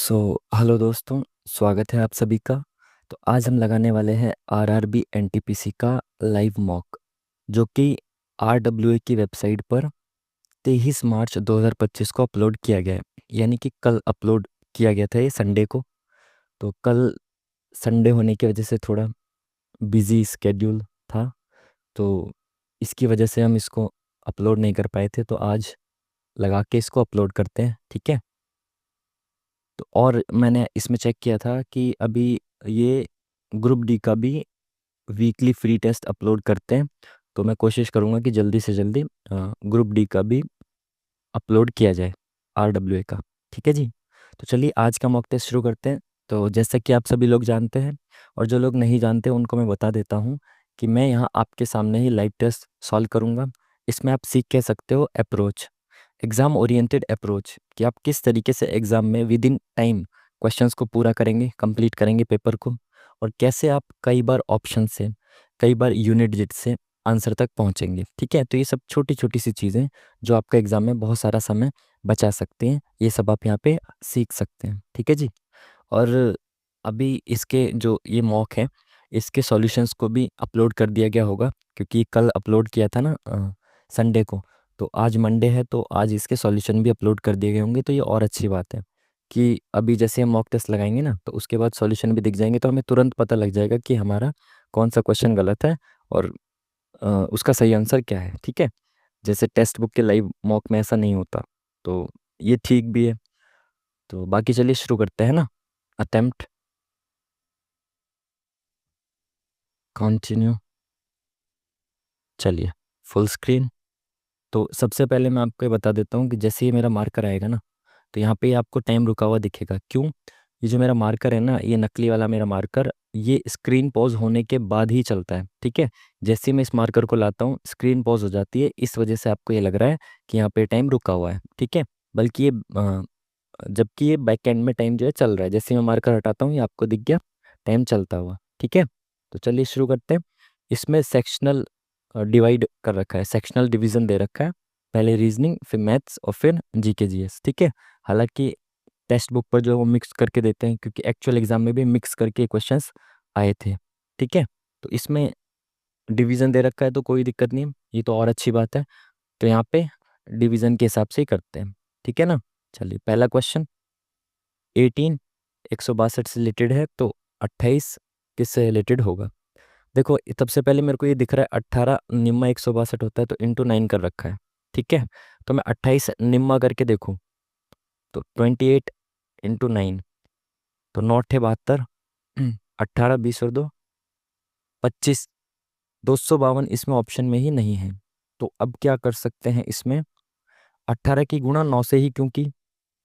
Hello दोस्तों, स्वागत है आप सभी का। तो आज हम लगाने वाले हैं आरआरबी एनटीपीसी का लाइव मॉक, जो कि आरडब्ल्यूए की वेबसाइट पर 23 मार्च 2025 को अपलोड किया गया है। यानी कि कल अपलोड किया गया था, ये संडे को। तो कल संडे होने की वजह से थोड़ा बिजी स्केड्यूल था, तो इसकी वजह से हम इसको अपलोड नहीं कर पाए थे। तो आज लगा के इसको अपलोड करते हैं, ठीक है। तो और मैंने इसमें चेक किया था कि अभी ये ग्रुप डी का भी वीकली फ्री टेस्ट अपलोड करते हैं। तो मैं कोशिश करूँगा कि जल्दी से जल्दी ग्रुप डी का भी अपलोड किया जाए, आरडब्ल्यूए का। ठीक है जी। तो चलिए आज का मॉक टेस्ट शुरू करते हैं। तो जैसा कि आप सभी लोग जानते हैं, और जो लोग नहीं जानते उनको मैं बता देता हूँ कि मैं यहाँ आपके सामने ही लाइव टेस्ट सॉल्व करूँगा। इसमें आप सीख कह सकते हो अप्रोच, एग्ज़ाम ओरिएंटेड अप्रोच, कि आप किस तरीके से एग्ज़ाम में विद इन टाइम क्वेश्चंस को पूरा करेंगे, कंप्लीट करेंगे पेपर को, और कैसे आप कई बार ऑप्शन से, कई बार यूनिट डिजिट से आंसर तक पहुंचेंगे। ठीक है। तो ये सब छोटी छोटी सी चीज़ें जो आपका एग्ज़ाम में बहुत सारा समय बचा सकती हैं, ये सब आप यहाँ पे सीख सकते हैं। ठीक है जी। और अभी इसके जो ये मॉक है, इसके सॉल्यूशंस को भी अपलोड कर दिया गया होगा, क्योंकि कल अपलोड किया था ना संडे को। तो आज मंडे है, तो आज इसके सॉल्यूशन भी अपलोड कर दिए गए होंगे। तो ये और अच्छी बात है कि अभी जैसे हम मॉक टेस्ट लगाएंगे ना, तो उसके बाद सॉल्यूशन भी दिख जाएंगे, तो हमें तुरंत पता लग जाएगा कि हमारा कौन सा क्वेश्चन गलत है और उसका सही आंसर क्या है। ठीक है। जैसे टेक्स्ट बुक के लाइव मॉक में ऐसा नहीं होता, तो ये ठीक भी है। तो बाकी चलिए शुरू करते हैं ना। अटेम्प्ट, कंटिन्यू, चलिए फुल स्क्रीन। तो सबसे पहले मैं आपको ये बता देता हूँ कि जैसे ही मेरा मार्कर आएगा ना, तो यहाँ पे आपको टाइम रुका हुआ दिखेगा। क्यों? ये जो मेरा मार्कर है ना, ये नकली वाला मेरा मार्कर, ये स्क्रीन पॉज होने के बाद ही चलता है। ठीक है। जैसे ही मैं इस मार्कर को लाता हूँ, स्क्रीन पॉज हो जाती है। इस वजह से आपको ये लग रहा है कि यहाँ पे टाइम रुका हुआ है। ठीक है। बल्कि ये जबकि ये बैक एंड में टाइम जो है चल रहा है। जैसे ही मैं मार्कर हटाता हूँ, ये आपको दिख गया टाइम चलता हुआ। ठीक है। तो चलिए शुरू करते हैं। इसमें सेक्शनल डिवाइड कर रखा है, सेक्शनल डिवीजन दे रखा है। पहले रीजनिंग, फिर मैथ्स और फिर जीके जीएस। ठीक है। हालांकि टेक्स्ट बुक पर जो है वो मिक्स करके देते हैं, क्योंकि एक्चुअल एग्जाम में भी मिक्स करके क्वेश्चंस आए थे। ठीक है। तो इसमें डिवीजन दे रखा है, तो कोई दिक्कत नहीं है, ये तो और अच्छी बात है। तो यहाँ पे डिवीजन के हिसाब से ही करते हैं। ठीक है ना। चलिए पहला क्वेश्चन, 18 162 से रिलेटेड है, तो 28 किससे रिलेटेड होगा? देखो, सबसे पहले मेरे को ये दिख रहा है 18 निम्मा 162 होता है, तो इंटू 9 कर रखा है। ठीक है। तो मैं 28 निम्मा करके देखूं, तो 28 इंटू 9, तो नॉट है 72। 18 20 और 2 25, 252 इसमें ऑप्शन में ही नहीं है। तो अब क्या कर सकते हैं इसमें? 18 की गुणा 9 से ही, क्योंकि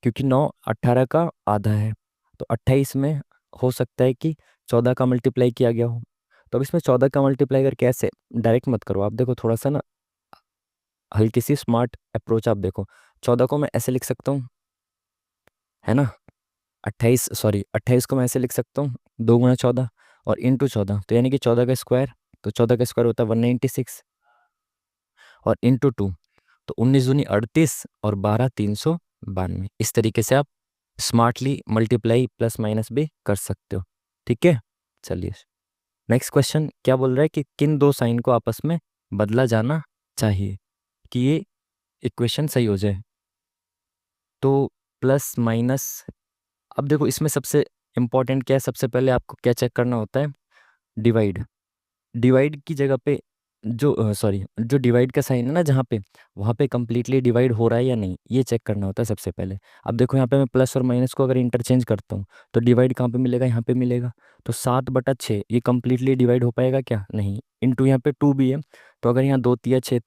क्योंकि 9 18 का आधा है। तो 28 में हो सकता है कि 14 का मल्टीप्लाई किया गया हो। तो अब इसमें 14 का मल्टीप्लाई करके ऐसे डायरेक्ट मत करो, आप देखो थोड़ा सा ना हल्की सी स्मार्ट अप्रोच। आप देखो, 14 को मैं ऐसे लिख सकता हूँ, है ना। 28 को मैं ऐसे लिख सकता हूँ, 2 गुणा 14 और इंटू 14, तो यानी कि 14 का स्क्वायर। तो 14 का स्क्वायर होता है 196, और इंटू 2, तो 19 दूनी 38 और 12 392। इस तरीके से आप स्मार्टली मल्टीप्लाई प्लस माइनस भी कर सकते हो। ठीक है। चलिए नेक्स्ट क्वेश्चन क्या बोल रहा है कि किन दो साइन को आपस में बदला जाना चाहिए कि ये इक्वेशन सही हो जाए? तो प्लस माइनस, अब देखो इसमें सबसे इम्पोर्टेंट क्या है, सबसे पहले आपको क्या चेक करना होता है? डिवाइड। डिवाइड की जगह पे जो सॉरी जो डिवाइड का साइन है ना, जहाँ पे, वहाँ पे कम्प्लीटली डिवाइड हो रहा है या नहीं, ये चेक करना होता है सबसे पहले। अब देखो यहाँ पे मैं प्लस और माइनस को अगर इंटरचेंज करता हूँ, तो डिवाइड कहाँ पे मिलेगा? यहाँ पे मिलेगा। तो 7/6 ये कम्प्लीटली डिवाइड हो पाएगा क्या? नहीं। इंटू यहाँ पे 2 भी है, तो अगर यहाँ 2 तिया 6,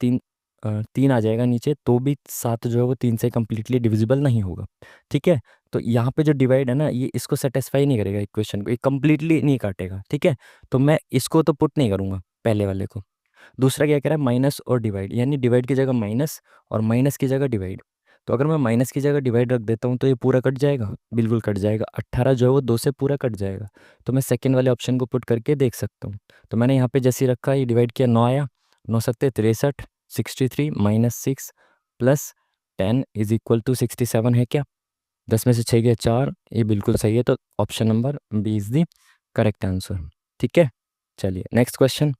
3 आ जाएगा नीचे, तो भी 7 जो है वो 3 से कम्प्लीटली डिविजिबल नहीं होगा। ठीक है। तो यहाँ पे जो डिवाइड है ना, ये इसको सेटिस्फाई नहीं करेगा इक्वेशन को, ये कम्प्लीटली नहीं काटेगा। ठीक है। तो मैं इसको तो पुट नहीं करूँगा पहले वाले को। दूसरा क्या कह रहा है? माइनस और डिवाइड, यानी डिवाइड की जगह माइनस और माइनस की जगह डिवाइड। तो अगर मैं माइनस की जगह डिवाइड रख देता हूँ, तो ये पूरा कट जाएगा, बिल्कुल कट जाएगा। 18 जो है वो 2 से पूरा कट जाएगा। तो मैं सेकेंड वाले ऑप्शन को पुट करके देख सकता हूँ। तो मैंने यहाँ पे जैसे ही रखा, ये डिवाइड किया, 9 आया। 9 सत्ते 63, 63 -6 +10 = 67 है क्या? 10 में से 6 गए 4, ये बिल्कुल सही है, तो option number B is the correct answer. ठीक है, चलिए नेक्स्ट क्वेश्चन।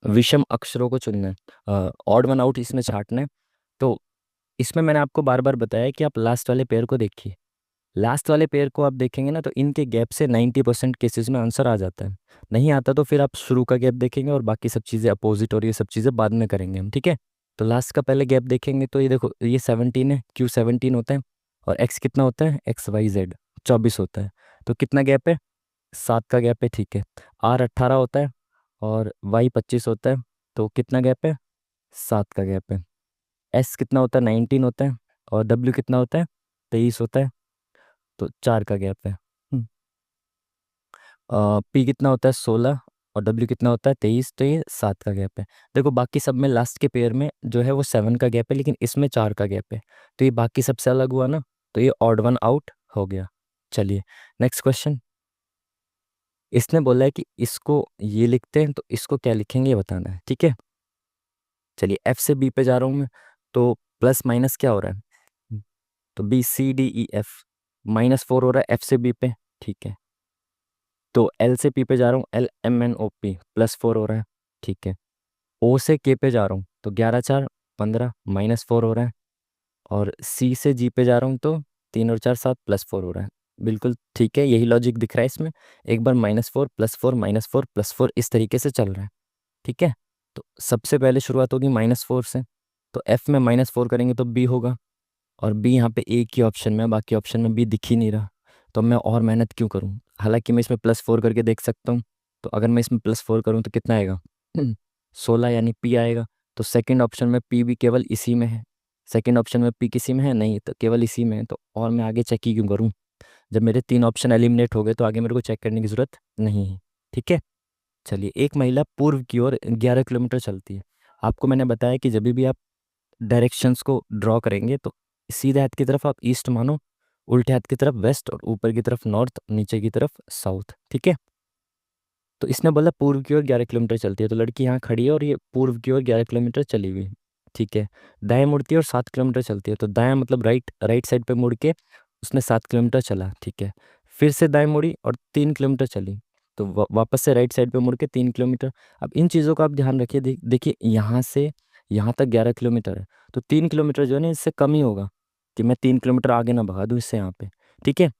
विषम अक्षरों को चुनना है, ऑड वन आउट इसमें छांटना है। तो इसमें मैंने आपको बार बार बताया कि आप लास्ट वाले पेयर को देखिए। लास्ट वाले पेयर को आप देखेंगे ना, तो इनके गैप से 90% केसेस में आंसर आ जाता है। नहीं आता तो फिर आप शुरू का गैप देखेंगे और बाकी सब चीज़ें अपोजिट और ये सब चीज़ें बाद में करेंगे हम। ठीक है, तो लास्ट का पहले गैप देखेंगे, तो ये देखो ये 17 है, क्यू 17 होता है, और एक्स कितना होता है, एक्स वाई जेड 24 होता है। तो कितना गैप है, 7 का गैप है। ठीक है, आर 18 होता है और वाई 25 होता है, तो कितना गैप है, 7 का गैप है। एस कितना होता है, 19 होता है, और डब्ल्यू कितना होता है, 23 होता है, तो 4 का गैप है। पी कितना होता है, 16, और डब्ल्यू कितना होता है, 23, तो ये 7 का गैप है। देखो बाकी सब में लास्ट के पेयर में जो है वो 7 का गैप है, लेकिन इसमें 4 का गैप है, तो ये बाकी सबसे अलग हुआ ना, तो ये ऑड वन आउट हो गया। चलिए नेक्स्ट क्वेश्चन। इसने बोला है कि इसको ये लिखते हैं, तो इसको क्या लिखेंगे ये बताना है। ठीक है, चलिए एफ से बी पे जा रहा हूँ मैं, तो प्लस माइनस क्या हो रहा है, तो B C D E F, -4 हो रहा है एफ से बी पे। ठीक है, तो एल से पी पे जा रहा हूँ, L M N O P, +4 हो रहा है। ठीक है, ओ से के पे जा रहा हूँ, तो 11 4 15, -4 हो रहा है। और सी से जी पे जा रहा हूँ, तो 3 और 4 7, +4 हो रहा है। बिल्कुल ठीक है, यही लॉजिक दिख रहा है इसमें। एक बार -4 +4 -4 +4 इस तरीके से चल रहा है। ठीक है, तो सबसे पहले शुरुआत होगी -4 से, तो एफ में -4 करेंगे तो बी होगा, और बी यहाँ पे एक ही ऑप्शन में है, बाकी ऑप्शन में बी दिख ही नहीं रहा, तो मैं और मेहनत क्यों करूँ। हालांकि मैं इसमें +4 करके देख सकता हूँ, तो अगर मैं इसमें +4 करूँ तो कितना आएगा, 16, यानी पी आएगा। तो सेकंड ऑप्शन में पी भी केवल इसी में है, सेकंड ऑप्शन में पी किसी में है नहीं, तो केवल इसी में है, तो और मैं आगे चेक ही क्यों करूँ। जब मेरे 3 ऑप्शन एलिमिनेट हो गए तो आगे मेरे को चेक करने की ज़रूरत नहीं है। ठीक है, चलिए एक महिला पूर्व की ओर 11 किलोमीटर चलती है। आपको मैंने बताया कि जब भी आप डायरेक्शंस को ड्रॉ करेंगे तो सीधे हाथ की तरफ आप ईस्ट मानो, उल्टे हाथ की तरफ वेस्ट, और ऊपर की तरफ नॉर्थ, नीचे की तरफ साउथ। ठीक है, तो इसने बोला पूर्व की ओर 11 किलोमीटर चलती है, तो लड़की यहाँ खड़ी है और ये पूर्व की ओर 11 किलोमीटर चली हुई है। ठीक है, दाएं मुड़ती है और 7 किलोमीटर चलती है, तो दाएं मतलब राइट, राइट साइड पे मुड़ के उसने 7 किलोमीटर चला। ठीक है, फिर से दाएं मुड़ी और 3 किलोमीटर चली, तो वापस से राइट साइड पे मुड़ के 3 किलोमीटर। अब इन चीज़ों का आप ध्यान रखिए, देखिए यहाँ से यहाँ तक 11 किलोमीटर है, तो 3 किलोमीटर जो है ना इससे कम ही होगा, कि मैं 3 किलोमीटर आगे ना भगा दूँ इससे यहाँ पे। ठीक है,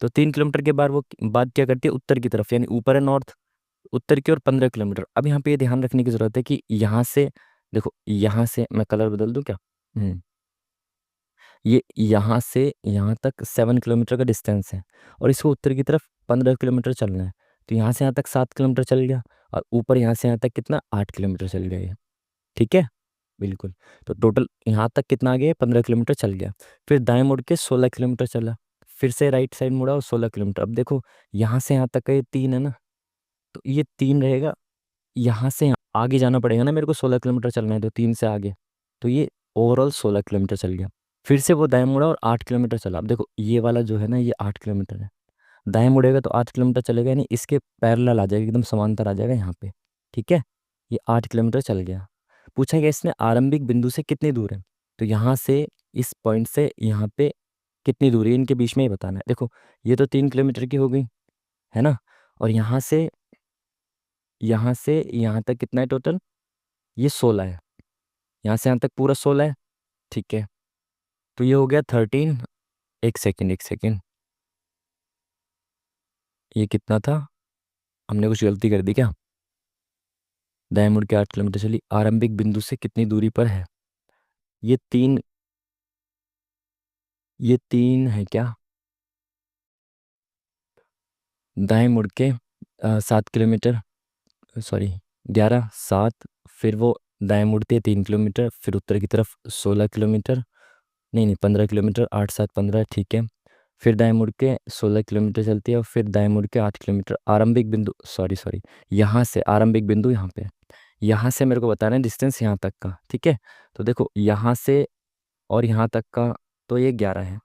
तो 3 किलोमीटर के बाद वो बात क्या करती है, उत्तर की तरफ, यानी ऊपर है नॉर्थ, उत्तर की ओर 15 किलोमीटर। अब यहाँ पे ये ध्यान रखने की जरूरत है कि यहाँ से देखो, यहाँ से मैं कलर बदल दूं क्या, ये यहाँ से यहाँ तक 7 किलोमीटर का डिस्टेंस है, और इसको उत्तर की तरफ 15 किलोमीटर चलना है, तो यहाँ से यहाँ तक 7 किलोमीटर चल गया, और ऊपर यहाँ से यहाँ तक कितना, 8 किलोमीटर चल गया ये। ठीक है, बिल्कुल। तो टोटल यहाँ तक कितना आ गया, 15 किलोमीटर चल गया। फिर दाएं मुड़ के 16 किलोमीटर चला, फिर से राइट साइड मुड़ा और 16 किलोमीटर। अब देखो यहाँ से यहाँ तक का ये 3 है ना, तो ये 3 रहेगा, यहाँ से आगे जाना पड़ेगा ना मेरे को, 16 किलोमीटर चलना है, तो 3 से आगे, तो ये ओवरऑल 16 किलोमीटर चल गया। फिर से वो दाएं मुड़ा और 8 किलोमीटर चला। अब देखो ये वाला जो है ना ये 8 किलोमीटर है, दाएं मुड़ेगा तो 8 किलोमीटर चलेगा, यानी इसके पैरेलल आ जाएगा, एकदम समांतर आ जाएगा यहाँ पे। ठीक है, ये 8 किलोमीटर चल गया। पूछा गया इसने आरंभिक बिंदु से कितनी दूर है, तो यहाँ से इस पॉइंट से यहाँ पे कितनी दूरी है, इनके बीच में ही बताना है। देखो ये तो 3 किलोमीटर की हो गई है ना, और यहाँ से यहाँ तक कितना है टोटल, ये 16 है, यहाँ से यहाँ तक पूरा 16 है। ठीक है, तो ये हो गया 13। एक सेकेंड, एक सेकेंड, ये कितना था, हमने कुछ गलती कर दी क्या, दाएं मुड़ के 8 किलोमीटर चली, आरंभिक बिंदु से कितनी दूरी पर है, ये 3, ये 3 है क्या, दाएं मुड़ के 7 किलोमीटर, सॉरी 11 7, फिर वो दाएं मुड़ती है 3 किलोमीटर, फिर उत्तर की तरफ 16 किलोमीटर, नहीं नहीं 15 किलोमीटर, 8 7 15, ठीक है। फिर दाएं मुड़ के 16 किलोमीटर चलती है, और फिर दाएं मुड़ के 8 किलोमीटर। आरंभिक बिंदु, सॉरी सॉरी, यहाँ से आरंभिक बिंदु यहाँ पे, यहाँ से मेरे को बताना है डिस्टेंस यहाँ तक का। ठीक है, तो देखो यहाँ से और यहाँ तक का, तो ये 11 है।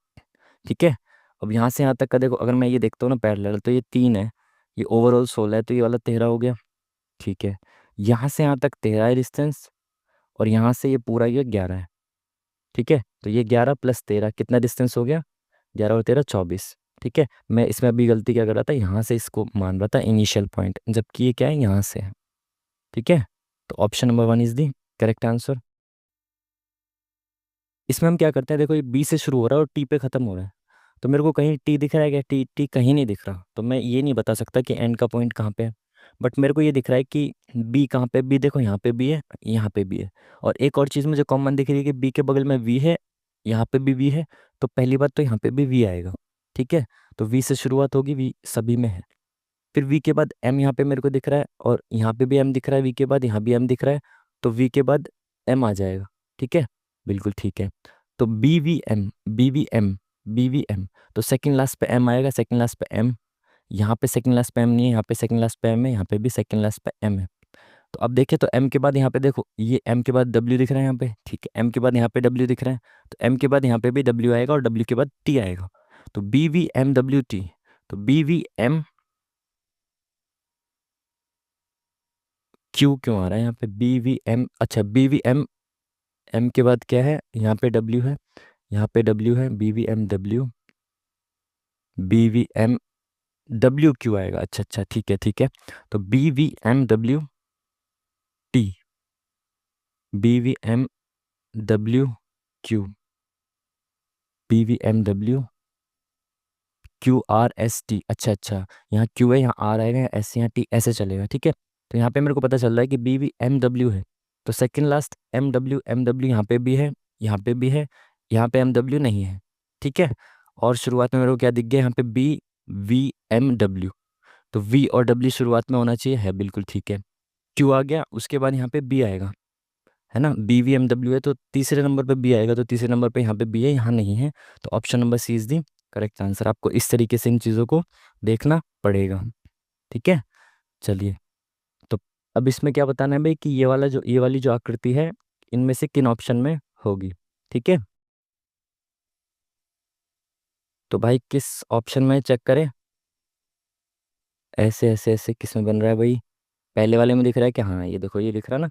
ठीक है, अब यहाँ से यहाँ तक का देखो, अगर मैं ये देखता हूँ ना पैरेलल, तो ये 3 है, ये ओवरऑल 16 है, तो ये वाला 13 हो गया। ठीक है, यहाँ से यहाँ तक 13 है डिस्टेंस, और यहाँ से ये पूरा ये 11 है। ठीक है, तो ये 11 + 13 कितना डिस्टेंस हो गया, 11 और 13 24। ठीक है, मैं इसमें अभी गलती क्या कर रहा था, यहाँ से इसको मान रहा था इनिशियल पॉइंट, जबकि ये क्या है, यहाँ से है। ठीक है, तो option number 1 is the correct answer. इसमें हम क्या करते हैं, देखो ये बी से शुरू हो रहा है और टी पे खत्म हो रहा है, तो मेरे को कहीं टी दिख रहा है क्या, टी टी कहीं नहीं दिख रहा, तो मैं ये नहीं बता सकता कि एंड का पॉइंट कहाँ पे है। बट मेरे को ये दिख रहा है कि बी कहाँ पे, बी देखो यहाँ पे बी है, यहाँ पे भी है। और एक और चीज़ मुझे कॉमन दिख रही है कि बी के बगल में वी है, यहाँ पे भी वी है, तो पहली बात तो यहाँ पे भी वी आएगा। ठीक है, तो वी से शुरुआत होगी, वी सभी में है। फिर वी के बाद एम यहाँ पे मेरे को दिख रहा है, और यहाँ पे भी एम दिख रहा है, वी के बाद यहाँ भी एम दिख रहा है, तो वी के बाद एम आ जाएगा। ठीक है, बिल्कुल ठीक है। तो B V M, B V M, B V M, तो सेकंड लास्ट पे एम आएगा, सेकंड लास्ट पे एम। यहाँ पे सेकंड लास्ट पे एम नहीं है, यहाँ पे सेकंड लास्ट पे एम है, यहाँ पे भी सेकंड लास्ट पे एम है। तो अब देखें तो एम के बाद यहाँ पे देखो, ये एम के बाद डब्ल्यू दिख रहा है यहाँ पे। ठीक है, एम के बाद यहाँ पे डब्ल्यू दिख रहा है, तो एम के बाद यहाँ पे भी डब्ल्यू आएगा, और डब्ल्यू के बाद टी आएगा। तो B V M W T, तो बी वी एम क्यू क्यों आ रहा है यहाँ पे, बी वी एम, अच्छा बी वी एम, एम के बाद क्या है, यहाँ पे डब्ल्यू है, यहाँ पे डब्ल्यू है, B V M W, B V M W Q आएगा। अच्छा अच्छा, ठीक है ठीक है। तो B V M W T, B V M W Q, B V M W Q R S T. अच्छा अच्छा, यहाँ क्यू है, यहाँ आर आएगा, यहाँ एस, यहाँ टी, ऐसे चलेगा। ठीक है, तो यहाँ पे मेरे को पता चल रहा है कि बी वी एम डब्ल्यू है, तो सेकंड लास्ट एम डब्ल्यू यहाँ पे भी है, यहाँ पे भी है, यहाँ पे एम डब्ल्यू नहीं है। ठीक है, और शुरुआत में मेरे को क्या दिख गया, यहाँ पे बी वी एम डब्ल्यू, तो वी और डब्ल्यू शुरुआत में होना चाहिए, है बिल्कुल ठीक है। क्यू आ गया, उसके बाद यहाँ पे बी आएगा, है ना, बी वी एम डब्ल्यू है, तो तीसरे नंबर पे बी आएगा, तो तीसरे नंबर पे यहाँ पे बी है, यहाँ नहीं है, तो option number C is the correct answer. आपको इस तरीके से इन चीज़ों को देखना पड़ेगा। ठीक है, चलिए, तो अब इसमें क्या बताना है भाई, कि ये वाली जो आकृति है, इनमें से किन ऑप्शन में होगी। ठीक है, तो भाई किस ऑप्शन में चेक करें, ऐसे ऐसे ऐसे किस में बन रहा है भाई, पहले वाले में दिख रहा है कि, हाँ ये देखो ये दिख रहा है ना,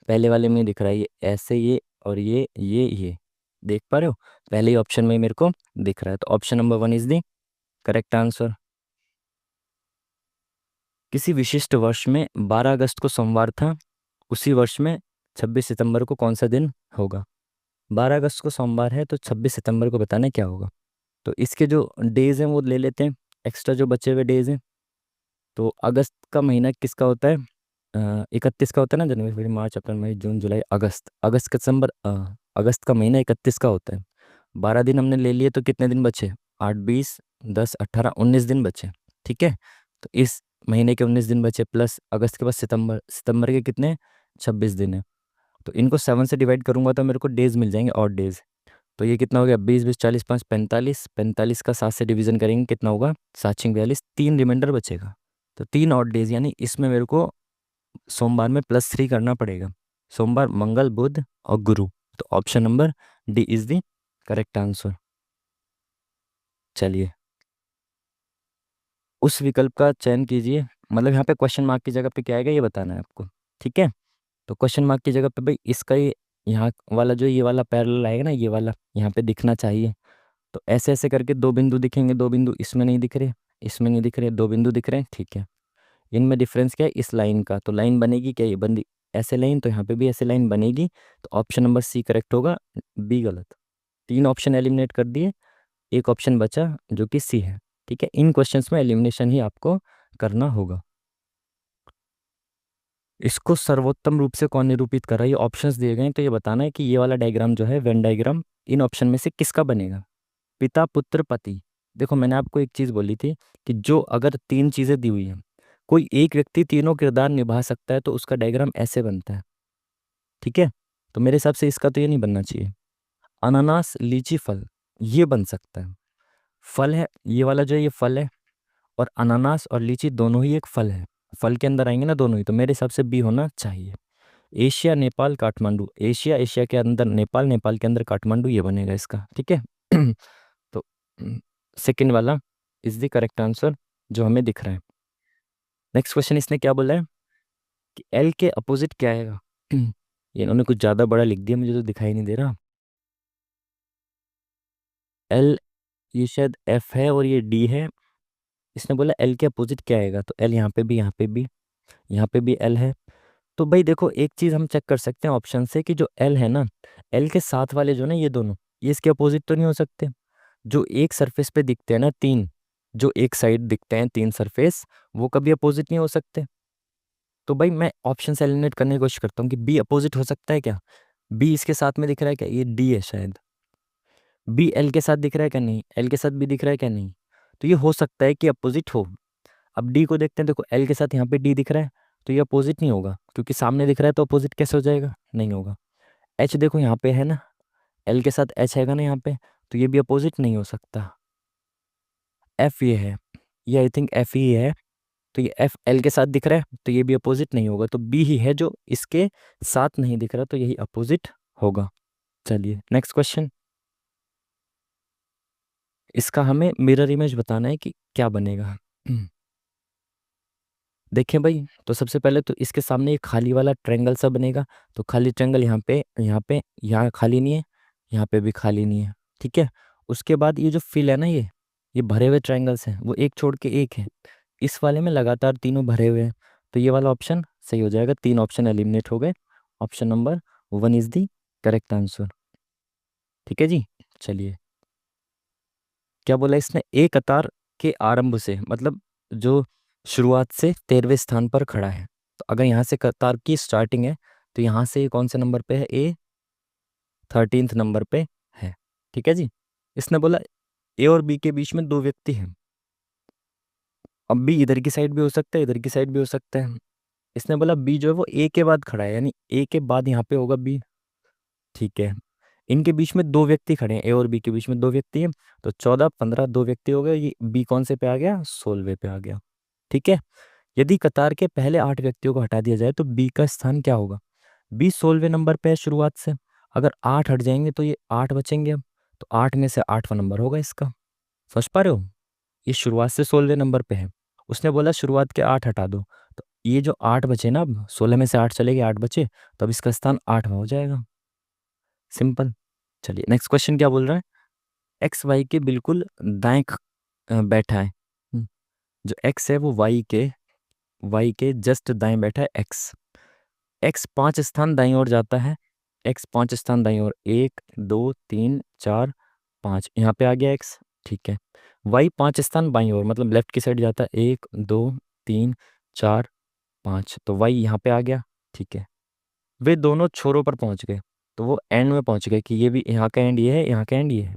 पहले वाले में दिख रहा है ये ऐसे, ये और ये देख पा रहे हो, पहले ही ऑप्शन में ही मेरे को दिख रहा है, तो option number 1 is the correct answer. किसी विशिष्ट वर्ष में 12 अगस्त को सोमवार था, उसी वर्ष में 26 सितंबर को कौन सा दिन होगा। 12 अगस्त को सोमवार है, तो 26 सितंबर को बताना है क्या होगा। तो इसके जो डेज हैं वो ले लेते हैं, एक्स्ट्रा जो बचे हुए डेज हैं। तो अगस्त का महीना किसका होता है, 31 का होता है ना, जनवरी फरवरी मार्च अप्रैल मई जून जुलाई अगस्त, अगस्त का सितंबर, अगस्त का महीना 31 का होता है। 12 दिन हमने ले लिए, तो कितने दिन बचे, 8 20 10 18 19 दिन बचे। ठीक है, तो इस महीने के 19 दिन बचे, प्लस अगस्त के बाद सितंबर, सितंबर के कितने 26 दिन है, तो इनको 7 से डिवाइड करूंगा तो मेरे को डेज मिल जाएंगे, और डेज। तो ये कितना हो गया, 20 20 40 5 45, 45 का 7 से डिवीजन करेंगे कितना होगा, 7 6 42, 3 रिमाइंडर बचेगा। तो 3 और डेज, यानी इसमें मेरे को सोमवार में +3 करना पड़ेगा, सोमवार मंगल बुध और गुरु। तो option number D is the correct answer. चलिए, उस विकल्प का चयन कीजिए, मतलब यहाँ पे क्वेश्चन मार्क की जगह पे क्या आएगा ये बताना है आपको। ठीक है, तो क्वेश्चन मार्क की जगह पे भाई इसका ये, यहाँ वाला जो ये वाला पैरेलल आएगा ना, ये वाला यहाँ पे दिखना चाहिए। तो ऐसे ऐसे करके 2 बिंदु दिखेंगे, 2 बिंदु इसमें नहीं दिख रहे, इसमें नहीं दिख रहे, 2 बिंदु दिख रहे हैं। ठीक है, इनमें डिफरेंस क्या है, इस लाइन का, तो लाइन बनेगी क्या, ये बंदी ऐसे लाइन, तो यहाँ पे भी ऐसे लाइन बनेगी, तो ऑप्शन नंबर सी करेक्ट होगा, बी गलत। 3 ऑप्शन एलिमिनेट कर दिए, एक ऑप्शन बचा जो कि सी है। ठीक है, इन क्वेश्चंस में एलिमिनेशन ही आपको करना होगा। इसको सर्वोत्तम रूप से कौन निरूपित कर रहा है, ये ऑप्शंस दिए गए हैं, तो ये बताना है कि ये वाला डायग्राम जो है, वेन डायग्राम, इन ऑप्शन में से किसका बनेगा। पिता पुत्र पति, देखो मैंने आपको एक चीज बोली थी कि जो अगर 3 चीजें दी हुई हैं, कोई एक व्यक्ति तीनों किरदार निभा सकता है, तो उसका डायग्राम ऐसे बनता है। ठीक है, तो मेरे हिसाब से इसका तो ये नहीं बनना चाहिए। अनानास लीची फल, ये बन सकता है, फल है ये वाला जो है, ये फल है, और अनानास और लीची दोनों ही एक फल है, फल के अंदर आएंगे ना दोनों ही, तो मेरे हिसाब से बी होना चाहिए। Asia Nepal Kathmandu, Asia, Asia के अंदर नेपाल, नेपाल के अंदर काठमांडू, ये बनेगा इसका। ठीक है तो सेकंड वाला इज द करेक्ट आंसर जो हमें दिख रहा है। नेक्स्ट क्वेश्चन इसने क्या बोला है कि एल के अपोजिट क्या आएगा ये इन्होंने कुछ ज़्यादा बड़ा लिख दिया, मुझे तो दिखाई नहीं दे रहा। एल, ये शायद एफ है और ये डी है। इसने बोला एल के अपोजिट क्या आएगा, तो एल यहाँ पे भी, यहाँ पे भी, यहाँ पे भी एल है। तो भाई देखो, एक चीज हम चेक कर सकते हैं ऑप्शन से कि जो एल है ना, एल के साथ वाले जो ना ये दोनों, ये इसके अपोजिट तो नहीं हो सकते। जो एक सरफेस पे दिखते हैं ना तीन, जो एक साइड दिखते हैं तीन सरफेस, वो कभी अपोजिट नहीं हो सकते। तो भाई मैं ऑप्शन से एलिमिनेट करने की कोशिश करता हूँ कि बी अपोजिट हो सकता है क्या। बी इसके साथ में दिख रहा है क्या, ये डी है शायद। बी एल के साथ दिख रहा है क्या, नहीं। एल के साथ भी दिख रहा है क्या, नहीं। तो ये हो सकता है कि अपोजिट हो। अब डी को देखते हैं, देखो एल के साथ यहाँ पे डी दिख रहा है, तो ये अपोजिट नहीं होगा, क्योंकि सामने दिख रहा है, तो अपोजिट कैसे हो जाएगा, नहीं होगा। एच देखो यहाँ पे है ना, एल के साथ एच हैगा ना यहाँ पे, तो ये भी अपोजिट नहीं हो सकता। एफ ये है, ये आई थिंक एफ ही है। तो ये एफ एल के साथ दिख रहा है, तो ये भी अपोजिट नहीं होगा, तो बी ही है जो इसके साथ नहीं दिख रहा, तो यही अपोजिट होगा। चलिए नेक्स्ट क्वेश्चन। इसका हमें मिरर इमेज बताना है कि क्या बनेगा। देखिए भाई, तो सबसे पहले तो इसके सामने एक खाली वाला ट्रायंगल सा बनेगा। तो खाली ट्रायंगल यहाँ पे, यहाँ पे, यहाँ खाली नहीं है, यहाँ पे भी खाली नहीं है। ठीक है। उसके बाद ये जो फिल है ना, ये भरे हुए ट्रायंगल्स हैं, वो एक छोड़ के एक है। इस वाले में लगातार तीनों भरे हुए हैं, तो ये वाला ऑप्शन सही हो जाएगा। तीन ऑप्शन एलिमिनेट हो गए, option number one is the correct answer. ठीक है जी। चलिए, क्या बोला इसने, एक कतार के आरंभ से, मतलब जो शुरुआत से 13वें स्थान पर खड़ा है। तो अगर यहाँ से कतार की स्टार्टिंग है, तो यहाँ से ये कौन से नंबर पे है, ए 13th नंबर पे है। ठीक है जी। इसने बोला ए और बी के बीच में दो व्यक्ति हैं। अब बी इधर की साइड भी हो सकता है, इधर की साइड भी हो सकता है। इसने बोला बी जो है वो ए के बाद खड़ा है, यानी ए के बाद यहाँ पे होगा बी। ठीक है। इनके बीच में दो व्यक्ति खड़े हैं, ए और बी के बीच में दो व्यक्ति हैं। तो 14 15 दो व्यक्ति हो गए, ये बी कौन से पे आ गया, 16वें पे आ गया। ठीक है। यदि कतार के पहले 8 व्यक्तियों को हटा दिया जाए तो बी का स्थान क्या होगा। बी 16वें नंबर पे है शुरुआत से। अगर 8 हट जाएंगे तो ये 8 बचेंगे अब। तो 8 में से 8वां नंबर होगा इसका। समझ पा रहे हो, ये शुरुआत से 16वें नंबर पे है। उसने बोला शुरुआत के 8 हटा दो, तो ये जो 8 बचे ना, अब 16 में से 8 चले गए, 8 बचे, तो अब इसका स्थान 8वां हो जाएगा। सिंपल। चलिए नेक्स्ट क्वेश्चन क्या बोल रहा है। एक्स वाई के बिल्कुल दाएं बैठा है। जो एक्स है वो वाई के जस्ट दाएं बैठा है एक्स। एक्स 5 स्थान दाईं ओर जाता है। एक्स 5 स्थान दाईं ओर, 1 2 3 4 5, यहाँ पे आ गया एक्स। ठीक है। वाई 5 स्थान बाईं ओर, मतलब लेफ्ट की साइड जाता है, 1 2 3 4 5, तो वाई यहाँ पे आ गया। ठीक है। वे दोनों छोरों पर पहुंच गए, तो वो एंड में पहुंच गए कि ये भी यहाँ का एंड ये है, यहाँ का एंड ये है।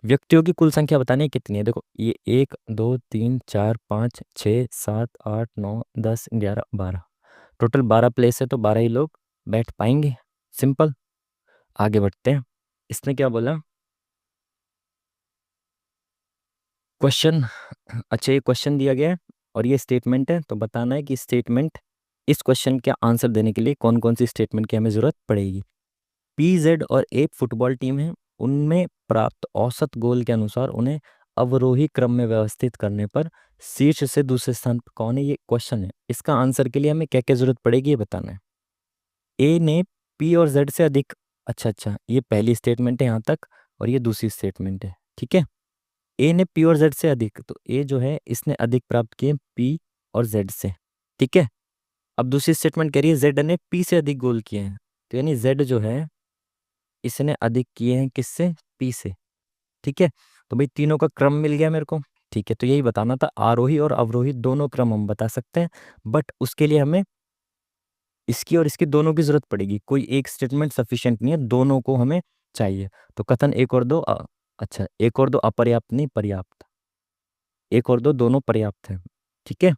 व्यक्तियों की कुल संख्या बतानी है कितनी है। देखो ये 1 2 3 4 5 6 7 8 9 10 11 12, टोटल 12 प्लेस है, तो 12 ही लोग बैठ पाएंगे। सिंपल। आगे बढ़ते हैं। इसने क्या बोला क्वेश्चन। अच्छा, ये क्वेश्चन दिया गया है और ये स्टेटमेंट है, तो बताना है कि स्टेटमेंट, इस क्वेश्चन का आंसर देने के लिए कौन कौन सी स्टेटमेंट की हमें ज़रूरत पड़ेगी। पी जेड और ए फुटबॉल टीम है, उनमें प्राप्त औसत गोल के अनुसार उन्हें अवरोही क्रम में व्यवस्थित करने पर शीर्ष से दूसरे स्थान पर कौन है, ये क्वेश्चन है। इसका आंसर के लिए हमें क्या क्या जरूरत पड़ेगी ये बताना है। ए ने पी और जेड से अधिक, अच्छा अच्छा, ये पहली स्टेटमेंट है यहाँ तक, और ये दूसरी स्टेटमेंट है। ठीक है। ए ने पी और जेड से अधिक, तो ए जो है इसने अधिक प्राप्त किए पी और जेड से। ठीक है। अब दूसरी स्टेटमेंट कह रही है जेड ने पी से अधिक गोल किए हैं, तो यानी जेड जो है इसने अधिक किए हैं किससे, पी से। ठीक है। तो भाई तीनों का क्रम मिल गया मेरे को। ठीक है, तो यही बताना था, आरोही और अवरोही दोनों क्रम हम बता सकते हैं, बट उसके लिए हमें इसकी और इसकी दोनों की जरूरत पड़ेगी। कोई एक स्टेटमेंट सफिशिएंट नहीं है, दोनों को हमें चाहिए। तो कथन एक और दो अच्छा, एक और दो अपर्याप्त नहीं पर्याप्त, एक और दो दोनों पर्याप्त है। ठीक है।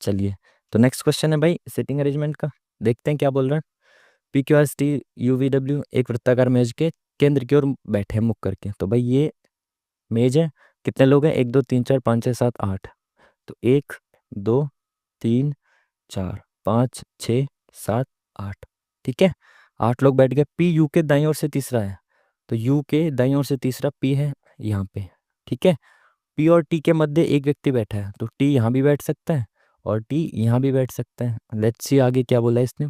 चलिए, तो नेक्स्ट क्वेश्चन है भाई सिटिंग अरेंजमेंट का। देखते हैं क्या बोल रहा है। P Q R S T U V W एक वृत्ताकार मेज के केंद्र की ओर बैठे हैं मुख करके। तो भाई ये मेज है, कितने लोग हैं, 1 2 3 4 5 6 7 8, तो 1 2 3 4 5 6 7 8। ठीक है। 8 लोग बैठ गए। पी यू के दाईं ओर से तीसरा है, तो यू के दाईं ओर से तीसरा पी है यहाँ पे। ठीक है। पी और टी के मध्य एक व्यक्ति बैठा है, तो टी यहाँ भी बैठ सकता है और टी यहाँ भी बैठ सकता है। लेट्स सी आगे क्या बोला है इसने।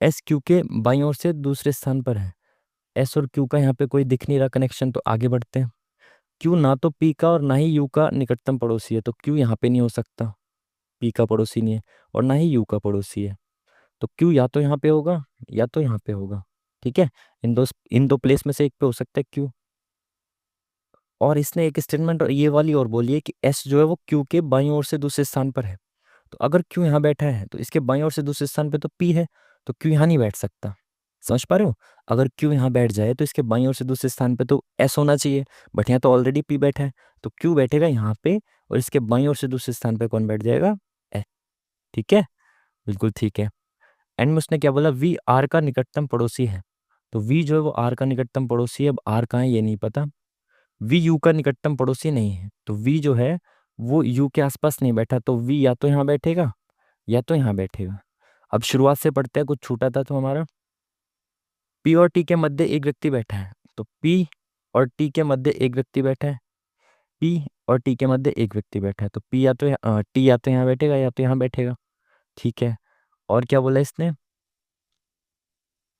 एस क्यू के बाईं ओर से दूसरे स्थान पर है, एस और क्यू का यहाँ पे कोई दिख नहीं रहा कनेक्शन, तो आगे बढ़ते हैं। क्यू ना तो पी का और ना ही यू का निकटतम पड़ोसी है, तो क्यू यहाँ पे नहीं हो सकता, पी का पड़ोसी नहीं है, और ना ही यू का पड़ोसी है। तो क्यू या तो यहाँ पे होगा या तो यहाँ पे होगा। ठीक है, इन दो प्लेस में से एक पे हो सकता है क्यू। और इसने एक स्टेटमेंट और ये वाली और बोली है कि एस जो है वो क्यू के बाईं ओर से दूसरे स्थान पर है। तो अगर क्यू यहाँ बैठा है तो इसके बाईं ओर से दूसरे स्थान पे तो पी है, तो क्यू यहाँ नहीं बैठ सकता। समझ पा रहे हो? अगर क्यू यहाँ बैठ जाए तो इसके बाईं ओर से दूसरे स्थान पे तो एस होना चाहिए, बट यहाँ तो ऑलरेडी पी बैठा है, तो क्यू बैठेगा यहाँ पे, और इसके बाईं ओर से दूसरे स्थान पे कौन बैठ जाएगा? एस। ठीक है, बिल्कुल ठीक है। एंड में उसने क्या बोला? वी आर का निकटतम पड़ोसी है। तो वी जो है वो आर का निकटतम पड़ोसी है, अब आर कहाँ है ये नहीं पता। वी यू का निकटतम पड़ोसी नहीं है, तो वी जो है वो यू के आसपास नहीं बैठा, तो वी या तो यहाँ बैठेगा या तो यहाँ बैठेगा। अब शुरुआत से पढ़ते हैं, कुछ छूटा था तो हमारा। पी और टी के मध्य एक व्यक्ति बैठा है, तो पी और टी के मध्य एक व्यक्ति बैठा है। पी और टी के मध्य एक व्यक्ति बैठा है, तो पी या तो टी या तो यहाँ बैठेगा या तो यहाँ बैठेगा। ठीक है, और क्या बोला इसने?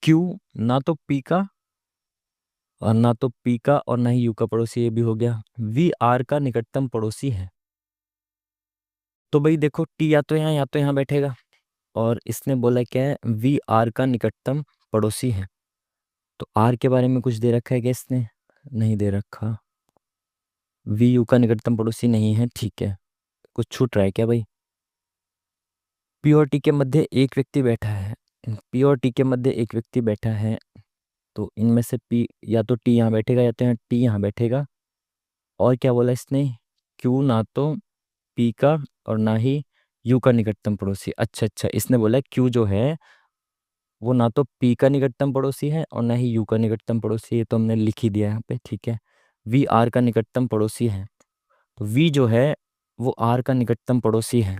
क्यू ना तो पी का और ना ही यू का पड़ोसी, ये भी हो गया। वी आर का निकटतम पड़ोसी है, तो भाई देखो टी या तो यहाँ बैठेगा, और इसने बोला क्या है? वी आर का निकटतम पड़ोसी है। तो आर के बारे में कुछ दे रखा है क्या इसने? नहीं दे रखा। वी यू का निकटतम पड़ोसी नहीं है, ठीक है। कुछ छूट रहा है क्या भाई? पी और टी के मध्य एक व्यक्ति बैठा है, पी और टी के मध्य एक व्यक्ति बैठा है, तो इनमें से पी या तो टी यहाँ बैठेगा या तो यहाँ टी यहाँ बैठेगा। और क्या बोला इसने? क्यू ना तो पी का और ना ही यू का निकटतम पड़ोसी। अच्छा अच्छा, इसने बोला क्यू जो है वो ना तो पी का निकटतम पड़ोसी है और ना ही यू का निकटतम पड़ोसी है, तो हमने लिख ही दिया यहाँ पे। ठीक है, वी आर का निकटतम पड़ोसी है, तो वी जो है वो आर का निकटतम पड़ोसी है।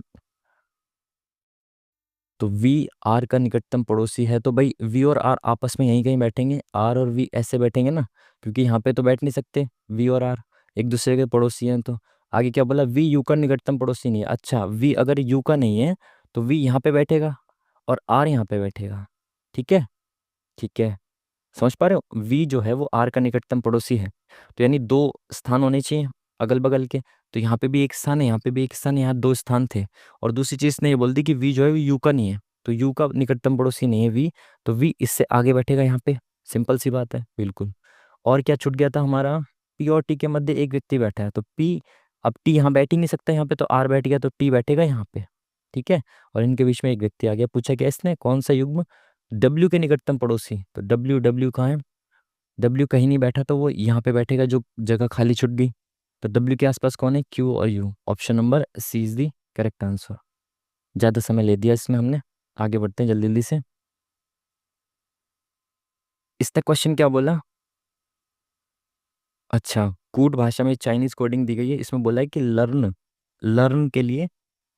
तो वी आर का निकटतम पड़ोसी है, तो भाई वी और आर आपस में यहीं कहीं बैठेंगे, आर और वी ऐसे बैठेंगे ना, क्योंकि यहाँ पे तो बैठ नहीं सकते वी और आर, एक दूसरे के पड़ोसी हैं। तो आगे क्या बोला? वी यू का निकटतम पड़ोसी नहीं है। अच्छा, वी अगर यू का नहीं है तो वी यहाँ पे बैठेगा और आर यहाँ पे बैठेगा। ठीक है, ठीक है, समझ पा रहे हो? वी जो है वो आर का निकटतम पड़ोसी है, तो यानी दो स्थान होने चाहिए अगल बगल के। तो यहाँ पे भी एक स्थान है, यहाँ पे भी एक स्थान है, यहाँ दो स्थान थे। और दूसरी चीज ने ये बोल दी कि वी जो है वो यू का नहीं है, तो यू का निकटतम पड़ोसी नहीं है वी, तो वी इससे आगे बैठेगा यहाँ पे। सिंपल सी बात है, बिल्कुल। और क्या छूट गया था हमारा? पी और टी के मध्य एक व्यक्ति बैठा है, तो पी, अब टी यहाँ बैठ ही नहीं सकता यहाँ पे, तो आर बैठ गया, तो टी बैठेगा यहाँ पे। ठीक है, और इनके बीच में एक व्यक्ति आ गया। पूछा क्या इसने? कौन सा युग्म डब्ल्यू के निकटतम पड़ोसी? तो डब्ल्यू, डब्ल्यू कहाँ है? डब्ल्यू कहीं नहीं बैठा, तो वो यहाँ पे बैठेगा जो जगह खाली छूट गई। तो डब्ल्यू के आसपास कौन है? क्यू और U. Option number C is the correct answer. ज़्यादा समय ले दिया इसमें हमने, आगे बढ़ते हैं जल्दी जल्दी से। इसने क्वेश्चन क्या बोला? अच्छा, कूट भाषा में चाइनीज कोडिंग दी गई है, इसमें बोला है कि लर्न, लर्न के लिए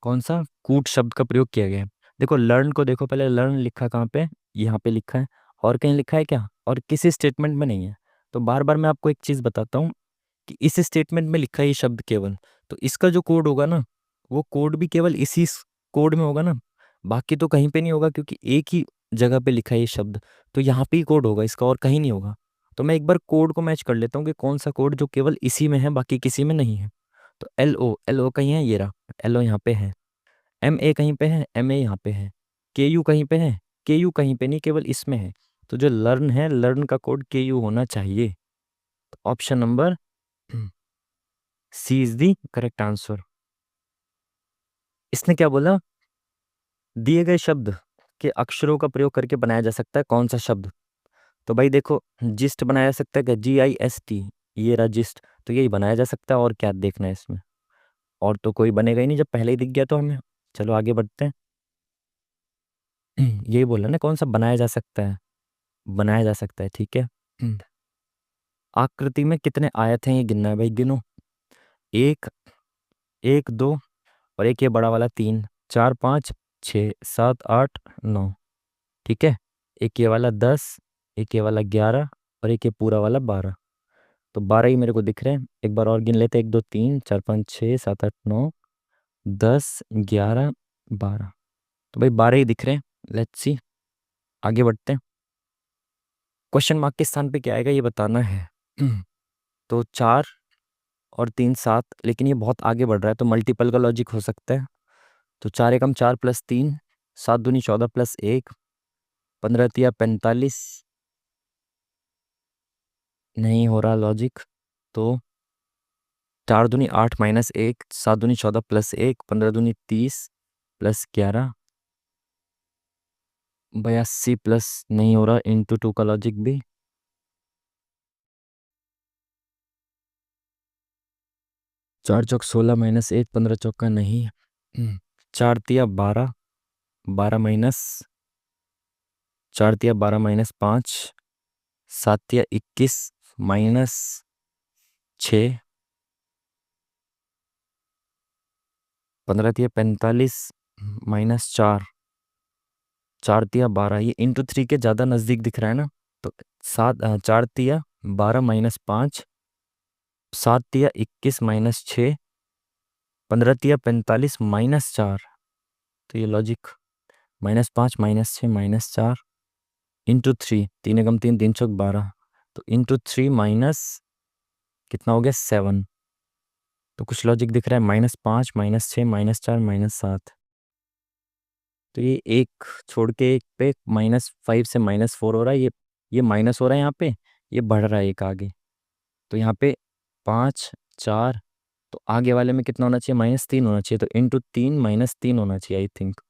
कौन सा कूट शब्द का प्रयोग किया गया है। देखो लर्न को देखो, पहले लर्न लिखा कहाँ पे? यहाँ पे लिखा है, और कहीं लिखा है क्या? और किसी स्टेटमेंट में नहीं है। तो बार बार मैं आपको एक चीज़ बताता हूँ कि इस स्टेटमेंट में लिखा है ये शब्द केवल, तो इसका जो कोड होगा ना, वो कोड भी केवल इसी कोड में होगा ना, बाकी तो कहीं पे नहीं होगा, क्योंकि एक ही जगह पे लिखा है ये शब्द, तो यहाँ पे ही कोड होगा इसका और कहीं नहीं होगा। तो मैं एक बार कोड को मैच कर लेता हूँ कि कौन सा कोड जो केवल इसी में है बाकी किसी में नहीं है। तो एल ओ कहीं है, ये रहा, एल ओ यहाँ पे है। एम ए कहीं पे है, एम ए यहाँ पे है। के यू कहीं पे है, के यू कहीं पे नहीं, केवल इसमें है। तो जो लर्न है, लर्न का कोड के यू होना चाहिए। Option number C is the correct answer. इसने क्या बोला? दिए गए शब्द के अक्षरों का प्रयोग करके बनाया जा सकता है कौन सा शब्द? तो भाई देखो, जिस्ट बनाया जा सकता है क्या? GIST, ये रहा जिस्ट, तो यही बनाया जा सकता है, और क्या देखना है इसमें? और तो कोई बनेगा ही नहीं जब पहले ही दिख गया तो हमें। चलो आगे बढ़ते हैं। यही बोला ना, कौन सा बनाया जा सकता है? बनाया जा सकता है, ठीक है। आकृति में कितने आयत हैं ये गिनना है भाई, गिनो। एक, एक दो, और एक ये बड़ा वाला तीन, चार पाँच छः सात आठ नौ। ठीक है, एक ये वाला 10, एक ये वाला 11, और एक ये पूरा वाला 12। तो 12 ही मेरे को दिख रहे हैं। एक बार और गिन लेते हैं, 1 2 3 4 5 6 7 8 9 10 11 12। तो भाई 12 ही दिख रहे हैं। लेट्स सी, आगे बढ़ते हैं। क्वेश्चन मार्क के स्थान पे क्या आएगा ये बताना है। तो 4 और 3 7, लेकिन ये बहुत आगे बढ़ रहा है तो मल्टीपल का लॉजिक हो सकता है। तो 4 एकम 4 प्लस 3, 7 दूनी 14 प्लस 1, 15 तिया 45, नहीं हो रहा लॉजिक। तो 4 दूनी 8 माइनस 1, 7 दूनी 14 प्लस 1, 15 दूनी 30 प्लस 11, 82 प्लस, नहीं हो रहा, इंटू 2 का लॉजिक भी। 4 चौक 16 माइनस 1, 15 चौका नहीं। 4 तिया 12, 12 माइनस 4 तिया 12 माइनस 5, 7 तिया 21 माइनस 6, 15 तिया 45 माइनस 4, 4 तिया 12, ये इंटू 3 के ज़्यादा नज़दीक दिख रहा है ना। तो 4 तिया 12 माइनस 5, 7 तिया 21 माइनस 6, 15 तिया 45 माइनस 4। तो ये लॉजिक -5 -6 -4 इंटू 3, 3 एकम 3, 3 चौक 12, तो इंटू 3 माइनस कितना हो गया 7। तो कुछ लॉजिक दिख रहा है -5 -6 -4 -7। तो ये एक छोड़ के एक पे -5 से -4 हो रहा है, ये माइनस हो रहा है यहाँ पे, ये बढ़ रहा है एक आगे। तो यहाँ पे 5 4, तो आगे वाले में कितना होना चाहिए, -3 होना चाहिए, तो इंटू 3 -3 होना चाहिए आई थिंक।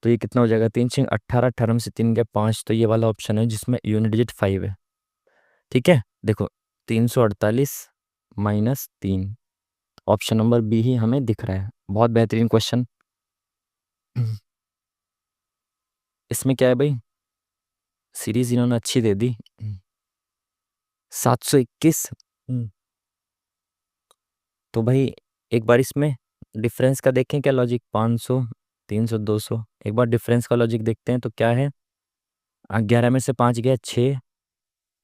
तो ये कितना हो जाएगा, 3 6 18, 18 में से 3 गया 5, तो ये वाला ऑप्शन है जिसमें यूनिट डिजिट 5 है। ठीक है, देखो 348 -3, ऑप्शन नंबर बी ही हमें दिख रहा है। बहुत बेहतरीन क्वेश्चन। इसमें क्या है भाई, सीरीज इन्होंने अच्छी दे दी। 721। तो भाई एक बार इसमें डिफरेंस का देखें क्या लॉजिक, 500 300 200, एक बार डिफरेंस का लॉजिक देखते हैं तो क्या है। 11 में से 5 गया 6,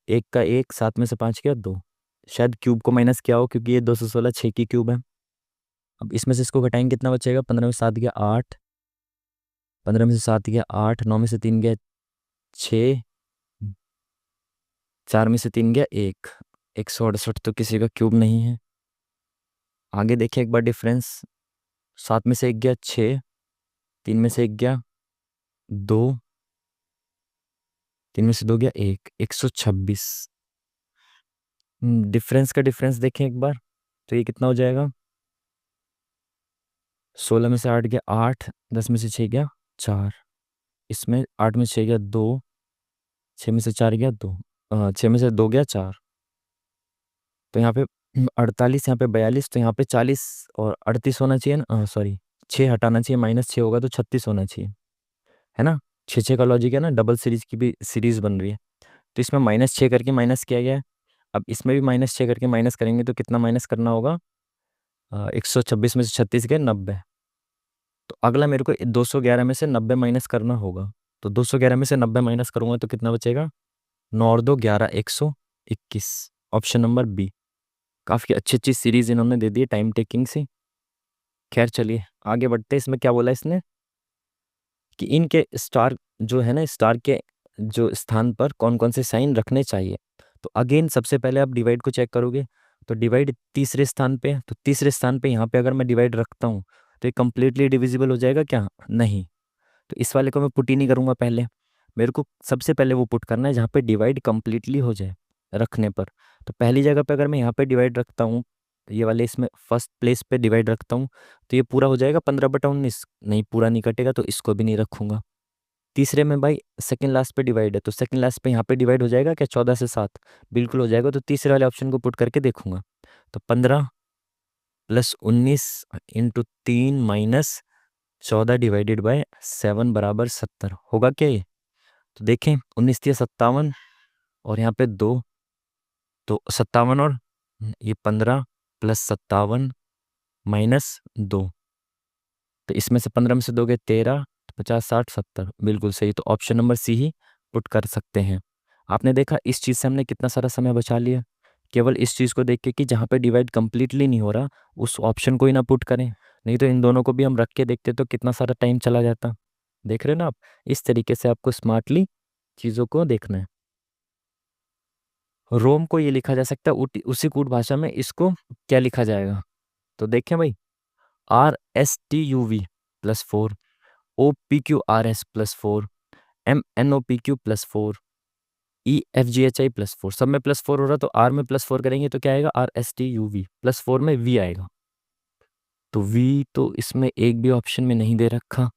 1 का 1, 7 में से 5 गया 2, शायद क्यूब को माइनस किया हो क्योंकि ये 216 6 की क्यूब है। अब इसमें से इसको घटाएंगे कितना बचेगा, 15 में 7 गया 8, 15 में से 7 गया 8, 9 में से 3 गया 6, 4 में से 3 गया 1, 168 तो किसी का क्यूब नहीं है। आगे देखिए एक बार डिफरेंस, 7 में से 1 गया 6, 3 में से 1 गया 2, 3 में से 2 गया 1, 126। डिफरेंस का डिफरेंस देखें एक बार, तो ये कितना हो जाएगा, 16 में से 8 गया 8, 10 में से 6 गया 4, इसमें 8 में से 6 गया 2, 6 में से 4 गया 2, 6 में से 2 गया 4, तो यहाँ पे 48, यहाँ पे 42, तो यहाँ पे 40 और 38 होना चाहिए ना, सॉरी 6 हटाना चाहिए, -6 होगा तो 36 होना चाहिए, है ना। 6 6 का लॉजिक है ना, डबल सीरीज की भी सीरीज बन रही है। तो इसमें -6 करके माइनस किया गया है। अब इसमें भी -6 करके माइनस करेंगे तो कितना माइनस करना होगा, 126 में से 36 गए 90। तो अगला मेरे को 211 में से 90 माइनस करना होगा। तो 211 में से 90 माइनस करूंगा तो कितना बचेगा, 9 और 2 11, 121, ऑप्शन नंबर बी। काफ़ी अच्छी अच्छी सीरीज इन्होंने दे दी है टाइम टेकिंग से। खैर चलिए आगे बढ़ते हैं। इसमें क्या बोला इसने कि इनके स्टार जो है ना, स्टार के जो स्थान पर कौन कौन से साइन रखने चाहिए। तो अगेन सबसे पहले आप डिवाइड को चेक करोगे, तो डिवाइड तीसरे स्थान पे है, तो तीसरे स्थान पे यहाँ पे अगर मैं डिवाइड रखता हूँ तो ये कंप्लीटली डिविजिबल हो जाएगा क्या, नहीं। तो इस वाले को मैं पुट ही नहीं करूँगा, पहले मेरे को सबसे पहले वो पुट करना है जहाँ पे डिवाइड कंप्लीटली हो जाए रखने पर। तो पहली जगह पे अगर मैं यहाँ पे डिवाइड रखता हूँ, तो ये वाले इसमें फर्स्ट प्लेस पे डिवाइड रखता हूँ, तो ये पूरा हो जाएगा 15/19, नहीं पूरा नहीं कटेगा तो इसको भी नहीं रखूँगा। तीसरे में भाई सेकंड लास्ट पे डिवाइड है, तो सेकंड लास्ट पे यहाँ पे डिवाइड हो जाएगा क्या, 14 से 7, बिल्कुल हो जाएगा। तो तीसरे वाले ऑप्शन को पुट करके देखूंगा, तो 15 + 19 इंटू 3 माइनस 14 डिवाइडेड बाय 7 बराबर 70 होगा क्या ये। तो देखें 19 या 57 और यहाँ पे 2, तो 57 और ये 15 + 57 -2, तो इसमें से 15 में से 2 गए 13, 50 60 70, बिल्कुल सही। तो ऑप्शन नंबर सी ही पुट कर सकते हैं। आपने देखा इस चीज़ से हमने कितना सारा समय बचा लिया, केवल इस चीज़ को देख के कि जहाँ पे डिवाइड कंप्लीटली नहीं हो रहा उस ऑप्शन को ही ना पुट करें, नहीं तो इन दोनों को भी हम रख के देखते तो कितना सारा टाइम चला जाता। देख रहे हो ना आप, इस तरीके से आपको स्मार्टली चीज़ों को देखना है। रोम को ये लिखा जा सकता है उसी कूट भाषा में इसको क्या लिखा जाएगा? तो देखें भाई, RSTUV+4, OPQRS+4, MNOPQ+4, EFGHI+4, सब में +4 हो रहा, तो आर में +4 करेंगे तो क्या आएगा? RSTUV+4 में V आएगा। तो V तो इसमें एक भी ऑप्शन में नहीं दे रखा।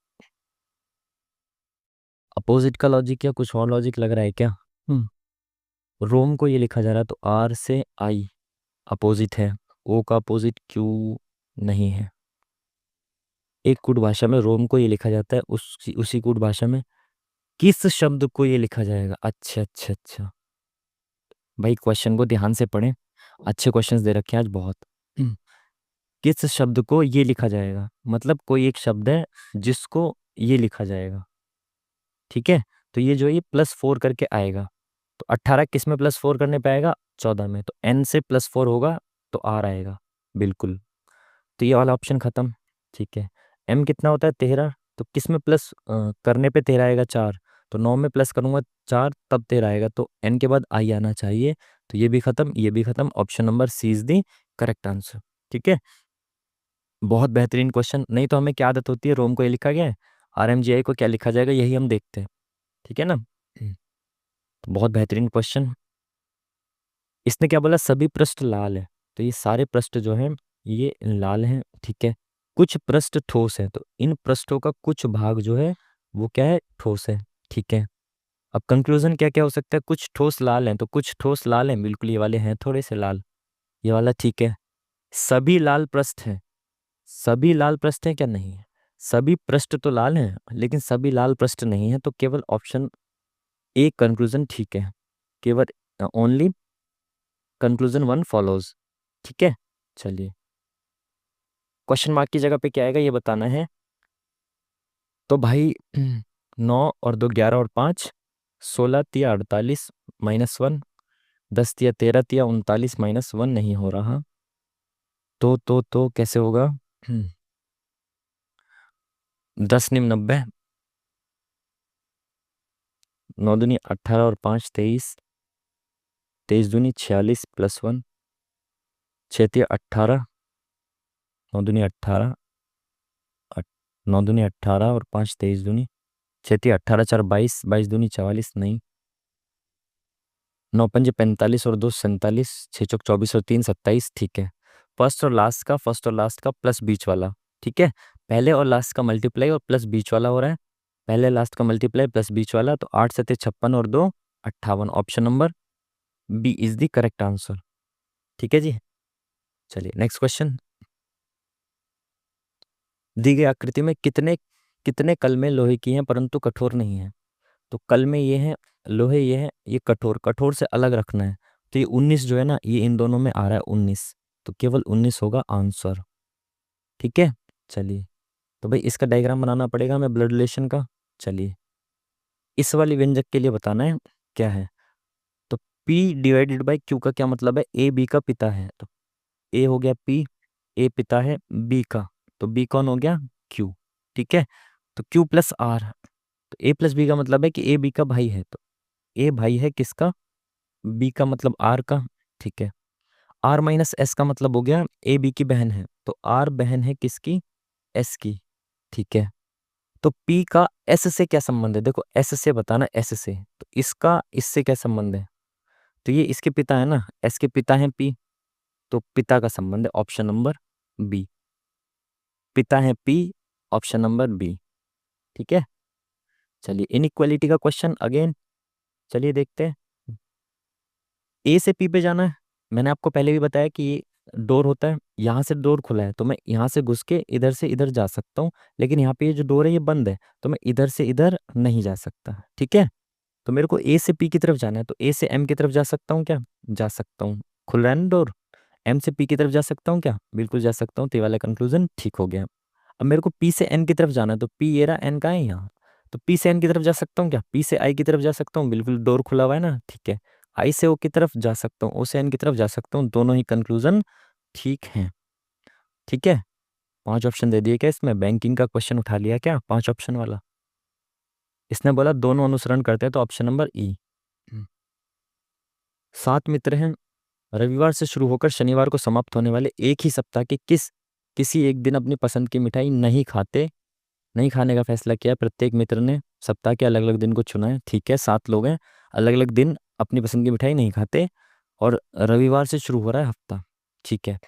अपोजिट का लॉजिक या कुछ और लॉजिक लग रहा है क्या? रोम को ये लिखा जा रहा है तो R से I अपोजिट है, O का अपोजिट Q नहीं है। एक कूट भाषा में रोम को ये लिखा जाता है, उसी कूट भाषा में किस शब्द को ये लिखा जाएगा? अच्छा अच्छा अच्छा भाई, क्वेश्चन को ध्यान से पढ़ें, अच्छे क्वेश्चंस दे रखे हैं आज बहुत। किस शब्द को ये लिखा जाएगा, मतलब कोई एक शब्द है जिसको ये लिखा जाएगा, ठीक है? तो ये जो ये +4 करके आएगा, तो 18 किस में +4 करने पे आएगा? 14 में। तो N से +4 होगा तो R आएगा, बिल्कुल। तो ये वाला ऑप्शन खत्म, ठीक है। M कितना होता है? 13, तो किस में प्लस करने पे 13 आएगा? 4, तो 9 में प्लस करूंगा 4 तब 13 आएगा, तो N के बाद I आना चाहिए। तो ये भी खत्म, ये भी खत्म। Option number C is the correct answer, ठीक है। बहुत बेहतरीन क्वेश्चन। नहीं तो हमें क्या आदत होती है, रोम को ये लिखा गया है, RMGI को क्या लिखा जाएगा, यही हम देखते हैं, ठीक है ना। तो बहुत बेहतरीन क्वेश्चन। इसने क्या बोला? सभी पृष्ठ लाल है, तो ये सारे पृष्ठ जो हैं ये लाल हैं, ठीक है। कुछ पृष्ठ ठोस है, तो इन पृष्ठों का कुछ भाग जो है वो क्या है? ठोस है, ठीक है। अब कंक्लूजन क्या क्या हो सकता है? कुछ ठोस लाल हैं, तो कुछ ठोस लाल हैं, बिल्कुल ये वाले हैं थोड़े से लाल, ये वाला ठीक है। सभी लाल पृष्ठ हैं, सभी लाल पृष्ठ हैं क्या? नहीं है। सभी पृष्ठ तो लाल हैं लेकिन सभी लाल पृष्ठ नहीं है, तो केवल ऑप्शन ए कंक्लूजन ठीक है, केवल ओनली कंक्लूजन 1 फॉलोज, ठीक है। चलिए, क्वेश्चन मार्क की जगह पे क्या आएगा ये बताना है। तो भाई 9 और 2 11 और 5 16 तिया 48 -1, 10 तिया 13 तिया 39 -1 नहीं हो रहा। तो कैसे होगा? 10 निम 90, 9 दूनी 18 और 5 23, 23 दूनी 46 +1, 6 तिया 18, 9 दूनी 18, 9 दूनी 18 और 5 23 दूनी 6 तिया 18 4 22, 22 दूनी 44 नहीं, 9 पंजे 45 और 2 47, 6 चौक 24 और 3 27, ठीक है। फर्स्ट और लास्ट का प्लस बीच वाला, ठीक है। पहले और लास्ट का मल्टीप्लाई और प्लस बीच वाला हो रहा है, पहले लास्ट का मल्टीप्लाई प्लस बीच वाला, तो 8 7 56 और 2 58, option number B is the correct answer, ठीक है जी। चलिए नेक्स्ट क्वेश्चन। दी गई आकृति में कितने कितने कलमे लोहे की हैं परंतु कठोर नहीं है? तो कलमे ये हैं, लोहे ये है, ये कठोर, कठोर से अलग रखना है, तो ये 19 जो है ना, ये इन दोनों में आ रहा है 19, तो केवल 19 होगा आंसर, ठीक है। चलिए, तो भाई इसका डायग्राम बनाना पड़ेगा हमें ब्लड रिलेशन का। चलिए, इस वाली व्यंजक के लिए बताना है क्या है। तो P/Q का क्या मतलब है? ए बी का पिता है, तो ए हो गया P, ए पिता है बी का, तो बी कौन हो गया? Q, ठीक है। तो Q+R, तो A+B का मतलब है कि ए बी का भाई है, तो ए भाई है किसका? बी का, मतलब आर का, ठीक है। R-S का मतलब हो गया ए बी की बहन है, तो आर बहन है किसकी? एस की, ठीक है। तो पी का एस से क्या संबंध है? देखो एस से बताना, एस से, तो इसका इससे क्या संबंध है? तो ये इसके पिता है ना, एस के पिता हैं पी, तो पिता का संबंध है, ऑप्शन नंबर बी। पिता है पी, ऑप्शन नंबर बी, ठीक है। चलिए, इनइक्वालिटी का क्वेश्चन अगेन, चलिए देखते हैं। ए से पी पे जाना है, मैंने आपको पहले भी बताया कि ये डोर होता है, यहाँ से डोर खुला है तो मैं यहाँ से घुस के इधर से इधर जा सकता हूँ, लेकिन यहाँ पे ये जो डोर है ये बंद है, तो मैं इधर से इधर नहीं जा सकता, ठीक है। तो मेरे को ए से पी की तरफ जाना है, तो ए से एम की तरफ जा सकता हूँ क्या? जा सकता हूँ, खुल रहा है ना डोर। एम से पी की तरफ जा सकता हूँ क्या? बिल्कुल जा सकता हूँ, तो ये वाला कंक्लूजन ठीक हो गया। अब मेरे को पी से एन की तरफ जाना है, तो पी ये रहा, एन का है यहाँ, तो पी से एन की तरफ जा सकता हूँ क्या? पी से आई की तरफ जा सकता हूँ, बिल्कुल डोर खुला हुआ है ना, ठीक है। आई से ओ की तरफ जा सकता हूँ, ओ से एन की तरफ जा सकता हूँ, दोनों ही कंक्लूजन ठीक हैं, ठीक है। 5 ऑप्शन दे दिए क्या इसमें? बैंकिंग का क्वेश्चन उठा लिया क्या 5 ऑप्शन वाला? इसने बोला दोनों अनुसरण करते हैं, तो ऑप्शन नंबर ई। सात मित्र हैं, रविवार से शुरू होकर शनिवार को समाप्त होने वाले एक ही सप्ताह के किसी एक दिन अपनी पसंद की मिठाई नहीं खाने का फैसला किया। प्रत्येक मित्र ने सप्ताह के अलग अलग दिन को चुना है। ठीक है, 7 लोग हैं, अलग अलग दिन अपनी पसंद की मिठाई नहीं खाते, और रविवार से शुरू हो रहा है हफ्ता। ठीक है,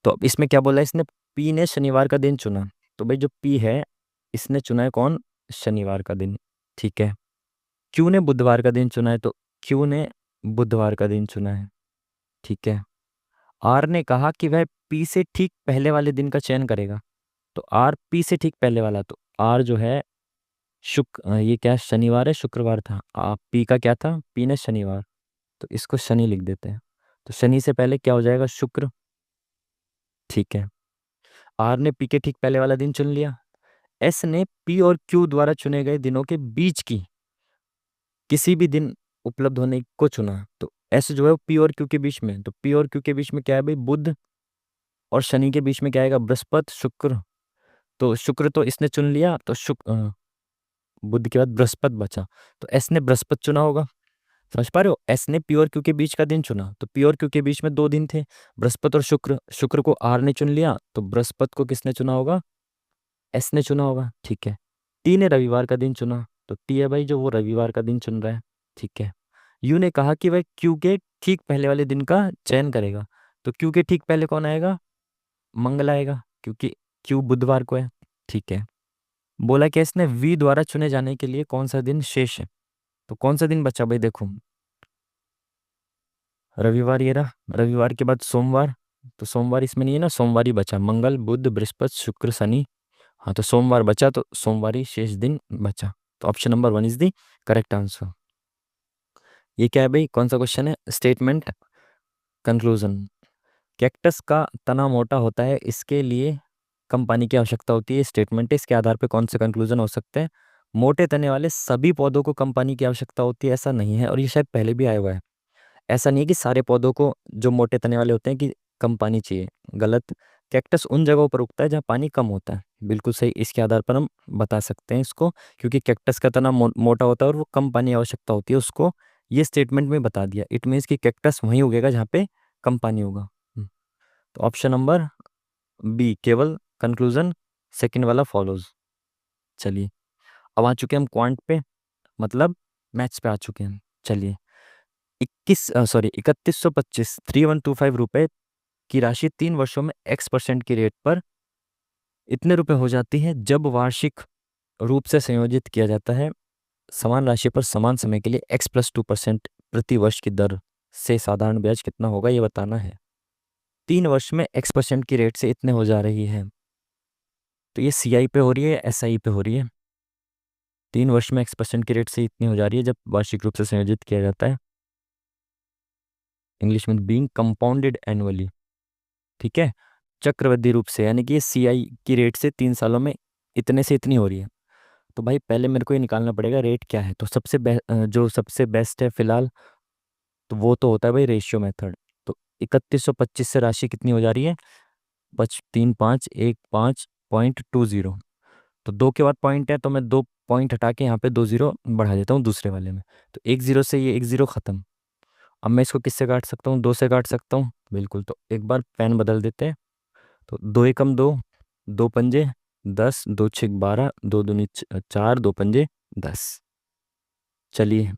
तो अब इसमें क्या बोला है इसने, पी ने शनिवार का दिन चुना। तो भाई जो पी है, इसने चुना है कौन, शनिवार का दिन। ठीक है, क्यू ने बुधवार का दिन चुना है, तो क्यू ने बुधवार का दिन चुना है। ठीक है, आर ने कहा कि वह पी से ठीक पहले वाले दिन का चयन करेगा। तो आर पी से ठीक पहले वाला, तो आर जो है ये क्या शनिवार है, शुक्रवार था। पी का क्या था, पी ने शनिवार, तो इसको शनि लिख देते हैं। तो शनि से पहले क्या हो जाएगा, शुक्र। ठीक है, आर ने पी के ठीक पहले वाला दिन चुन लिया। एस ने पी और क्यू द्वारा चुने गए दिनों के बीच की किसी भी दिन उपलब्ध होने को चुना। तो एस जो है वो पी और क्यू के बीच में, तो पी और क्यू के बीच में क्या है भाई, बुध, और शनि के बीच में क्या आएगा, बृहस्पति शुक्र। तो शुक्र तो इसने चुन लिया, तो बुध के बाद बृहस्पति बचा, तो एस ने बृहस्पति चुना होगा। समझ पा रहे हो, एस ने पी और क्यू के बीच का दिन चुना, तो पी और क्यू के बीच में 2 दिन थे, बृहस्पति और शुक्र। शुक्र को आर ने चुन लिया, तो बृहस्पति को किसने चुना होगा, एस ने चुना होगा। ठीक है, टी ने रविवार का दिन चुना, तो टी है भाई जो वो रविवार का दिन चुन रहा है। ठीक है, यू ने कहा कि वह क्यू के ठीक पहले वाले दिन का चयन करेगा। तो क्यू के ठीक पहले कौन आएगा, मंगल आएगा, क्योंकि क्यू बुधवार को है। ठीक है, बोला कि इसने वी द्वारा चुने जाने के लिए कौन सा दिन शेष है। तो कौन सा दिन बचा भाई, देखो रविवार, ये रहा, रविवार के बाद सोमवार, तो सोमवार इसमें नहीं है ना, सोमवार ही बचा, मंगल बुध बृहस्पति शुक्र शनि। हाँ, तो सोमवार बचा, तो सोमवार ही शेष दिन बचा। तो option number 1 is the correct answer. ये क्या है भाई, कौन सा क्वेश्चन है, स्टेटमेंट कंक्लूजन। कैक्टस का तना मोटा होता है, इसके लिए कम पानी की आवश्यकता होती है, स्टेटमेंट है। इसके आधार पे कौन से कंक्लूजन हो सकते हैं, मोटे तने वाले सभी पौधों को कम पानी की आवश्यकता होती है, ऐसा नहीं है, और ये शायद पहले भी आया हुआ है। ऐसा नहीं है कि सारे पौधों को जो मोटे तने वाले होते हैं कि कम पानी चाहिए, गलत। कैक्टस उन जगहों पर उगता है जहाँ पानी कम होता है, बिल्कुल सही। इसके आधार पर हम बता सकते हैं इसको, क्योंकि कैक्टस का तना मोटा होता है और वो कम पानी की आवश्यकता होती है उसको। ये स्टेटमेंट में बता दिया, इट मीन्स कि कैक्टस वहीं उगेगा जहाँ पे कम पानी होगा। तो ऑप्शन नंबर बी, केवल कंक्लूजन सेकंड वाला फॉलोज। चलिए, अब आ चुके हैं हम क्वांट पे, मतलब मैथ्स पे आ चुके हैं। चलिए, 3125 की राशि 3 वर्षों में x% की रेट पर इतने रुपए हो जाती है जब वार्षिक रूप से संयोजित किया जाता है समान राशि पर समान समय के लिए x+2% प्रति वर्ष की दर से साधारण ब्याज कितना होगा, ये बताना है। 3 वर्ष में x% की रेट से इतने हो जा रही है, तो ये CI पे हो रही है या SI पे हो रही है। 3 वर्ष में x% की रेट से इतनी हो जा रही है जब वार्षिक रूप से संयोजित किया जाता है, इंग्लिश में बीइंग कंपाउंडेड एनुअली। ठीक है, चक्रवृद्धि रूप से, यानी कि ये CI की रेट से 3 सालों में इतने से इतनी हो रही है। तो भाई पहले मेरे को ये निकालना पड़ेगा रेट क्या है। तो जो सबसे बेस्ट है फिलहाल, तो वो तो होता है भाई रेशियो मेथड। तो 3125 से राशि कितनी हो जा रही है, 3515.20। तो 2 के बाद पॉइंट है, तो मैं 2 पॉइंट हटा के यहाँ पे 2 जीरो बढ़ा देता हूँ दूसरे वाले में। तो 1 0 से ये 1 0 खत्म। अब मैं इसको किससे काट सकता हूँ, 2 से काट सकता हूँ, बिल्कुल। तो एक बार पेन बदल देते हैं। तो 2 एकम 2, 2 पंजे 10, 2 छक 12, 2 दूनी 4, 2 पंजे 10। चलिए,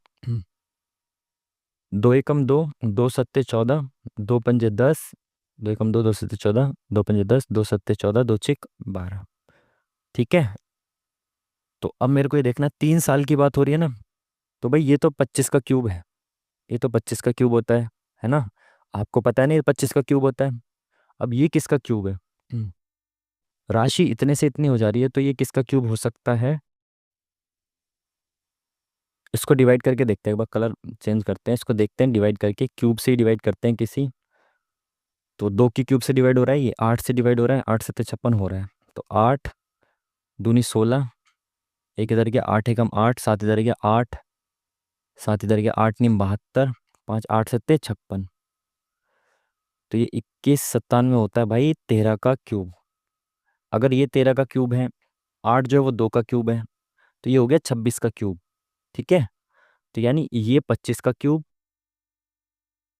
2 एकम 2, 2 सत्ते 14, 2 पंजे 10, 2 एकम 2, 2 सत्ते 14, 2 पंजे 10, 2 सत्ते 14, 2 छक 12। ठीक है, तो अब मेरे को ये देखना, 3 साल की बात हो रही है ना, तो भाई ये तो 25 का क्यूब है, ये तो 25 का क्यूब होता है ना। आपको पता है नहीं 25 का क्यूब होता है। अब ये किसका क्यूब है, राशि इतने से इतनी हो जा रही है, तो ये किसका क्यूब हो सकता है। इसको डिवाइड करके देखते हैं, एक बार कलर चेंज करते हैं, इसको देखते हैं डिवाइड करके, क्यूब से ही डिवाइड करते हैं किसी। तो 2 की क्यूब से डिवाइड हो रहा है, ये 8 से डिवाइड हो रहा है, 8 सत्ते 56 हो रहा है। तो 8 दूनी 16, एक इधर गया 8 एकम 8, 7 इधर गया 8, 7 इधर गया 8 नीम 72, 5 8 सत्ते 56। तो ये 2197 होता है भाई 13 का क्यूब। अगर ये 13 का क्यूब है, 8 जो है वो 2 का क्यूब है, तो ये हो गया 26 का क्यूब। ठीक है, तो यानी ये 25 का क्यूब,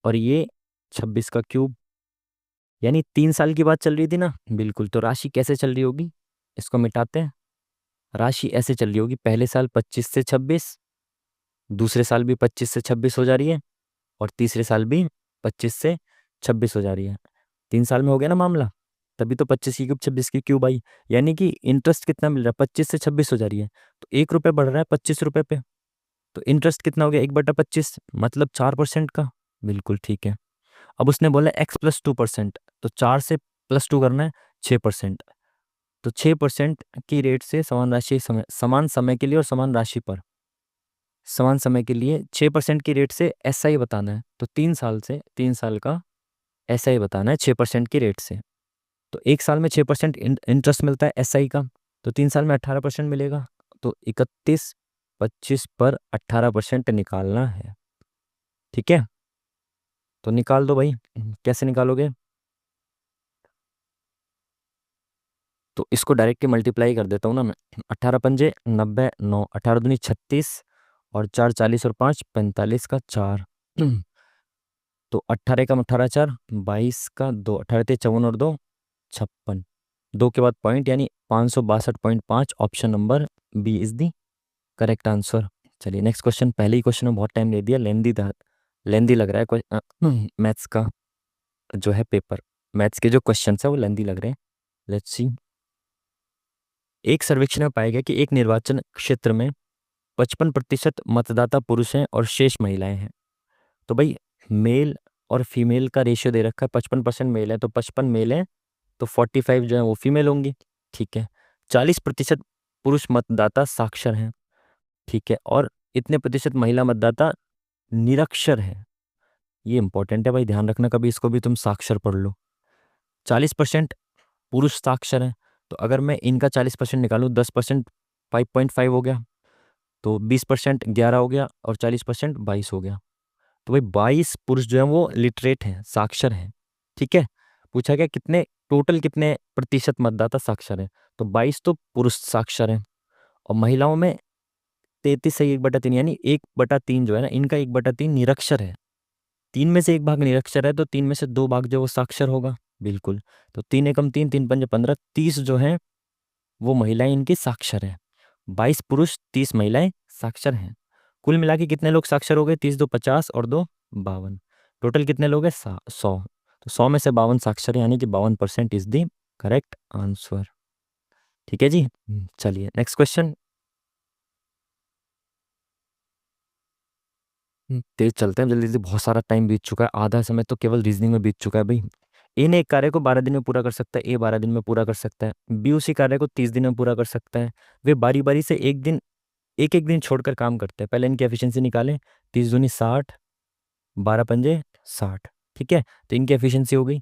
और ये 26 का क्यूब, यानी 3 साल की बात चल रही थी ना। बिल्कुल, तो राशि कैसे चल रही होगी, इसको मिटाते हैं। राशि ऐसे चल रही होगी, पहले साल 25 से 26, दूसरे साल भी 25 से 26 हो जा रही है, और तीसरे साल भी 25 से 26 हो जा रही है। 3 साल में हो गया ना मामला, तभी तो 25 की क्यूब 26 की क्यूब आई। यानी कि इंटरेस्ट कितना मिल रहा है, 25 से 26 हो जा रही है, तो 1 रुपये बढ़ रहा है 25 रुपये पे। तो इंटरेस्ट कितना हो गया, 1/25, मतलब 4% का। बिल्कुल ठीक है। अब उसने बोला x+2%, तो 4 से +2 करना है, 6%। तो 6% की रेट से समान समय के लिए और समान राशि पर, समान समय के लिए 6% की रेट से SI बताना है। तो 3 साल का SI बताना है 6% की रेट से। तो 1 साल में 6% इंटरेस्ट मिलता है SI का, तो 3 साल में 18% मिलेगा। तो 31, 25 पर 18% निकालना है। ठीक है, तो निकाल दो भाई। कैसे निकालोगे, तो इसको डायरेक्ट मल्टीप्लाई कर देता हूँ ना मैं। 18 पंजे 90, 9 18 दूनी 36, और 4 40, और 5 45 का 4। तो 18 का 18 4, 22 का 2, 18 54, और 2 56, 2 के बाद पॉइंट, यानी 562.5। Option number B is the correct answer. चलिए नेक्स्ट क्वेश्चन। पहले ही क्वेश्चन में बहुत टाइम ले दिया, लेंदी लग रहा है मैथ्स का जो है पेपर, मैथ्स के जो क्वेश्चन है वो लेंदी लग रहे हैं। Let's see. एक सर्वेक्षण में पाया गया कि एक निर्वाचन क्षेत्र में 55% मतदाता पुरुष हैं और शेष महिलाएं हैं। तो भाई मेल और फीमेल का रेशियो दे रखा है, 55% मेल है तो 55 मेल है, तो 45 जो है वो फीमेल होंगी। ठीक है। 40% पुरुष मतदाता साक्षर हैं। ठीक है। और इतने प्रतिशत महिला मतदाता निरक्षर है। ये इंपॉर्टेंट है भाई, ध्यान रखना, कभी इसको भी तुम साक्षर पढ़ लो। 40% पुरुष साक्षर हैं, तो अगर मैं इनका 40% निकालूं, 10% 5.5 हो गया, तो 20% 11 हो गया, और 40% 22 हो गया। तो भाई 22 पुरुष जो है वो लिटरेट हैं, साक्षर हैं। ठीक है। पूछा गया कितने टोटल कितने प्रतिशत मतदाता साक्षर हैं, तो 22 तो पुरुष साक्षर हैं, और महिलाओं में 33 से 1/3, यानी 1/3 जो है ना, इनका 1/3 निरक्षर है। 3 में से 1 भाग निरक्षर है, तो 3 में से 2 भाग जो वो साक्षर होगा। बिल्कुल। तो 3 एकम 3, 3 पंजे 15, 30 जो है वो महिलाएं इनकी साक्षर है। 22 पुरुष 30 महिलाएं साक्षर हैं। कुल मिला के कितने लोग साक्षर हो गए, 30 दो 50 और 2 52। टोटल कितने लोग हैं, 100। तो 100 में से 52 साक्षर है, यानी कि 52% इज दी करेक्ट आंसर। ठीक है जी। चलिए नेक्स्ट क्वेश्चन। तेज चलते हैं, जल्दी जल्दी, बहुत सारा टाइम बीत चुका है, आधा समय तो केवल रीजनिंग में बीत चुका है भाई। ए ने एक कार्य को 12 दिन में पूरा कर सकता है, ए 12 दिन में पूरा कर सकता है, बी उसी कार्य को 30 दिन में पूरा कर सकता है। वे बारी बारी से एक एक दिन छोड़कर काम करते हैं। पहले इनकी एफिशिएंसी निकालें। 30 दूनी 60, 12 पंजे 60। ठीक है। तो इनकी एफिशिएंसी हो गई।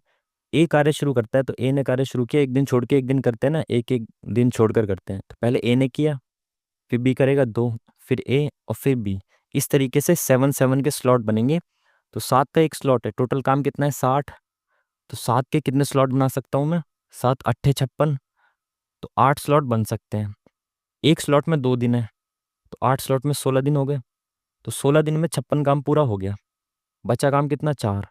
ए कार्य शुरू करता है, तो ए ने कार्य शुरू किया, एक दिन छोड़ के एक दिन करते हैं ना, एक एक दिन छोड़कर करते हैं। तो पहले ए ने किया, फिर बी करेगा 2, फिर ए, और फिर बी। इस तरीके से 7 7 के स्लॉट बनेंगे। तो 7 का एक स्लॉट है, टोटल काम कितना है 60। तो 7 के कितने स्लॉट बना सकता हूँ मैं, 7 अट्ठे 56, तो 8 स्लॉट बन सकते हैं। एक स्लॉट में 2 दिन है, तो 8 स्लॉट में 16 दिन हो गए। तो 16 दिन में 56 काम पूरा हो गया। बचा काम कितना, 4।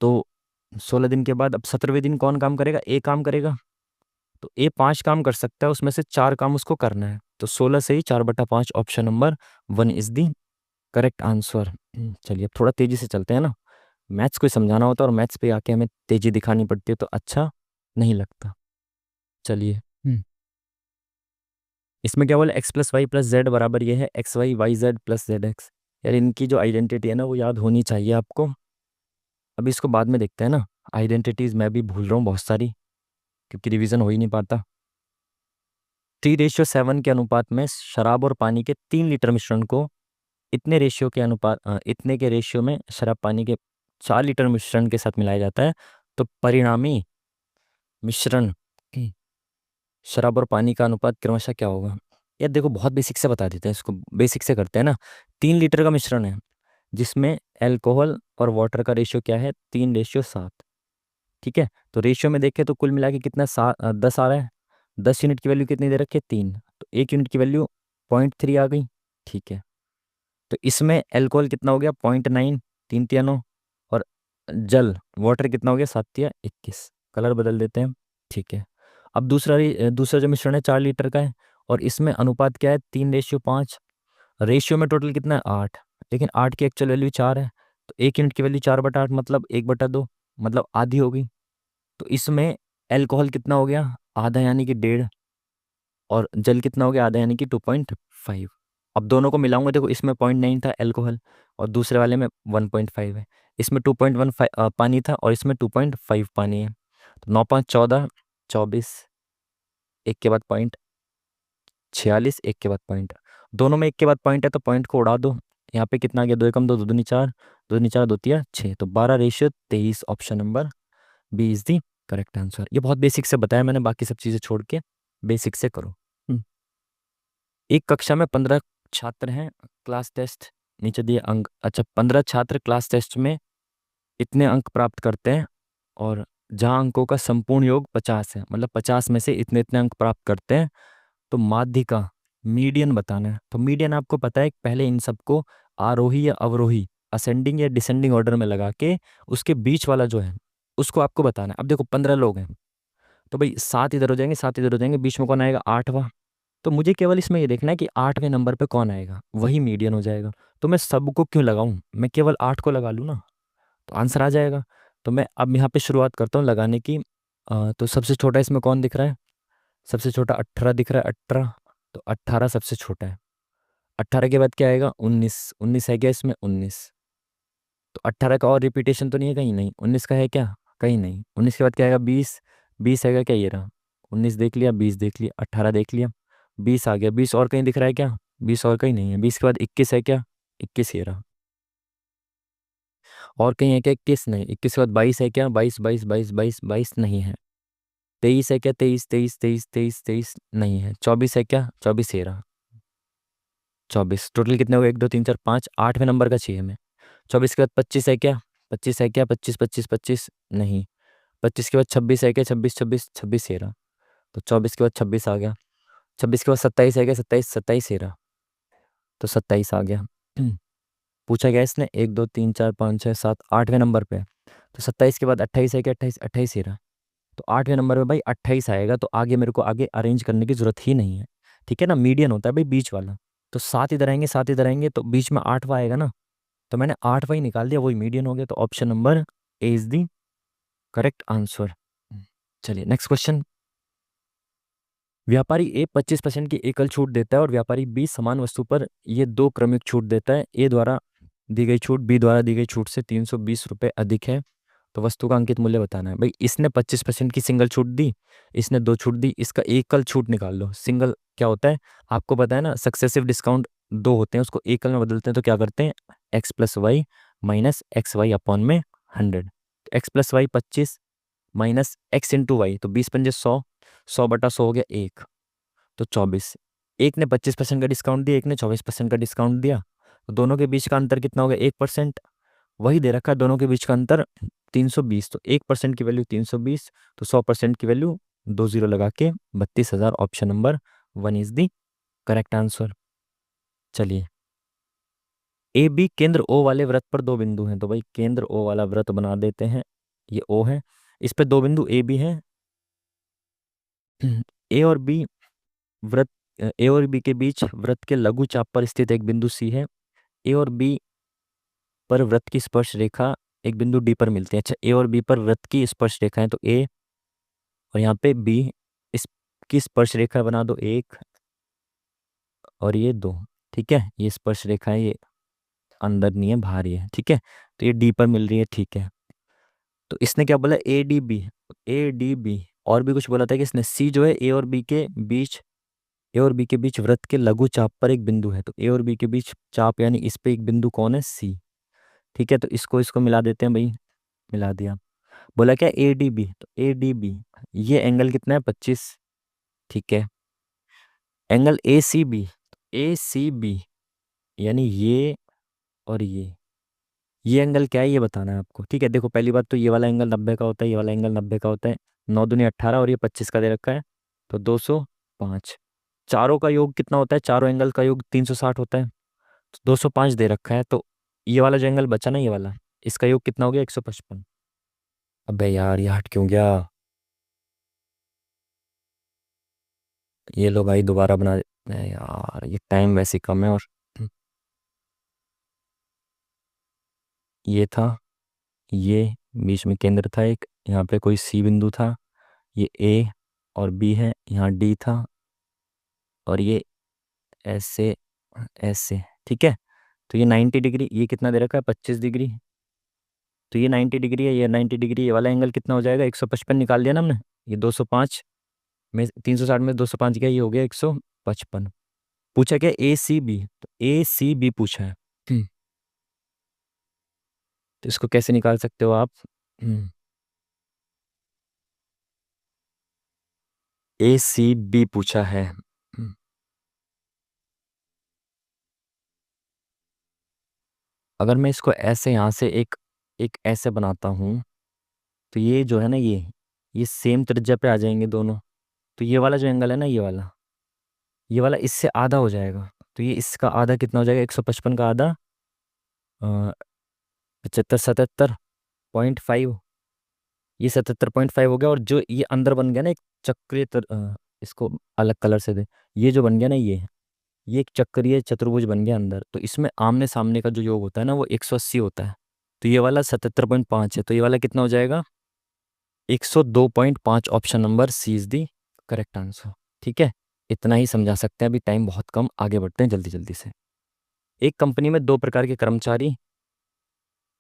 तो 16 दिन के बाद अब 17वें दिन कौन काम करेगा, ए काम करेगा। तो ए 5 काम कर सकता है, उसमें से 4 काम उसको करना है। तो 16 से ही 4/5, option number 1 is the correct answer. चलिए अब थोड़ा तेजी से चलते हैं ना, मैथ्स को समझाना होता है, और मैथ्स पे आके हमें तेजी दिखानी पड़ती है, तो अच्छा नहीं लगता। चलिए। इसमें क्या बोला, x+y+z बराबर ये है xy y z+zx। यार इनकी जो आइडेंटिटी है ना वो याद होनी चाहिए आपको। अभी इसको बाद में देखते हैं ना। आइडेंटिटीज मैं भी भूल रहा हूँ बहुत सारी, क्योंकि रिवीजन हो ही नहीं पाता। 3:7 के अनुपात में शराब और पानी के 3 लीटर मिश्रण को इतने के रेशियो में शराब पानी के 4 लीटर मिश्रण के साथ मिलाया जाता है, तो परिणामी मिश्रण शराब और पानी का अनुपात क्रमशः क्या होगा। यार देखो बहुत बेसिक से बता देते हैं, इसको बेसिक से करते हैं ना। 3 लीटर का मिश्रण है, जिसमें अल्कोहल और वाटर का रेशियो क्या है, 3:7। ठीक है। तो रेशियो में देखें तो कुल मिला के कितना 10 आ रहा है। 10 यूनिट की वैल्यू कितनी दे रखी है, 3, तो 1 यूनिट की वैल्यू 0.3 आ गई। ठीक है। तो इसमें अल्कोहल कितना हो गया, 0.9, 3 तिया 9, और जल वाटर कितना हो गया, 7 तिया 21। कलर बदल देते हैं, ठीक है। अब दूसरा जो मिश्रण है 4 लीटर का है, और इसमें अनुपात क्या है, 3:5। रेशियो में टोटल कितना है, 8। लेकिन 8 की एक्चुअल वैल्यू 4 है, तो 1 यूनिट की वैल्यू 4/8, मतलब 1/2, मतलब आधी हो गई। तो इसमें एल्कोहल कितना हो गया, आधा यानी कि 1.5, और जल कितना हो गया, आधा यानी कि 2.5। अब दोनों को मिलाऊंगा, देखो इसमें 0.9 था एल्कोहल, और दूसरे वाले में 1.5 है। इसमें 2.15 पानी था, और इसमें 2.5 पानी है। तो 9×5 = 14, 24, एक के बाद पॉइंट, 46, एक के बाद पॉइंट। दोनों में एक के बाद पॉइंट है, तो पॉइंट को उड़ा दो। यहाँ पे कितना आ गया, 2 एकम 2, 2 दूनी 4, 2 दूनी 4, 2 तिया 6, तो 12:23। Option number B is the correct answer. ये बहुत बेसिक से बताया मैंने, बाकी सब चीज़ें छोड़ के बेसिक से करो। एक कक्षा में 15 छात्र हैं, क्लास टेस्ट नीचे दिए अंक, अच्छा 15 छात्र क्लास टेस्ट में इतने अंक प्राप्त करते हैं, और जहाँ अंकों का संपूर्ण योग 50 है, मतलब 50 में से इतने इतने अंक प्राप्त करते हैं, तो माध्य का मीडियन बताना है। तो मीडियन आपको पता है, पहले इन सबको आरोही या अवरोही, असेंडिंग या डिसेंडिंग ऑर्डर में लगा के उसके बीच वाला जो है उसको आपको बताना है। अब देखो 15 लोग हैं, तो भाई 7 इधर हो जाएंगे, 7 इधर हो जाएंगे, बीच में कौन आएगा, 8वां। तो मुझे केवल इसमें ये देखना है कि 8वें नंबर पे कौन आएगा, वही मीडियन हो जाएगा। तो मैं सबको क्यों लगाऊं, मैं केवल 8 को लगा लूँ ना, तो आंसर आ जाएगा। तो मैं अब यहाँ पे शुरुआत करता हूँ लगाने की। तो सबसे छोटा इसमें कौन दिख रहा है, सबसे छोटा 18 दिख रहा है, 18। तो 18 सबसे छोटा है। 18 के बाद क्या आएगा, 19। 19 है क्या इसमें, 19। तो 18 का और रिपीटेशन तो नहीं है कहीं, नहीं। 19 का है क्या, कहीं नहीं। 19 के बाद क्या आएगा, 20। 20 है क्या, ये रहा। 19 देख लिया, 20 देख लिया, 18 देख लिया, 20 आ गया। 20 और कहीं दिख रहा है क्या, 20 और कहीं नहीं है। 20 के बाद 21 है क्या, 21 ये रहा। और कहीं है क्या, 21 नहीं। 21 के बाद 22 है क्या, 22 22 22 22 22 नहीं है। 23 है क्या, 23 23 23 23 23 नहीं है। 24 है क्या, 24 ये रहा। 24 टोटल कितने हो गए, 1 2 3 4 5, 8वें नंबर का चाहिए हमें। 24 के बाद 25 है क्या, 25 है क्या, 25 25 25 नहीं। 25 के बाद 26 है क्या, 26 26 26 ये रहा। तो 24 के बाद 26 आ गया। 26 के बाद 27 है क्या, 27 27 ये रहा। तो 27 आ गया। पूछा गया इसने 1 2 3 4 5 6 7 8वें नंबर पे। तो 27 के बाद 28 है क्या, 28 28 ही रहा। तो 8वें नंबर पे भाई 28 आएगा, तो आगे मेरे को आगे अरेंज करने की जरूरत ही नहीं है। ठीक है ना, मीडियन होता है भाई बीच वाला। तो 7 इधर आएंगे, 7 इधर आएंगे, तो बीच में 8वां आएगा ना। तो मैंने 8वां ही निकाल दिया, वही मीडियन हो गया। तो option number A is the correct answer. चलिए नेक्स्ट क्वेश्चन। व्यापारी ए 25% की एकल छूट देता है, और व्यापारी बी समान वस्तु पर ये 2 क्रमिक छूट देता है। ए द्वारा दी गई छूट बी द्वारा दी गई छूट से 320 रुपये अधिक है। तो वस्तु का अंकित मूल्य बताना है। भाई इसने 25% की सिंगल छूट दी, इसने 2 छूट दी, इसका एकल छूट निकाल लो। सिंगल क्या होता है, आपको पता है ना, सक्सेसिव डिस्काउंट 2 होते हैं, उसको एकल में बदलते हैं। तो क्या करते हैं, x+y माइनस XY अपॉन में 100। x+y 25 माइनस x×y, तो 20×5 = 100, 100/100 हो गया 1, तो 24। एक ने 25% का डिस्काउंट दिया, एक ने 24% का डिस्काउंट दिया, तो दोनों के बीच का अंतर कितना हो गया, 1%। वही दे रखा है, दोनों के बीच का अंतर 320। तो 1% की वैल्यू 320, तो 100% की वैल्यू 2 जीरो लगा के 32,000। Option number 1 is the correct answer. चलिए, ए बी केंद्र ओ वाले वृत्त पर 2 बिंदु हैं, तो भाई केंद्र ओ वाला वृत्त बना देते हैं। ये ओ है, इस पे 2 बिंदु ए बी हैं। ए और बी वृत्त, ए और बी के बीच वृत्त के लघु चाप पर स्थित एक बिंदु सी है। ए और बी पर वृत्त की स्पर्श रेखा एक बिंदु डी पर मिलती है। अच्छा, ए और बी पर वृत्त की स्पर्श रेखा है, तो ए और यहाँ पे बी, इसकी स्पर्श रेखा बना दो 1 और ये 2। ठीक है, ये स्पर्श रेखा है, ये अंदर नहीं है, बाहर ही है। ठीक है, तो ये डी पर मिल रही है। ठीक है, तो इसने क्या बोला, A D B, A D B. और भी कुछ बोला था कि इसने सी जो है ए और बी के बीच, ए और बी के बीच वृत्त के लघु चाप पर एक बिंदु है। तो ए और बी के बीच चाप यानी इस पे एक बिंदु कौन है, सी। ठीक है, तो इसको इसको मिला देते हैं भाई, मिला दिया। बोला क्या, ए डी बी, तो ए डी बी ये एंगल कितना है, 25। ठीक है, angle A C B, A C B यानी ये और ये एंगल क्या है, ये बताना है आपको। ठीक है, देखो पहली बात तो ये वाला एंगल 90 का होता है, ये वाला एंगल 90 का होता है। 9 दूनी 18 और ये 25 का दे रखा है, तो 205। चारों का योग कितना होता है, चारों एंगल का योग 360 होता है, तो 205 दे रखा है। तो ये वाला जो एंगल बचा ना, ये वाला, इसका योग कितना हो गया? 155। अबे यार, ये हट क्यों गया? ये लो भाई, दोबारा बना अबे यार, ये टाइम वैसे ही कम है। और ये था, ये बीच में केंद्र था एक, यहाँ पे कोई सी बिंदु था, ये ए और बी है, यहाँ डी था, और ये ऐसे, ऐसे। ठीक है। तो ये 90 डिग्री, ये कितना दे रखा है? 25 डिग्री। तो ये 90 डिग्री है, ये 90 डिग्री, ये वाला एंगल कितना हो जाएगा? 155 निकाल दिया ना हमने। ये 205 में 360 में 205 गया, ये हो गया 155। पूछा क्या? ए सी बी, तो ए सी बी पूछा है। हम्म, तो इसको कैसे निकाल सकते हो आप? ए सी बी पूछा है। अगर मैं इसको ऐसे यहाँ से एक एक ऐसे बनाता हूँ, तो ये जो है ना, ये सेम त्रिज्या पे आ जाएंगे दोनों। तो ये वाला जो एंगल है ना, ये वाला इससे आधा हो जाएगा। तो ये इसका आधा कितना हो जाएगा? 155 का आधा 75, 77.5। ये 77.5 हो गया। और जो ये अंदर बन गया ना एक चक्रीय इसको अलग कलर से दे, ये जो बन गया ना, ये एक चक्रीय चतुर्भुज बन गया अंदर। तो इसमें आमने सामने का जो योग होता है ना, वो 180 होता है। तो ये वाला 77.5 है, तो ये वाला कितना हो जाएगा? 102.5। Option number C is the correct answer. ठीक है। इतना ही समझा सकते हैं, अभी टाइम बहुत कम, आगे बढ़ते हैं जल्दी जल्दी से। एक कंपनी में दो प्रकार के कर्मचारी,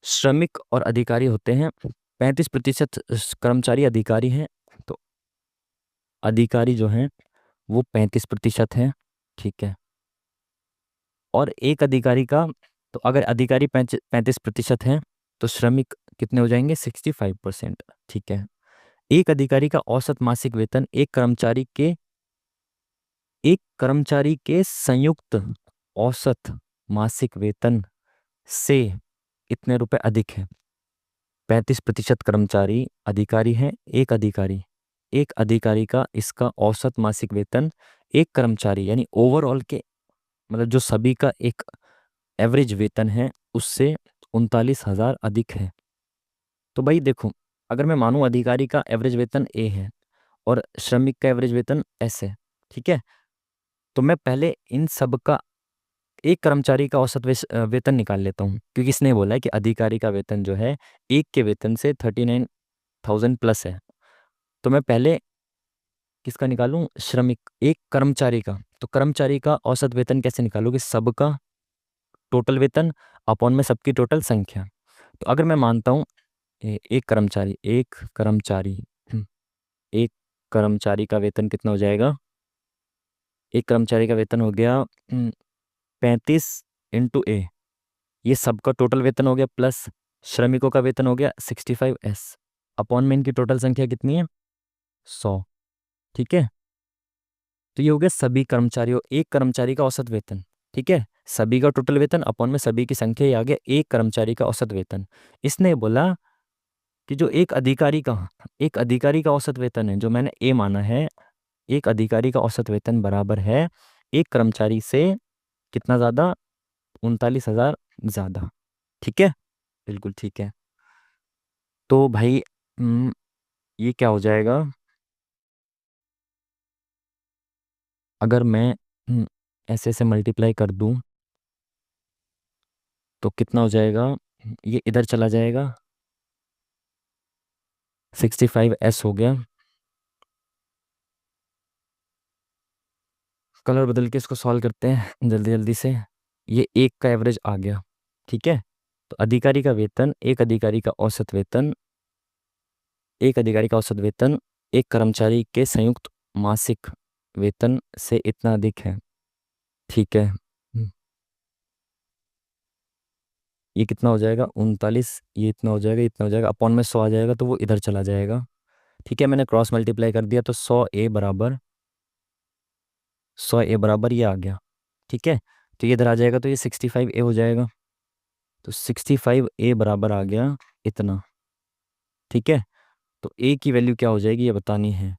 श्रमिक और अधिकारी होते हैं। 35% कर्मचारी अधिकारी हैं। तो अधिकारी जो हैं वो 35% हैं। ठीक है। और एक अधिकारी का, तो अगर अधिकारी 35% हैं, तो श्रमिक कितने हो जाएंगे? 65%। ठीक है। एक अधिकारी का औसत मासिक वेतन एक कर्मचारी के संयुक्त औसत मासिक वेतन से इतने रुपए अधिक है। 35% कर्मचारी अधिकारी हैं, एक अधिकारी का इसका औसत मासिक वेतन एक कर्मचारी यानी ओवरऑल के, मतलब जो सभी का एक एवरेज वेतन है, उससे 39,000 अधिक है। तो भाई देखो, अगर मैं मानूं अधिकारी का एवरेज वेतन ए है और श्रमिक का एवरेज वेतन एस है, ठीक है, तो मैं पहले इन सब का, एक कर्मचारी का औसत वेतन निकाल लेता हूँ, क्योंकि इसने बोला है कि अधिकारी का वेतन जो है एक के वेतन से 39,000 प्लस है। तो मैं पहले किसका निकालूं? श्रमिक, एक कर्मचारी का। तो कर्मचारी का औसत वेतन कैसे निकालूं? कि सबका टोटल वेतन अपॉन में सबकी टोटल संख्या। तो अगर मैं मानता हूँ एक कर्मचारी हम्म, एक कर्मचारी का वेतन कितना हो जाएगा? एक कर्मचारी का वेतन हो गया 35 × ए, ये सबका टोटल वेतन हो गया, प्लस श्रमिकों का वेतन हो गया 65s, अपॉन में इनकी टोटल संख्या कितनी है? 100। ठीक है। तो ये हो गया सभी कर्मचारियों, एक कर्मचारी का औसत वेतन। ठीक है। सभी का टोटल वेतन अपॉन में सभी की संख्या, ये आ गया एक कर्मचारी का औसत वेतन। इसने बोला कि जो एक अधिकारी का औसत वेतन है, जो मैंने ए माना है, एक अधिकारी का औसत वेतन बराबर है एक कर्मचारी से कितना ज्यादा? 39,000 ज्यादा। ठीक है। बिल्कुल ठीक है। तो भाई ये क्या हो जाएगा? अगर मैं ऐसे ऐसे मल्टीप्लाई कर दूं, तो कितना हो जाएगा? ये इधर चला जाएगा, 65s हो गया। कलर बदल के इसको सॉल्व करते हैं जल्दी जल्दी से। ये एक का एवरेज आ गया। ठीक है। तो अधिकारी का वेतन, एक अधिकारी का औसत वेतन एक कर्मचारी के संयुक्त मासिक वेतन से इतना अधिक है। ठीक है। ये कितना हो जाएगा? 39, ये इतना हो जाएगा, इतना हो जाएगा, अपॉन में 100 आ जाएगा, तो वो इधर चला जाएगा। ठीक है। मैंने क्रॉस मल्टीप्लाई कर दिया, तो 100 ए बराबर ये आ गया। ठीक है। तो ये इधर आ जाएगा, तो ये 65 ए हो जाएगा। तो 65 ए बराबर आ गया इतना। ठीक है। तो ए की वैल्यू क्या हो जाएगी, ये बतानी है।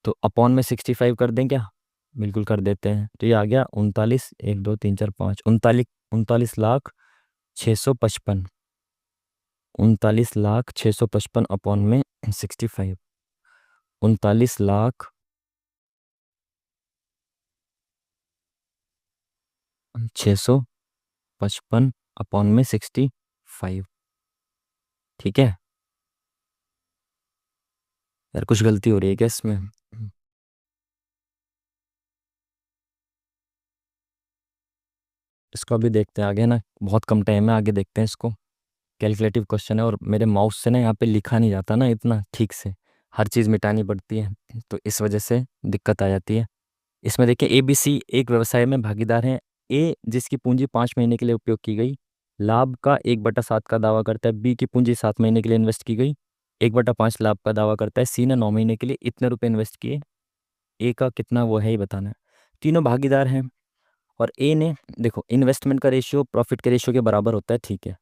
तो अपॉन में 65 कर दें क्या? बिल्कुल कर देते हैं। तो ये आ गया 39, 1 2 3 4 5, 39 39,00,000 655, 39,655 अपॉन में 65, 39,655 अपॉन में 65। ठीक है यार, कुछ गलती हो रही है क्या इसमें? इसको अभी देखते हैं आगे ना, बहुत कम टाइम है, आगे देखते हैं इसको। कैलकुलेटिव क्वेश्चन है और मेरे माउस से ना यहाँ पे लिखा नहीं जाता ना इतना ठीक से, हर चीज़ मिटानी पड़ती है, तो इस वजह से दिक्कत आ जाती है। इसमें देखिए ए बी सी एक व्यवसाय में भागीदार हैं। ए जिसकी पूंजी 5 महीने के लिए उपयोग की गई, लाभ का 1/7 का दावा करता है। बी की पूंजी 7 महीने के लिए इन्वेस्ट की गई, 1/5 लाभ का दावा करता है। सी ने 9 महीने के लिए इतने रुपए इन्वेस्ट किए, ए का कितना वो है ही बताना है। तीनों भागीदार हैं और ए ने, देखो इन्वेस्टमेंट का रेशियो प्रॉफिट के रेशियो के बराबर होता है, ठीक है।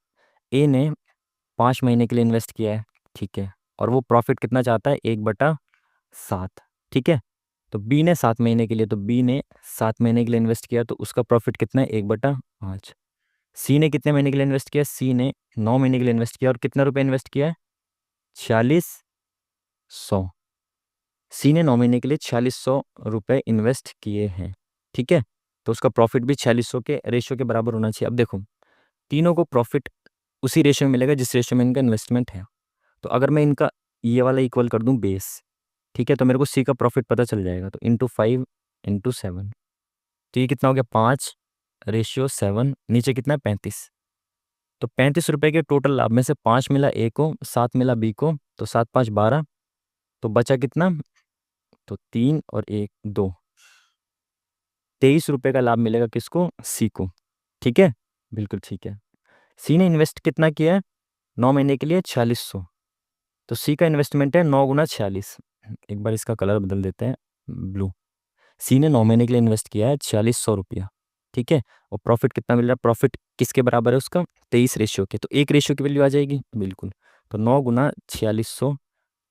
ए ने 5 महीने के लिए इन्वेस्ट किया है, ठीक है, और वो प्रॉफिट कितना चाहता है, 1/7, ठीक है। तो बी ने 7 महीने के लिए, तो बी ने 7 महीने के लिए इन्वेस्ट किया, तो उसका प्रॉफिट कितना है, 1/5। सी ने कितने महीने के लिए इन्वेस्ट किया, सी ने 9 महीने के लिए इन्वेस्ट किया और कितना रुपए इन्वेस्ट किया है, 4600। सी ने 9 महीने के लिए 4600 रुपए इन्वेस्ट किए हैं, ठीक है। तो उसका प्रॉफिट भी 4600 के रेशियो के बराबर होना चाहिए। अब देखो तीनों को प्रॉफिट उसी रेशियो में मिलेगा जिस रेशियो में इनका इन्वेस्टमेंट है। तो अगर मैं इनका ये वाला इक्वल कर दूं बेस, ठीक है, तो मेरे को सी का प्रॉफिट पता चल जाएगा। तो ×5 × 7, तो ये कितना हो गया, 5/7, नीचे कितना है, 35। तो 35 रुपए के टोटल लाभ में से 5 मिला ए को, 7 मिला बी को, तो 7×5 = 12। तो बचा कितना, तो 3 और 1 2, 23 रुपए का लाभ मिलेगा किसको, सी को, ठीक है, बिल्कुल ठीक है। सी ने इन्वेस्ट कितना किया है, 9 महीने के लिए 4600। तो सी का इन्वेस्टमेंट है 9 × 46। एक बार इसका कलर बदल देते हैं, ब्लू। सी ने 9 महीने के लिए इन्वेस्ट किया है 4600 रुपया, ठीक है। और प्रॉफिट कितना मिल रहा है, प्रॉफिट किसके बराबर है उसका, 23 रेशियो के, तो एक रेशियो की वैल्यू आ जाएगी, बिल्कुल। तो 9 × 4600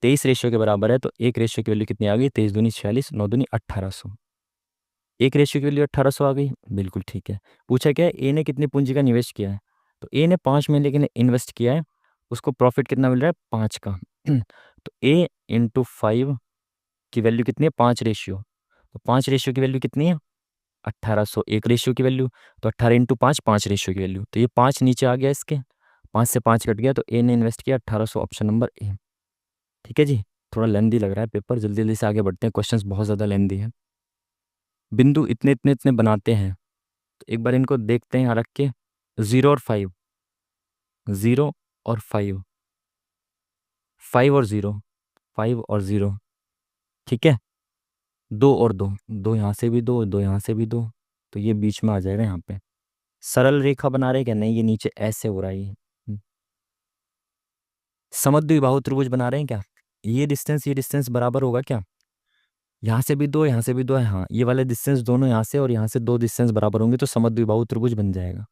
23 रेशियो के बराबर है, तो एक रेशियो की वैल्यू कितनी आ गई, 23×2 = 46, 9×2 = 1800। एक रेशियो की वैल्यू 1800 आ गई, बिल्कुल ठीक है। पूछा क्या है, ए ने कितनी पूंजी का निवेश किया है, तो ए ने 5 महीने के लिए इन्वेस्ट किया है, उसको प्रॉफिट कितना मिल रहा है, 5 का। तो A × 5 की वैल्यू कितनी है, 5 रेशियो, तो 5 रेशियो की वैल्यू कितनी है, 1800। एक रेशियो की वैल्यू, तो 18 × 5 5 रेशियो की वैल्यू, तो ये 5 नीचे आ गया इसके, 5 से 5 कट गया, तो ए ने इन्वेस्ट किया 1800, ऑप्शन नंबर ए। ठीक है जी, थोड़ा लेंदी लग रहा है पेपर, जल्दी जल्दी से आगे बढ़ते हैं, क्वेश्चंस बहुत ज़्यादा लेंदी है। बिंदु इतने इतने इतने बनाते हैं, तो एक बार इनको देखते हैं यहाँ रख के, 0 और 5, 0 और 5, 5 और 0, 5 और 0, ठीक है। 2 और 2, दो यहाँ से भी दो, दो यहाँ से भी दो, तो ये बीच में आ जाएगा यहाँ पे। सरल रेखा बना रहे क्या, नहीं, ये नीचे ऐसे हो रहा है ये। समद्विबाहु त्रिभुज बना रहे हैं क्या, ये डिस्टेंस बराबर होगा क्या, यहाँ से भी दो, यहाँ से भी दो है, हाँ, ये वाले डिस्टेंस दोनों यहाँ से और यहाँ से दो डिस्टेंस बराबर होंगे तो समद्विबाहु त्रिभुज बन जाएगा।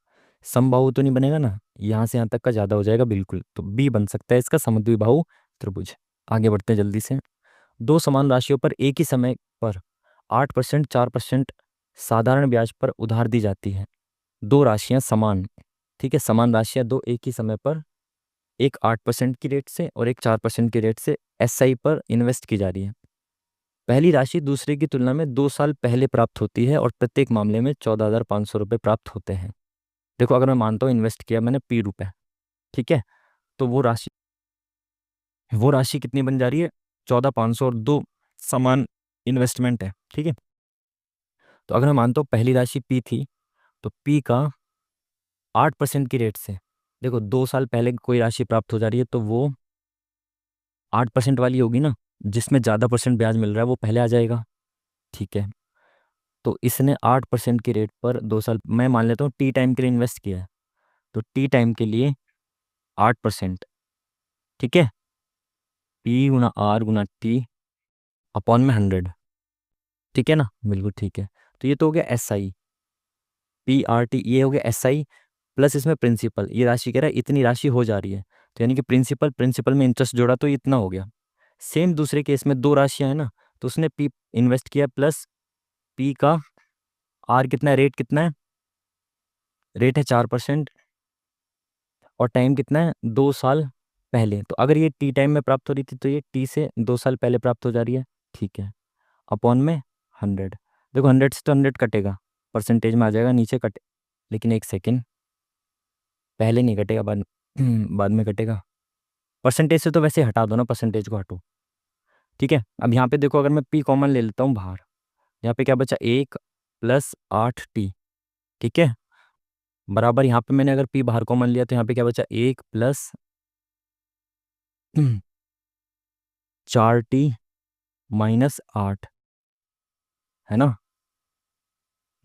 समबाहु तो नहीं बनेगा ना, यहाँ से यहाँ तक का ज़्यादा हो जाएगा, बिल्कुल, तो बी बन सकता है इसका समद्विबाहु त्रिभुज। आगे बढ़ते हैं जल्दी से। दो समान राशियों पर एक ही समय पर 8%, 4% साधारण ब्याज पर उधार दी जाती है। दो राशियां समान, ठीक है, समान राशियां दो एक ही समय पर, एक 8% की रेट से और एक 4% की रेट से एसआई पर इन्वेस्ट की जा रही है। पहली राशि दूसरे की तुलना में 2 साल पहले प्राप्त होती है और प्रत्येक मामले में 14,500 रुपये प्राप्त होते हैं। देखो अगर मैं मानता हूँ इन्वेस्ट किया मैंने P रुपए, ठीक है, तो वो राशि कितनी बन जा रही है, 14,500, और दो समान इन्वेस्टमेंट है, ठीक है। तो अगर मैं मानता हूँ पहली राशि P थी, तो P का 8% की रेट से, देखो 2 साल पहले कोई राशि प्राप्त हो जा रही है तो वो 8% वाली होगी ना, जिसमें ज़्यादा परसेंट ब्याज मिल रहा है वो पहले आ जाएगा, ठीक है। तो इसने 8% की रेट पर 2 साल, मैं मान लेता हूँ टी टाइम के लिए इन्वेस्ट किया है, तो टी टाइम के लिए 8%, ठीक है, P × R × T अपॉन में 100, ठीक है ना, बिल्कुल ठीक है। तो ये तो हो गया SI, PRT, ये हो गया SI प्लस इसमें प्रिंसिपल, ये राशि कह रहा है इतनी राशि हो जा रही है, तो यानी कि प्रिंसिपल प्रिंसिपल में इंटरेस्ट जोड़ा तो इतना हो गया। सेम दूसरे केस में दो राशियां है ना, तो उसने P इन्वेस्ट किया प्लस P का R कितना है, रेट कितना है, रेट है 4%, और टाइम कितना है 2 साल पहले। तो अगर ये टी टाइम में प्राप्त हो रही थी तो ये टी से 2 साल पहले प्राप्त हो जा रही है, ठीक है। अपॉन में 100, देखो 100 से तो 100 कटेगा, परसेंटेज में आ जाएगा, नीचे कटे, लेकिन एक सेकेंड, पहले नहीं कटेगा, बाद बाद में कटेगा। परसेंटेज से तो वैसे हटा दो ना, परसेंटेज को हटो, ठीक है। अब यहाँ पे देखो, अगर मैं पी कॉमन ले लेता हूँ बाहर, यहाँ पे क्या बचा 1 + 8t, ठीक है, बराबर यहाँ पे मैंने अगर पी बाहर कॉमन लिया तो यहाँ पे क्या बचा 1 + 4t - 8, है ना।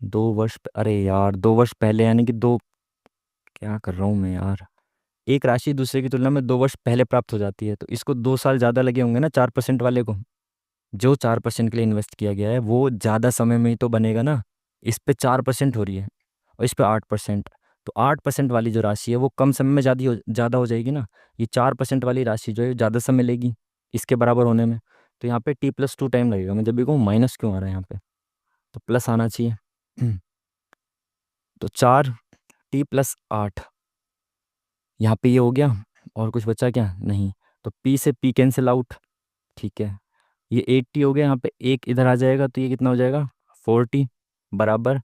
2 वर्ष, अरे यार 2 वर्ष पहले, यानी कि दो, क्या कर रहा हूँ मैं यार, एक राशि दूसरे की तुलना में 2 वर्ष पहले प्राप्त हो जाती है, तो इसको 2 साल ज़्यादा लगे होंगे ना 4% वाले को। जो 4% के लिए इन्वेस्ट किया गया है वो ज़्यादा समय में ही तो बनेगा ना। इस पे 4% हो रही है और इस पे 8%, तो 8% वाली जो राशि है वो कम समय में ज़्यादा हो जाएगी ना। ये 4% वाली राशि जो है ज़्यादा समय लेगी इसके बराबर होने में। तो यहाँ पे t+2 टाइम लगेगा। मैं जब भी कहूँ माइनस क्यों आ रहा है यहाँ पे, तो प्लस आना चाहिए। तो 4t + 8, यहाँ पे ये हो गया, और कुछ बचा क्या, नहीं। तो p से p कैंसिल आउट, ठीक है। ये 80 हो गया, यहाँ पे एक इधर आ जाएगा तो ये कितना हो जाएगा 40, बराबर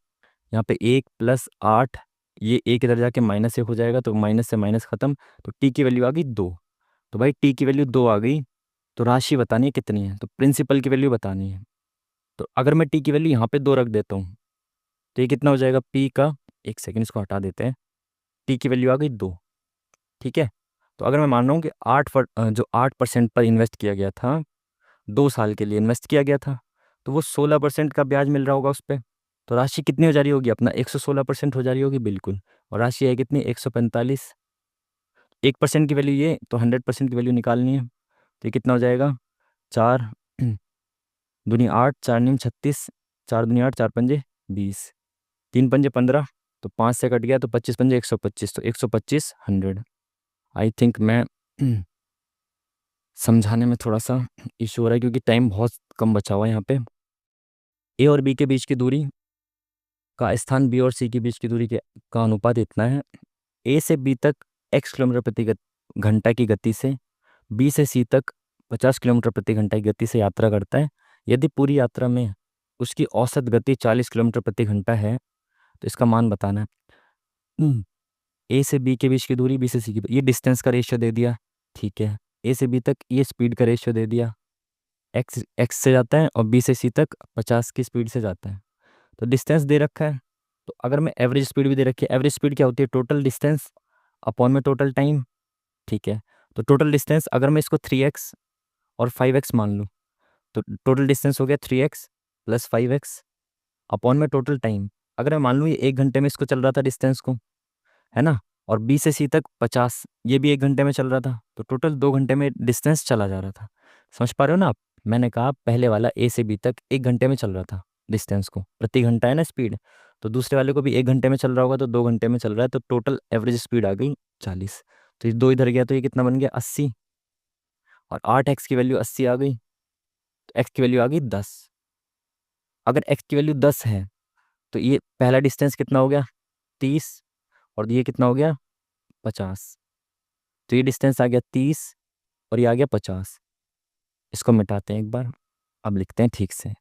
यहाँ पे 1 + 8, ये एक इधर जाके -1 हो जाएगा, तो माइनस से माइनस खत्म। तो टी की वैल्यू आ गई 2। तो भाई टी की वैल्यू 2 आ गई, तो राशि बतानी है कितनी है, तो प्रिंसिपल की वैल्यू बतानी है। तो अगर मैं टी की वैल्यू यहाँ पे 2 रख देता हूँ तो ये कितना हो जाएगा पी का, एक सेकेंड इसको हटा देते हैं, टी की वैल्यू आ गई 2, ठीक है। तो अगर मैं मान रहा हूँ कि जो 8% पर इन्वेस्ट किया गया था, 2 साल के लिए इन्वेस्ट किया गया था, तो वो 16% का ब्याज मिल रहा होगा उस पर। तो राशि कितनी हो जा रही होगी अपना, 116% हो जा रही होगी बिल्कुल। और राशि है कितनी 145, 1% की वैल्यू ये, तो 100% की वैल्यू निकालनी है। तो ये कितना हो जाएगा 4 दूनी 8, 4 नीम 36, 4 दूनी 8, 4 पंजे 20, 3 पंजे 15, तो 5 से कट गया, तो 25 पंजे 125, तो 125 100। आई थिंक मैं समझाने में थोड़ा सा इशू हो रहा है क्योंकि टाइम बहुत कम बचा हुआ है यहाँ पे। ए और बी के बीच की दूरी का स्थान बी और सी के बीच की दूरी का अनुपात इतना है। ए से बी तक x किलोमीटर प्रति घंटा की गति से, बी से सी तक 50 किलोमीटर प्रति घंटा की गति से यात्रा करता है। यदि पूरी यात्रा में उसकी औसत गति 40 किलोमीटर प्रति घंटा है तो इसका मान बताना है। ए से बी के बीच की दूरी, बी से सी की, ये डिस्टेंस का रेशियो दे दिया, ठीक है। ए से बी तक ये स्पीड का रेशियो दे दिया, एक्स से जाता है, और बी से सी तक 50 की स्पीड से जाता है। तो डिस्टेंस दे रखा है, तो अगर मैं एवरेज स्पीड भी दे रखी है, एवरेज स्पीड क्या होती है टोटल डिस्टेंस अपॉन में टोटल टाइम, ठीक है। तो टोटल डिस्टेंस अगर मैं इसको 3x और 5x मान लूँ, तो टोटल डिस्टेंस हो गया 3x + 5x अपॉन में टोटल टाइम। अगर मैं मान लूँ ये 1 घंटे में इसको चल रहा था डिस्टेंस को, है ना, और बी से सी तक 50, ये भी 1 घंटे में चल रहा था, तो टोटल 2 घंटे में डिस्टेंस चला जा रहा था। समझ पा रहे हो ना आप। मैंने कहा पहले वाला ए से बी तक 1 घंटे में चल रहा था डिस्टेंस को, प्रति घंटा है ना स्पीड, तो दूसरे वाले को भी 1 घंटे में चल रहा होगा, तो 2 घंटे में चल रहा है, तो टोटल एवरेज स्पीड आ गई 40। तो ये 2 इधर गया तो ये कितना बन गया 80, और 8x की वैल्यू 80 आ गई, तो x की वैल्यू आ गई 10। अगर x की वैल्यू 10 है तो ये पहला डिस्टेंस कितना हो गया 30, और ये कितना हो गया 50। तो ये डिस्टेंस आ गया 30 और ये आ गया 50। इसको मिटाते हैं एक बार, अब लिखते हैं ठीक से।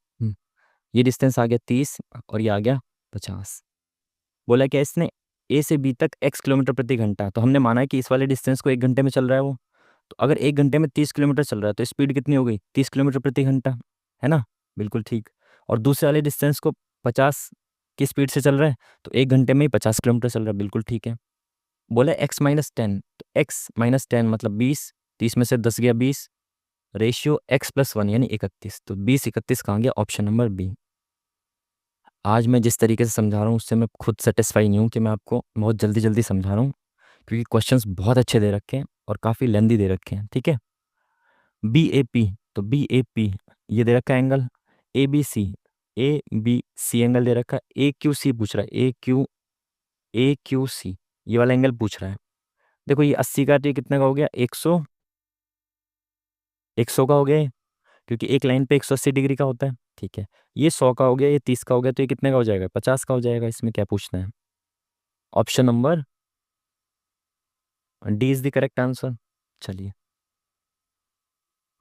ये डिस्टेंस आ गया 30 और ये आ गया 50। बोला क्या इसने, ए से बी तक x किलोमीटर प्रति घंटा, तो हमने माना है कि इस वाले डिस्टेंस को 1 घंटे में चल रहा है वो। तो अगर 1 घंटे में 30 किलोमीटर चल रहा है तो स्पीड कितनी हो गई 30 किलोमीटर प्रति घंटा, है ना, बिल्कुल ठीक। और दूसरे वाले डिस्टेंस को 50 की स्पीड से चल रहा है, तो 1 घंटे में ही 50 किलोमीटर चल रहा है, बिल्कुल ठीक है। बोला x-10, तो x-10 मतलब 20, 30 में से 10 गया 20, रेशियो x+1 यानी 31, तो 20-31 कहाँ गया, ऑप्शन नंबर बी। आज मैं जिस तरीके से समझा रहा हूँ उससे मैं खुद सेटिस्फाई नहीं हूँ कि मैं आपको बहुत जल्दी जल्दी समझा रहा हूँ, क्योंकि क्वेश्चंस बहुत अच्छे दे रखे हैं और काफ़ी लेंदी दे रखे हैं, ठीक है। बी ए पी, तो बी ए पी ये दे रखा है angle, A B C angle दे रखा है, ए क्यू सी पूछ रहा है, ए क्यू सी ये वाला एंगल पूछ रहा है। देखो ये 80 का, तो ये कितने का हो गया 100 का हो गया ये, क्योंकि एक लाइन पे 180 डिग्री का होता है, ठीक है। ये 100 का हो गया, ये 30 का हो गया, तो ये कितने का हो जाएगा 50 का हो जाएगा। इसमें क्या पूछना है, option number D is the correct answer. चलिए,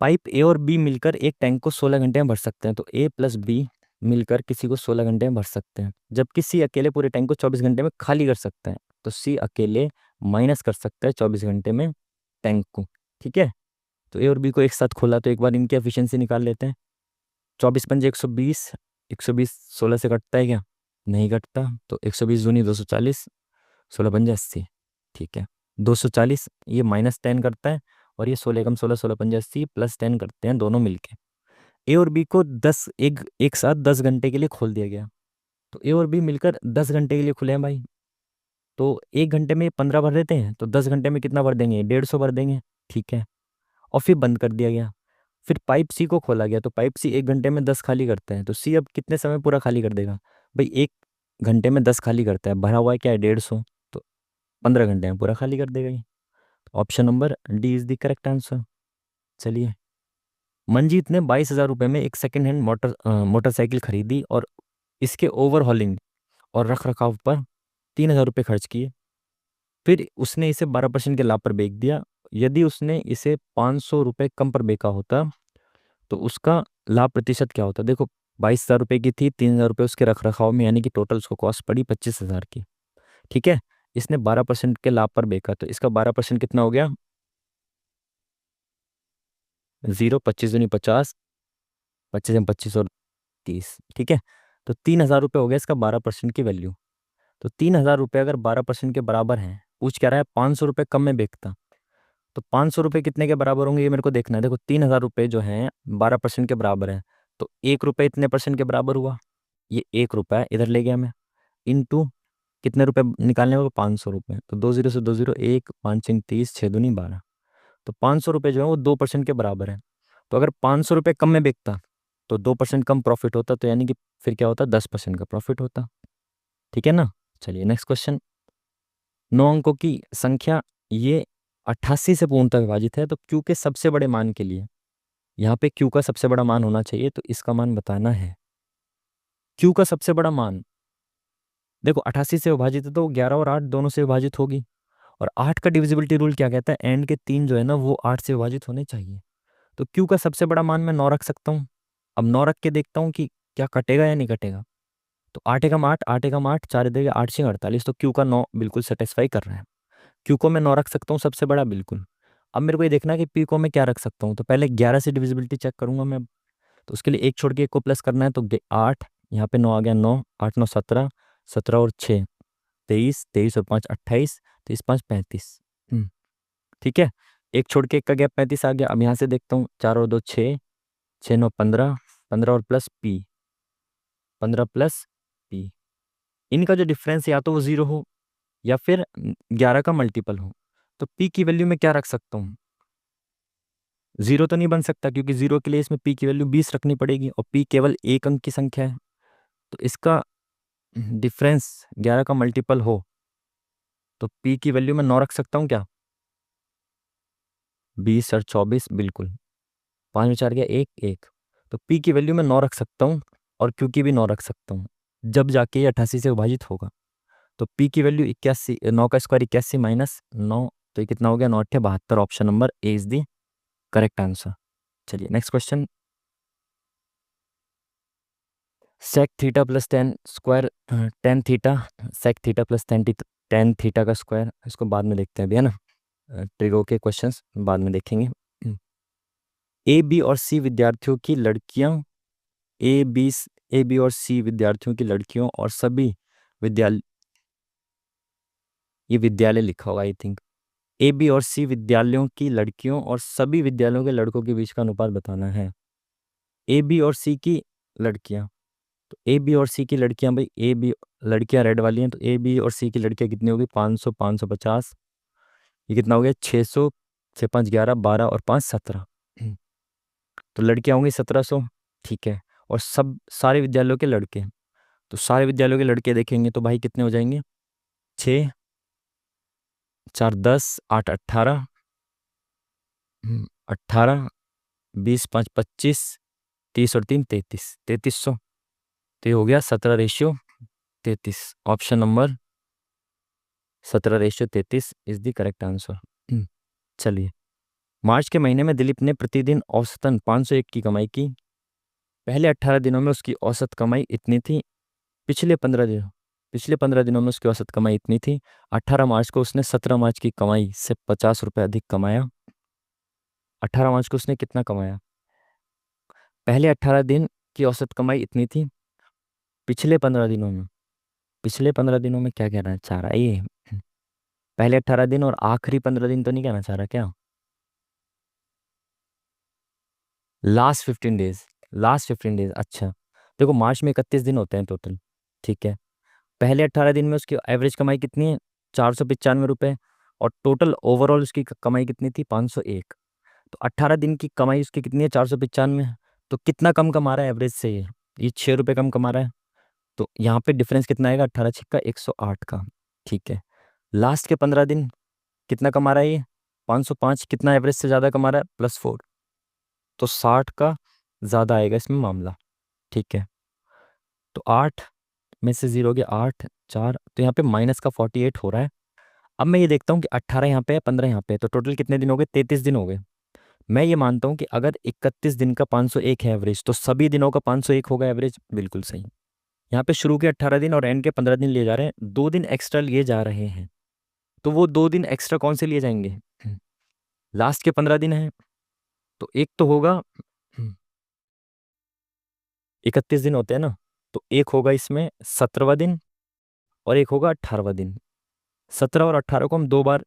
पाइप ए और बी मिलकर एक टैंक को 16 घंटे में भर सकते हैं। तो ए प्लस बी मिलकर किसी को 16 घंटे में भर सकते हैं, जबकि सी अकेले पूरे टैंक को 24 घंटे में खाली कर सकता है। तो सी अकेले माइनस कर सकता है 24 घंटे में टैंक को। ठीक है, तो ए और बी को एक साथ खोला तो एक बार इनकी एफिशिएंसी निकाल लेते हैं। 24 पंजे 120, 120 16 से कटता है क्या? नहीं कटता। तो 120 दूनी 240, 16 पंजे 80। ठीक है, 240 ये -10 करता है, और ये 16 कम 16, 16 पंजे 80 +10 करते हैं दोनों मिलके। ए और बी को 10 एक साथ 10 घंटे के लिए खोल दिया गया। तो ए और बी मिलकर 10 घंटे के लिए खुले हैं भाई। तो 1 घंटे में 15 भर देते हैं, तो 10 घंटे में कितना भर देंगे? 150 भर देंगे। ठीक है, और फिर बंद कर दिया गया। फिर पाइप सी को खोला गया, तो पाइप सी 1 घंटे में 10 खाली करता है। तो सी अब कितने समय पूरा खाली कर देगा? भाई 1 घंटे में 10 खाली करता है, भरा हुआ है क्या है? 150। तो 15 घंटे में पूरा खाली कर देगा ये। Option number D is the correct answer. चलिए, मंजीत ने 22,000 रुपये में एक सेकेंड हैंड मोटरसाइकिल खरीदी और इसके ओवरहॉलिंग और रख रखाव पर 3,000 रुपये खर्च किए। फिर उसने इसे 12% के लाभ पर बेच दिया। यदि उसने इसे 500 रुपये कम पर बेचा होता तो उसका लाभ प्रतिशत क्या होता? देखो, 22,000 रुपये की थी, 3,000 रुपये उसके रख रखाव में, यानी कि टोटल उसको कॉस्ट पड़ी 25,000 की। ठीक है, इसने 12% के लाभ पर बेचा, तो इसका 12% कितना हो गया? 0, 25 दूनी 50, 25 में 25 और 30। ठीक है, तो 3,000 रुपये हो गया इसका 12% की वैल्यू। तो 3,000 रुपये अगर 12% के बराबर हैं, पूछ क्या रहा है? 500 रुपये कम में बेचता, तो 500 रुपये कितने के बराबर होंगे ये मेरे को देखना है। देखो, 3,000 रुपये जो हैं 12% के बराबर है, तो 1 रुपये इतने परसेंट के बराबर हुआ। ये 1 रुपया इधर ले गया मैं, इंटू कितने रुपए निकालने होंगे? 500 रुपये। तो 2 0 से 2 0, 1 5 5 30, 6 दूनी 12। तो 500 रुपये जो है वो 2% के बराबर है। तो अगर 500 रुपये कम में बिकता तो 2% कम प्रॉफिट होता, तो यानी कि फिर क्या होता? 10% का प्रॉफिट होता। ठीक है ना। चलिए नेक्स्ट क्वेश्चन। 9 अंकों की संख्या ये 88 से पूर्णतः विभाजित है, तो क्यू के सबसे बड़े मान के लिए यहाँ पे क्यू का सबसे बड़ा मान होना चाहिए, तो इसका मान बताना है। क्यू का सबसे बड़ा मान, देखो 88 से विभाजित है तो 11 और 8 दोनों से विभाजित होगी। और 8 का डिविजिबिलिटी रूल क्या कहता है? एंड के 3 जो है ना वो 8 से विभाजित होने चाहिए। तो क्यू का सबसे बड़ा मान मैं 9 रख सकता हूँ। अब 9 रख के देखता हूँ कि क्या कटेगा या नहीं कटेगा। तो 8 एकम 8, 8 एकम 8, 4 देगा 8 से 48, तो क्यू का 9 बिल्कुल सेटिस्फाई कर रहा है। क्यू को मैं 9 रख सकता हूँ सबसे बड़ा, बिल्कुल। अब मेरे को ये देखना है कि पी को मैं क्या रख सकता हूँ। तो पहले 11 से डिविजिबिलिटी चेक करूंगा मैं। तो उसके लिए एक छोड़ के एक को प्लस करना है, तो 8, यहाँ पे 9 आ गया, 9 8 9 17, 17 और 6 23, 23 और 5 28, 23 5 35। ठीक है, एक छोड़ के एक का गैप 35 आ गया। अब यहाँ से देखता हूँ, 4 और 2 6, 6 9 15, 15 और प्लस पी, 15 प्लस पी। इनका जो डिफरेंस या तो वो 0 हो या फिर 11 का मल्टीपल हो। तो पी की वैल्यू में क्या रख सकता हूँ? 0 तो नहीं बन सकता, क्योंकि 0 के लिए इसमें पी की वैल्यू 20 रखनी पड़ेगी, और पी केवल एक अंक की संख्या है। तो इसका डिफरेंस 11 का मल्टीपल हो तो पी की वैल्यू में 9 रख सकता हूँ क्या? 20 और 24, बिल्कुल। 5 में 4 गया 1 1। तो पी की वैल्यू में 9 रख सकता हूँ, और क्यू की भी 9 रख सकता हूँ, जब जाके ये 88 से विभाजित होगा। तो पी की वैल्यू 81, 9 का स्क्वायर 81 -9, तो ये कितना हो गया? 9 8 72। Option number A is the correct answer. चलिए next question. Sec theta plus tan square, tan theta, sec theta plus tan theta का स्क्वायर, इसको बाद में देखते हैं अभी, है ना। ट्रिगो के क्वेश्चंस बाद में देखेंगे। ए बी और सी विद्यार्थियों की लड़कियां, ए बी ए बी और सी विद्यार्थियों की लड़कियों और सभी विद्यालय, ये विद्यालय लिखा होगा आई थिंक। ए बी और सी विद्यालयों की लड़कियों और सभी विद्यालयों के लड़कों के बीच का अनुपात बताना है। ए बी और सी की लड़कियां, तो ए बी और सी की लड़कियां, भाई ए बी लड़कियां रेड वाली हैं, तो ए बी और सी की लड़कियां कितनी होगी? 500 550, ये कितना हो गया? 600, 6 5 11, 12 और 5 17। तो लड़कियां होंगी 1700। ठीक है, और सब सारे विद्यालयों के लड़के, तो सारे विद्यालयों के लड़के देखेंगे तो भाई कितने हो जाएंगे? 6 4 10, 8 18, 18, 20 5 25, 30 और 3 33, 3300। तो ये हो गया 17:33। Option number 17:33 is the correct answer. चलिए, मार्च के महीने में दिलीप ने प्रतिदिन औसतन 501 की कमाई की। पहले 18 दिनों में उसकी औसत कमाई इतनी थी। पिछले 15 दिनों पिछले 15 दिनों में उसकी औसत कमाई इतनी थी। 18 मार्च को उसने 17 मार्च की कमाई से 50 रुपये अधिक कमाया। 18 मार्च को उसने कितना कमाया? पहले 18 दिन की औसत कमाई इतनी थी। पिछले 15 दिनों में क्या कहना चाह रहा है ये? पहले 18 दिन और आखिरी 15 दिन तो नहीं कहना चाह रहा क्या? लास्ट 15 डेज अच्छा। देखो, मार्च में 31 दिन होते हैं टोटल। ठीक है। पहले 18 दिन में उसकी एवरेज कमाई कितनी है? 495 रुपये। और टोटल ओवरऑल उसकी कमाई कितनी थी? 501। तो 18 दिन की कमाई उसकी कितनी है? 495। तो कितना कम कमा रहा है एवरेज से ये 6 रुपये कम कमा रहा है। तो यहाँ पे डिफरेंस कितना आएगा? 18 का 108 का। ठीक है। लास्ट के 15 दिन कितना कमा रहा है ये? 505। कितना एवरेज से ज़्यादा कमा रहा है? +4। तो 60 का ज़्यादा आएगा इसमें मामला। ठीक है। तो 8 में से 0 गया 8 4, तो यहाँ पे -48 हो रहा है। अब मैं ये देखता हूँ कि 18 यहाँ पे है, 15 यहाँ पे है, तो टोटल कितने दिन हो गए? 33 दिन हो गए। मैं ये मानता हूँ कि अगर 31 दिन का 501 है एवरेज, तो सभी दिनों का 501 होगा एवरेज। बिल्कुल सही। यहाँ पे शुरू के 18 दिन और एंड के 15 दिन लिए जा रहे हैं, 2 दिन एक्स्ट्रा लिए जा रहे हैं। तो वो 2 दिन एक्स्ट्रा कौन से लिए जाएंगे? लास्ट के 15 दिन है, तो एक तो होगा 31 दिन होते हैं ना, तो एक होगा इसमें 17वां दिन और एक होगा 18वां दिन। 17 और 18 को हम 2 बार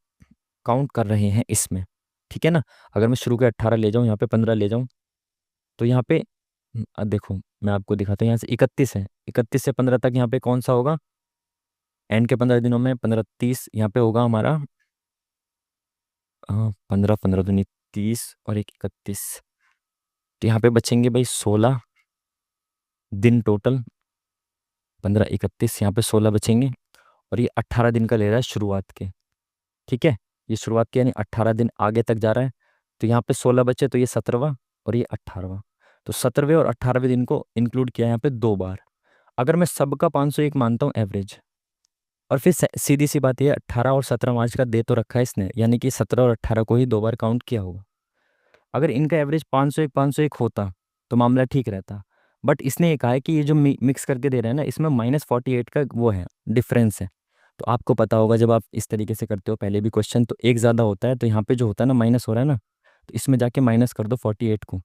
काउंट कर रहे हैं इसमें। ठीक है ना। अगर मैं शुरू के 18 ले जाऊँ, यहाँ पे 15 ले जाऊँ, तो यहाँ पे देखो मैं आपको दिखाता हूँ, यहाँ से 31 है, 31 से 15 तक यहाँ पे कौन सा होगा? एंड के 15 दिनों में 15 30 यहाँ पे होगा हमारा 15 15 दूनी 30 और एक 31। तो यहाँ पे बचेंगे भाई 16 दिन टोटल। 15 31 यहाँ पे 16 बचेंगे। और ये 18 दिन का ले रहा है शुरुआत के। ठीक है। ये शुरुआत के यानी 18 दिन आगे तक जा रहा है। तो यहाँ पे 16 बचे, तो ये 17वां और ये 18वां। तो 17वें और 18वें दिन को इंक्लूड किया यहाँ पे 2 बार। अगर मैं सबका 501 मानता हूँ एवरेज, और फिर सीधी सी बात ये, 18 और 17 मार्च का दे तो रखा है इसने, यानी कि 17 और 18 को ही 2 बार काउंट किया होगा। अगर इनका एवरेज 501 होता तो मामला ठीक रहता। बट इसने ये कहा है कि ये जो मिक्स करके दे रहे हैं ना, इसमें -48 का वो है, डिफरेंस है। तो आपको पता होगा जब आप इस तरीके से करते हो पहले भी क्वेश्चन, तो एक ज़्यादा होता है, तो यहाँ पे जो होता है ना माइनस हो रहा है ना, तो इसमें जाके माइनस कर दो 48 को।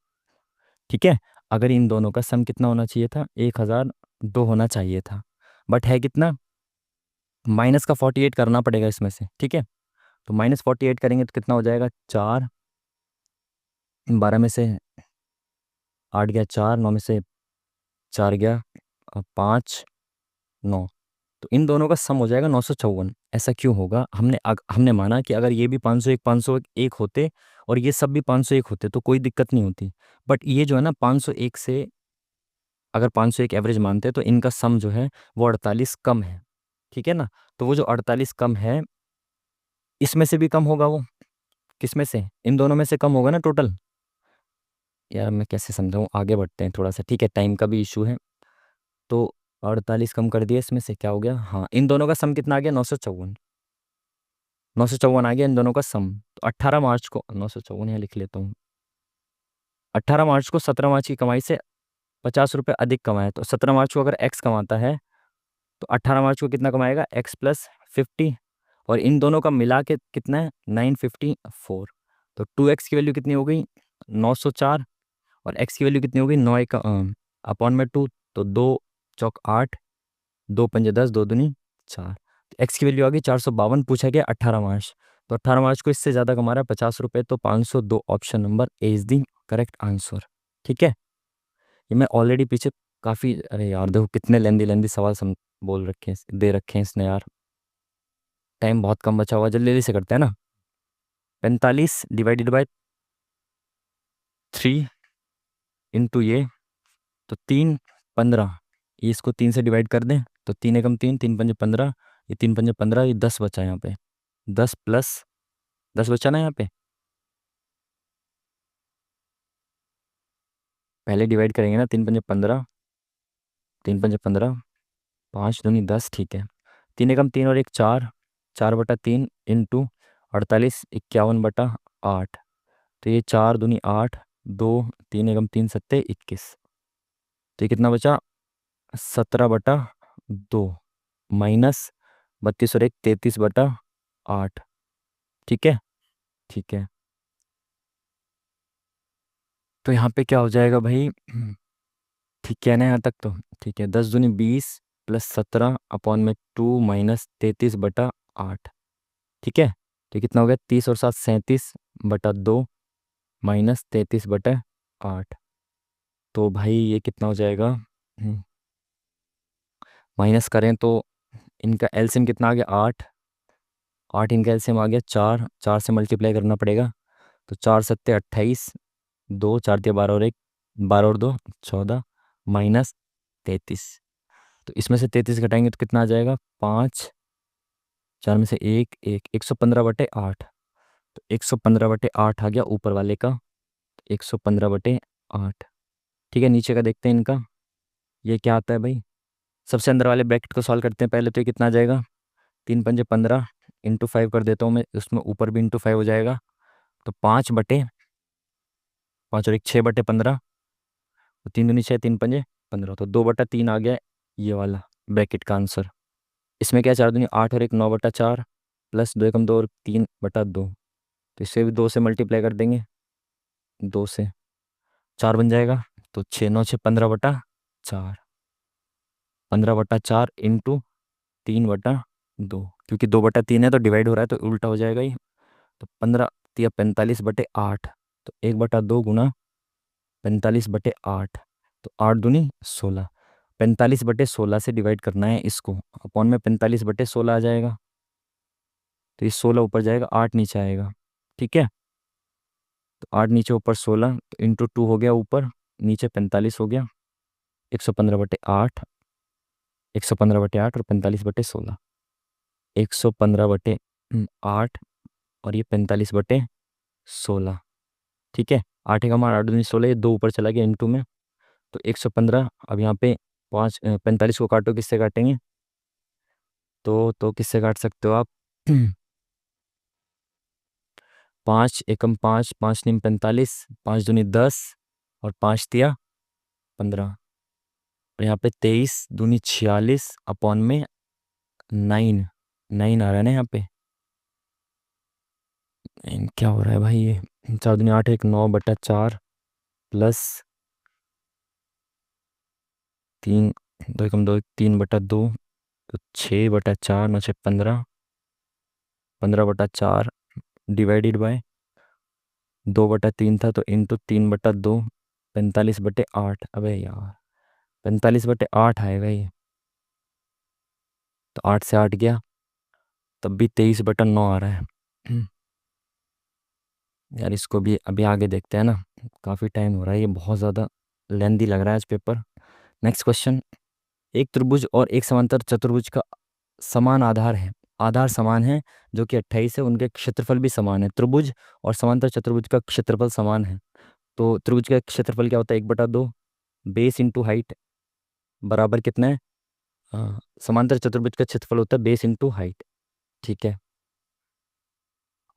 ठीक है। अगर इन दोनों का सम कितना होना चाहिए था? 1002 होना चाहिए था। बट है कितना? माइनस का 48 करना पड़ेगा इसमें से। ठीक है। तो -48 करेंगे तो कितना हो जाएगा? 4, 12 में से 8 गया 4, 9 में से 4 गया 5, 9। तो इन दोनों का सम हो जाएगा 954। ऐसा क्यों होगा? हमने माना कि अगर ये भी 501 होते और ये सब भी 501 होते तो कोई दिक्कत नहीं होती। बट ये जो है ना 501 से, अगर 501 एवरेज मानते हैं तो इनका सम जो है वो 48 कम है। ठीक है ना। तो वो जो 48 कम है, इसमें से भी कम होगा वो। किस में से? इन दोनों में से कम होगा ना टोटल। यार मैं कैसे समझाऊँ, आगे बढ़ते हैं थोड़ा सा। ठीक है, टाइम का भी इशू है। तो 48 कम कर दिया, इसमें से क्या हो गया? हाँ, इन दोनों का सम कितना आ गया? 954। 954 आ गया इन दोनों का सम। तो 18 मार्च को 954 यहाँ लिख लेता हूँ। 18 मार्च को 17 मार्च की कमाई से 50 रुपये अधिक कमाया। तो 17 मार्च को अगर एक्स कमाता है, तो 18 मार्च को कितना कमाएगा? x + 50। और इन दोनों का मिला के कितना है? 954। तो 2x की वैल्यू कितनी हो गई? 904। और x की वैल्यू कितनी हो गई? 9 एक अपॉन में 2। तो 2 चौक 8, 2 पंजे 10, 2 दूनी 4। एक्स की वैल्यू आ गई 452। पूछा गया 18 मार्च। तो 18 मार्च को इससे ज़्यादा कमा रहा है 50 रुपये, तो 502 option number A is the correct answer. ठीक है। ये मैं ऑलरेडी पीछे काफ़ी, अरे यार देखो कितने लेंदी लेंदी सवाल बोल रखे हैं, दे रखे हैं इसने यार। टाइम बहुत कम बचा हुआ, जल्दी जल्दी से करते हैं ना। 45 डिवाइडेड बाय 3 इंटू ये, तो 3 15। ये इसको 3 से डिवाइड कर दें, तो 3 एकम 3, 3 पंजे 15, ये 3 पंजे 15, ये 10 बचा यहाँ पे। 10 + 10 बचा ना यहाँ पे। पहले डिवाइड करेंगे ना, 3 पंजे 15, 3 पंजे 15, 5 दूनी 10। ठीक है। 3 एकम 3 और एक 4, 4/3 इंटू 48, 51/। 8। तो ये 4 दूनी 8, 2 3 एकम 3 सत्ते 21। तो ये कितना बचा? 17/2 माइनस 32 और 1 33/8। ठीक है। ठीक है। तो यहाँ पे क्या हो जाएगा भाई? ठीक है ना यहाँ तक? तो ठीक है, 10 दूनी 20 प्लस 17 अपॉन में 2 माइनस 33/8। ठीक है। तो कितना हो गया? 30 और 7 37/2 माइनस 33/8। तो भाई ये कितना हो जाएगा? माइनस करें तो इनका एलसीएम कितना आ गया? 8। 8 इनका एलसीएम आ गया 4। 4 से मल्टीप्लाई करना पड़ेगा। तो 4 सत्ते 28, 2 4 दिया 12 और 1, 12 और 2 14 माइनस 33। तो इसमें से 33 घटाएंगे तो कितना आ जाएगा? 5, 4 में से 1 1 115/8। तो 115/8 आ गया ऊपर वाले का। 115/8। ठीक है, नीचे का देखते हैं इनका। ये क्या आता है भाई? सबसे अंदर वाले ब्रैकेट को सॉल्व करते हैं पहले। तो ये कितना आ जाएगा? 3 पंजे 15 इंटू 5 कर देता हूँ मैं, उसमें ऊपर भी इंटू 5 हो जाएगा। तो 5/5 और 1 6/15। तो 3 दूनी 6 3 पंजे 15। तो 2/3 आ गया ये वाला ब्रैकेट का आंसर। इसमें क्या है? 4 दूनी 8 और 1 9/4 प्लस 2 एकम 2 और 3/2। तो इससे भी 2 से मल्टीप्लाई कर देंगे, 2 से 4 बन जाएगा। तो 6 9 6 15/4, 15/4 इंटू 3/2। क्योंकि 2/3 है तो डिवाइड हो रहा है तो उल्टा हो जाएगा ये। तो 15 या 45/8। तो 1/2 गुना 45/8। तो 8 दूनी 16। 45/16 से डिवाइड करना है इसको। अपॉन में 45/16 आ जाएगा। तो ये 16 ऊपर जाएगा, 8 नीचे आएगा। ठीक है। तो 8 नीचे ऊपर 16 तो इंटू 2 हो गया ऊपर, नीचे 45 हो गया। 115/8, 115/8 और 45/16। 115/8 और ये 45/16। ठीक है। 8 का मान 8 दूनी 16, ये 2 ऊपर चला गया इंटू में। तो 115। अब यहाँ पे 45 को काटो, किससे काटेंगे? तो किससे काट सकते हो आप? 5 एकम 5, 5 नीम 45, 5 दूनी 10 और 5 तिया 15। और यहाँ पे 23 दूनी 46 अपॉन में 9। 9 आ रहा है ना यहाँ पे? क्या हो रहा है भाई ये? 4 दूनी 8 1 9/4 प्लस 3 2 एकम 2 3/2। तो 6/4 9 6 15, 15/4 डिवाइडेड बाय 2/3 था तो इंटू 3/2। 45/8। अबे यार, 45/8 आएगा ये। तो 8 से 8 गया, तब भी 23/9 आ रहा है। यार इसको भी अभी आगे देखते हैं ना, काफ़ी टाइम हो रहा है, ये बहुत ज़्यादा लेंदी लग रहा है आज पेपर। Next question. एक त्रिभुज और एक समांतर चतुर्भुज का समान आधार है, आधार समान है जो कि 28 है, उनके क्षेत्रफल भी समान है। त्रिभुज और समांतर चतुर्भुज का क्षेत्रफल समान है। तो त्रिभुज का क्षेत्रफल क्या होता है? 1/2 बेस इंटू हाइट बराबर कितना है? समांतर चतुर्भुज का क्षेत्रफल होता है बेस इंटू हाइट। ठीक है।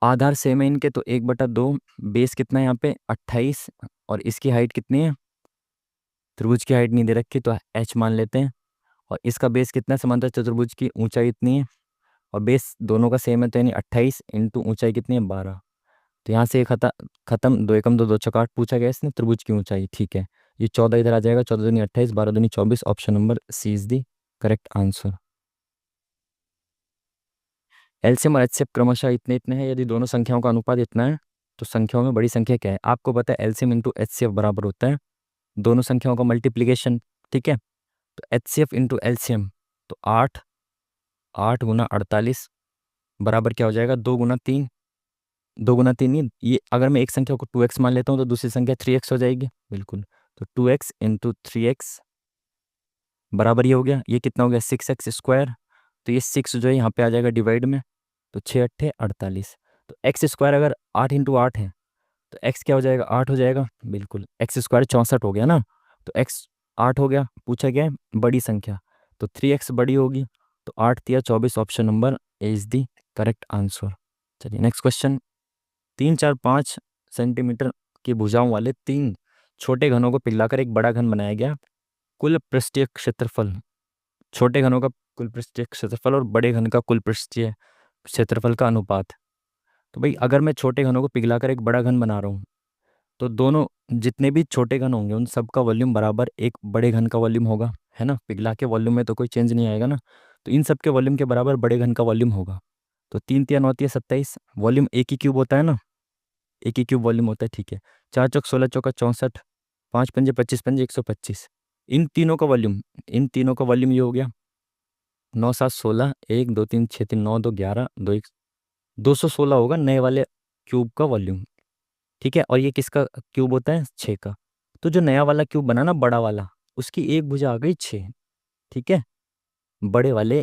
आधार सेम है इनके, तो 1/2 बेस कितना है यहाँ पे? 28। और इसकी हाइट कितनी है? त्रिभुज की हाइट नहीं दे रखी तो h मान लेते हैं। और इसका बेस कितना है? समांतर चतुर्भुज की ऊंचाई इतनी है और बेस दोनों का सेम है, तो यानी 28 इंटू ऊंचाई कितनी है? 12। तो यहाँ से ये खत्म। 2 एकम 2 2 चौका 8 पूछा गया इसने त्रिभुज की ऊंचाई। ठीक है। ये 14 इधर आ जाएगा, 14 दूनी 28, 12 दूनी 24। Option number C is the correct answer. LCM और एचसीएफ क्रमशः इतने इतने हैं, यदि दोनों संख्याओं का अनुपात इतना है तो संख्याओं में बड़ी संख्या क्या है? आपको पता है एलसीएम इंटू एचसीएफ बराबर होता है दोनों संख्याओं का मल्टीप्लीकेशन। ठीक है। तो एचसीएफ इंटू एलसीएम, तो 8, 8 गुना 48 बराबर क्या हो जाएगा? 2 गुना 3। 2 गुना 3 नहीं, ये अगर मैं एक संख्या को 2x मान लेता हूँ तो दूसरी संख्या 3x हो जाएगी। बिल्कुल। तो 2x इंटू 3x बराबर ये हो गया, ये कितना हो गया? 6x²। तो ये 6 जो है यहाँ पे आ जाएगा डिवाइड में। तो 6 8 48। तो x² अगर 8 इंटू 8 है तो x क्या हो जाएगा? 8 हो जाएगा। बिल्कुल, x² 64 हो गया ना। तो x 8 हो गया, पूछा गया है बड़ी संख्या, तो 3x बड़ी होगी। तो 8 तिया 24। Option number A is the correct answer. चलिए नेक्स्ट क्वेश्चन। 3 4 5 सेंटीमीटर की भुजाओं वाले 3 छोटे घनों को पिघलाकर एक बड़ा घन बनाया गया। कुल पृष्ठीय क्षेत्रफल, छोटे घनों का कुल पृष्ठीय क्षेत्रफल और बड़े घन का कुल पृष्ठीय क्षेत्रफल का अनुपात। तो भाई अगर मैं छोटे घनों को पिघलाकर एक बड़ा घन बना रहा हूँ, तो दोनों जितने भी छोटे घन होंगे उन सब का वॉल्यूम बराबर एक बड़े घन का वॉल्यूम होगा, है ना। पिघला के वॉल्यूम में तो कोई चेंज नहीं आएगा ना, तो इन सब के वॉल्यूम के बराबर बड़े घन का वॉल्यूम होगा। तो 3 3 9 27, वॉल्यूम एक ही क्यूब होता है ना, एक ही क्यूब वॉल्यूम होता है, ठीक है। 4 चौक 16 चौका 64, 5 पंजे 25 पंजे 125, इन तीनों का वॉल्यूम ये हो गया। 9 7 16, 1 2 3 6 3 9 2 11 2 1 216 होगा नए वाले क्यूब का वॉल्यूम, ठीक है। और ये किसका क्यूब होता है, 6 का। तो जो नया वाला क्यूब बना ना बड़ा वाला, उसकी एक भुजा आ गई 6, ठीक है। बड़े वाले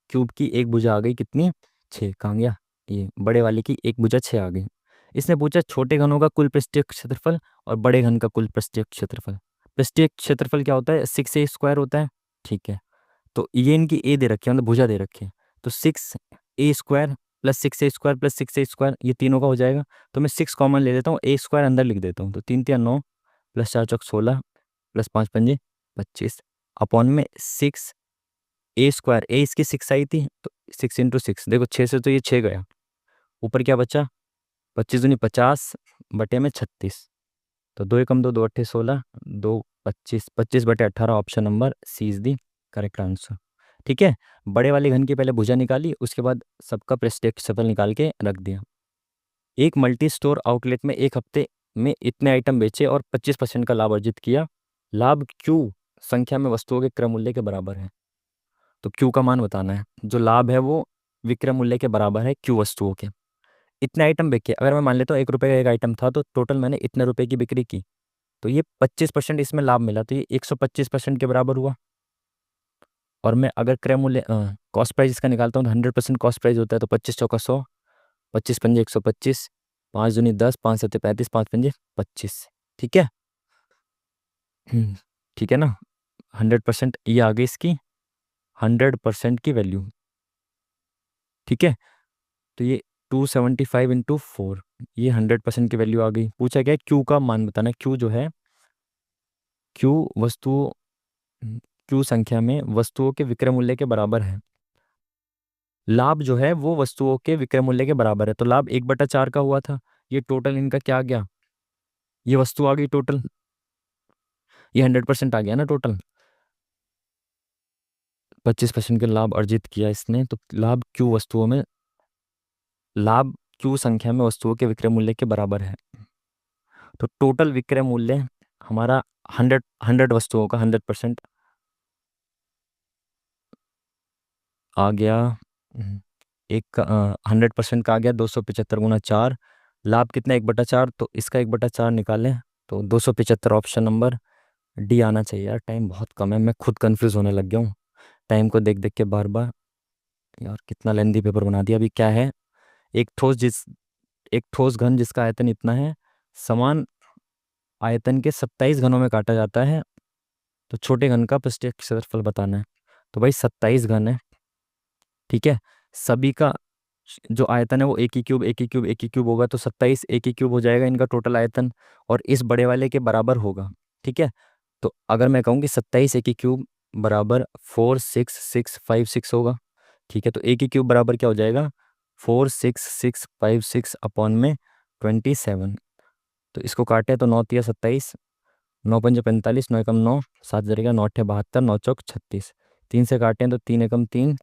क्यूब की एक भुजा आ गई कितनी, 6। कहाँ गया, ये बड़े वाले की एक भुजा 6 आ गई। इसने पूछा छोटे घनों का कुल पृष्ठीय क्षेत्रफल और बड़े घन का कुल पृष्ठीय क्षेत्रफल। पृष्ठीय क्षेत्रफल क्या होता है, 6a² होता है, ठीक है। तो ये इनकी ए दे रखी है, मतलब भुजा दे रखी है। तो 6a² plus 6a² plus 6a², ये तीनों का हो जाएगा। तो मैं 6 कॉमन ले लेता हूँ, a² अंदर लिख देता हूँ। तो 3 3 9 प्लस 4 चौक 16 प्लस 5 पंजे 25 अपॉन में 6a²। ए इसकी 6 आई थी, तो 6 × 6, देखो 6 से तो ये 6 गया, ऊपर क्या बचा, 25 दूनी 50 बटे में 36। तो 2 एकम 2, 2 अट्ठे 16, 2 25, 25/18 option number C is the correct answer, ठीक है। बड़े वाले घन की पहले भुजा निकाली, उसके बाद सबका पृष्ठीय क्षेत्रफल निकाल के रख दिया। एक मल्टी स्टोर आउटलेट में एक हफ्ते में इतने आइटम बेचे और 25% का लाभ अर्जित किया। लाभ क्यू संख्या में वस्तुओं के क्रय मूल्य के बराबर है। तो क्यू का मान बताना है, जो लाभ है वो विक्रय मूल्य के बराबर है क्यू वस्तुओं के। इतने आइटम बेचे, अगर मैं मान लेता हूँ 1 रुपये का एक आइटम था, तो टोटल मैंने इतने रुपए की बिक्री की, तो ये 25% इसमें लाभ मिला, तो ये 125% के बराबर हुआ। और मैं अगर क्रय मूल्य कॉस्ट प्राइस इसका निकालता हूँ तो 100% कॉस्ट प्राइस होता है। तो 25 चौका 100, 25 पंजे 125, 5 दूनी 10, 5 सत्ते 35, 5 पंजे 25, ठीक है। ठीक है ना। 100% ये आ गई इसकी 100% की वैल्यू, ठीक है। तो ये 275 × 4, ये 100% की वैल्यू आ गई। पूछा गया क्यू का मान बताना। क्यू जो है, क्यू वस्तुओं क्यू संख्या में वस्तुओं के विक्रय मूल्य के बराबर है। लाभ जो है वो वस्तुओं के विक्रय मूल्य के बराबर है, तो लाभ 1/4 का हुआ था। ये टोटल इनका क्या आ गया, ये वस्तु आ गई टोटल, ये 100% आ गया ना टोटल। 25% के लाभ अर्जित किया इसने, तो लाभ क्यू वस्तुओं में, लाभ क्यू संख्या में वस्तुओं के विक्रय मूल्य के बराबर है। तो टोटल विक्रय मूल्य हमारा 100 वस्तुओं का 100% आ गया। एक 100% का आ गया 275 × 4। लाभ कितना, 1/4, तो इसका 1/4 निकालें तो 275 ऑप्शन नंबर डी आना चाहिए। यार टाइम बहुत कम है, मैं खुद कंफ्यूज होने लग गया हूँ टाइम को देख देख के बार बार। यार कितना लेंदी पेपर बना दिया। अभी क्या है, एक ठोस जिस एक ठोस घन जिसका आयतन इतना है, समान आयतन के 27 घनों में काटा जाता है। तो छोटे घन का पृष्ठीय क्षेत्रफल बताना है। तो भाई 27 घन है, ठीक है। सभी का जो आयतन है वो एक ही क्यूब एक ही क्यूब एक ही क्यूब होगा, तो 27 एक ही क्यूब हो जाएगा इनका टोटल आयतन, और इस बड़े वाले के बराबर होगा, ठीक है। तो अगर मैं कहूँ कि 27 एक ही क्यूब बराबर 4 6 6 5 6 होगा, ठीक है। तो एक ही क्यूब बराबर क्या हो जाएगा, 4 6 6 5 6 अपॉन में 27। तो इसको काटे तो 9 × 3 = 27, 9 × 5 = 45, 9 × 9 7 जरेगा, 9 × 8 = 72, 9 × 4 = 36। 3 से काटें तो 3 × 1 = 3,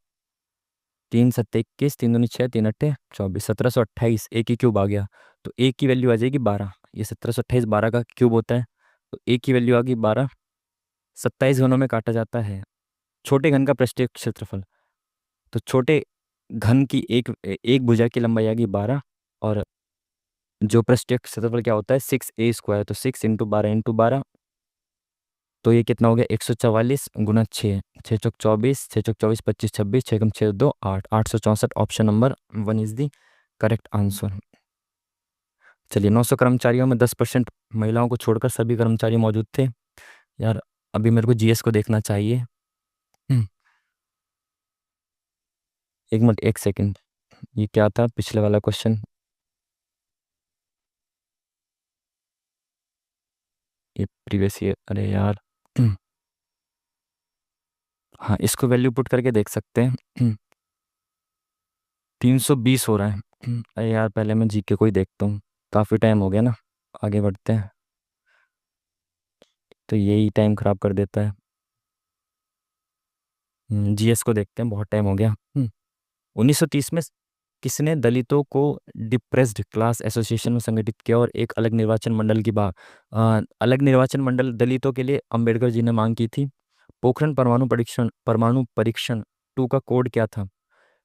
3 × 7 = 21, 3 दूनी 6, 3 × 8 = 24, 1728 एक ही क्यूब आ गया। तो एक की वैल्यू आ जाएगी 12। ये 1728 12 का क्यूब होता है, तो एक की वैल्यू आ गई 12। 27 घनों में काटा जाता है छोटे घन का पृष्ठीय क्षेत्रफल। तो छोटे घन की एक एक भुजा की लंबाई आ गई 12, और जो पृष्ठीय क्षेत्रफल क्या होता है 6a², तो 6 × 12 × 12, तो ये कितना हो गया 144 × 6, 6 चौक 24, 6 चौक 24, 25 26, 6 × 6 = 2 8, 864 option number 1 is the correct answer. चलिए 900 कर्मचारियों में 10% महिलाओं को छोड़कर सभी कर्मचारी मौजूद थे। यार अभी मेरे को जीएस को देखना चाहिए। एक मिनट, एक सेकंड, ये क्या था पिछले वाला क्वेश्चन। ये प्रीवियस ईयर, अरे यार। हाँ, इसको वैल्यू पुट करके देख सकते हैं। 320 हो रहा है। अरे यार, पहले मैं जीके को ही देखता हूँ, काफ़ी टाइम हो गया ना। आगे बढ़ते हैं। तो यही टाइम खराब कर देता है। जीएस को देखते हैं, बहुत टाइम हो गया। 1930 में किसने दलितों को डिप्रेस्ड क्लास एसोसिएशन में संगठित किया और एक अलग निर्वाचन मंडल की बात। अलग निर्वाचन मंडल दलितों के लिए अंबेडकर जी ने मांग की थी। पोखरण परमाणु परीक्षण 2 का कोड क्या था?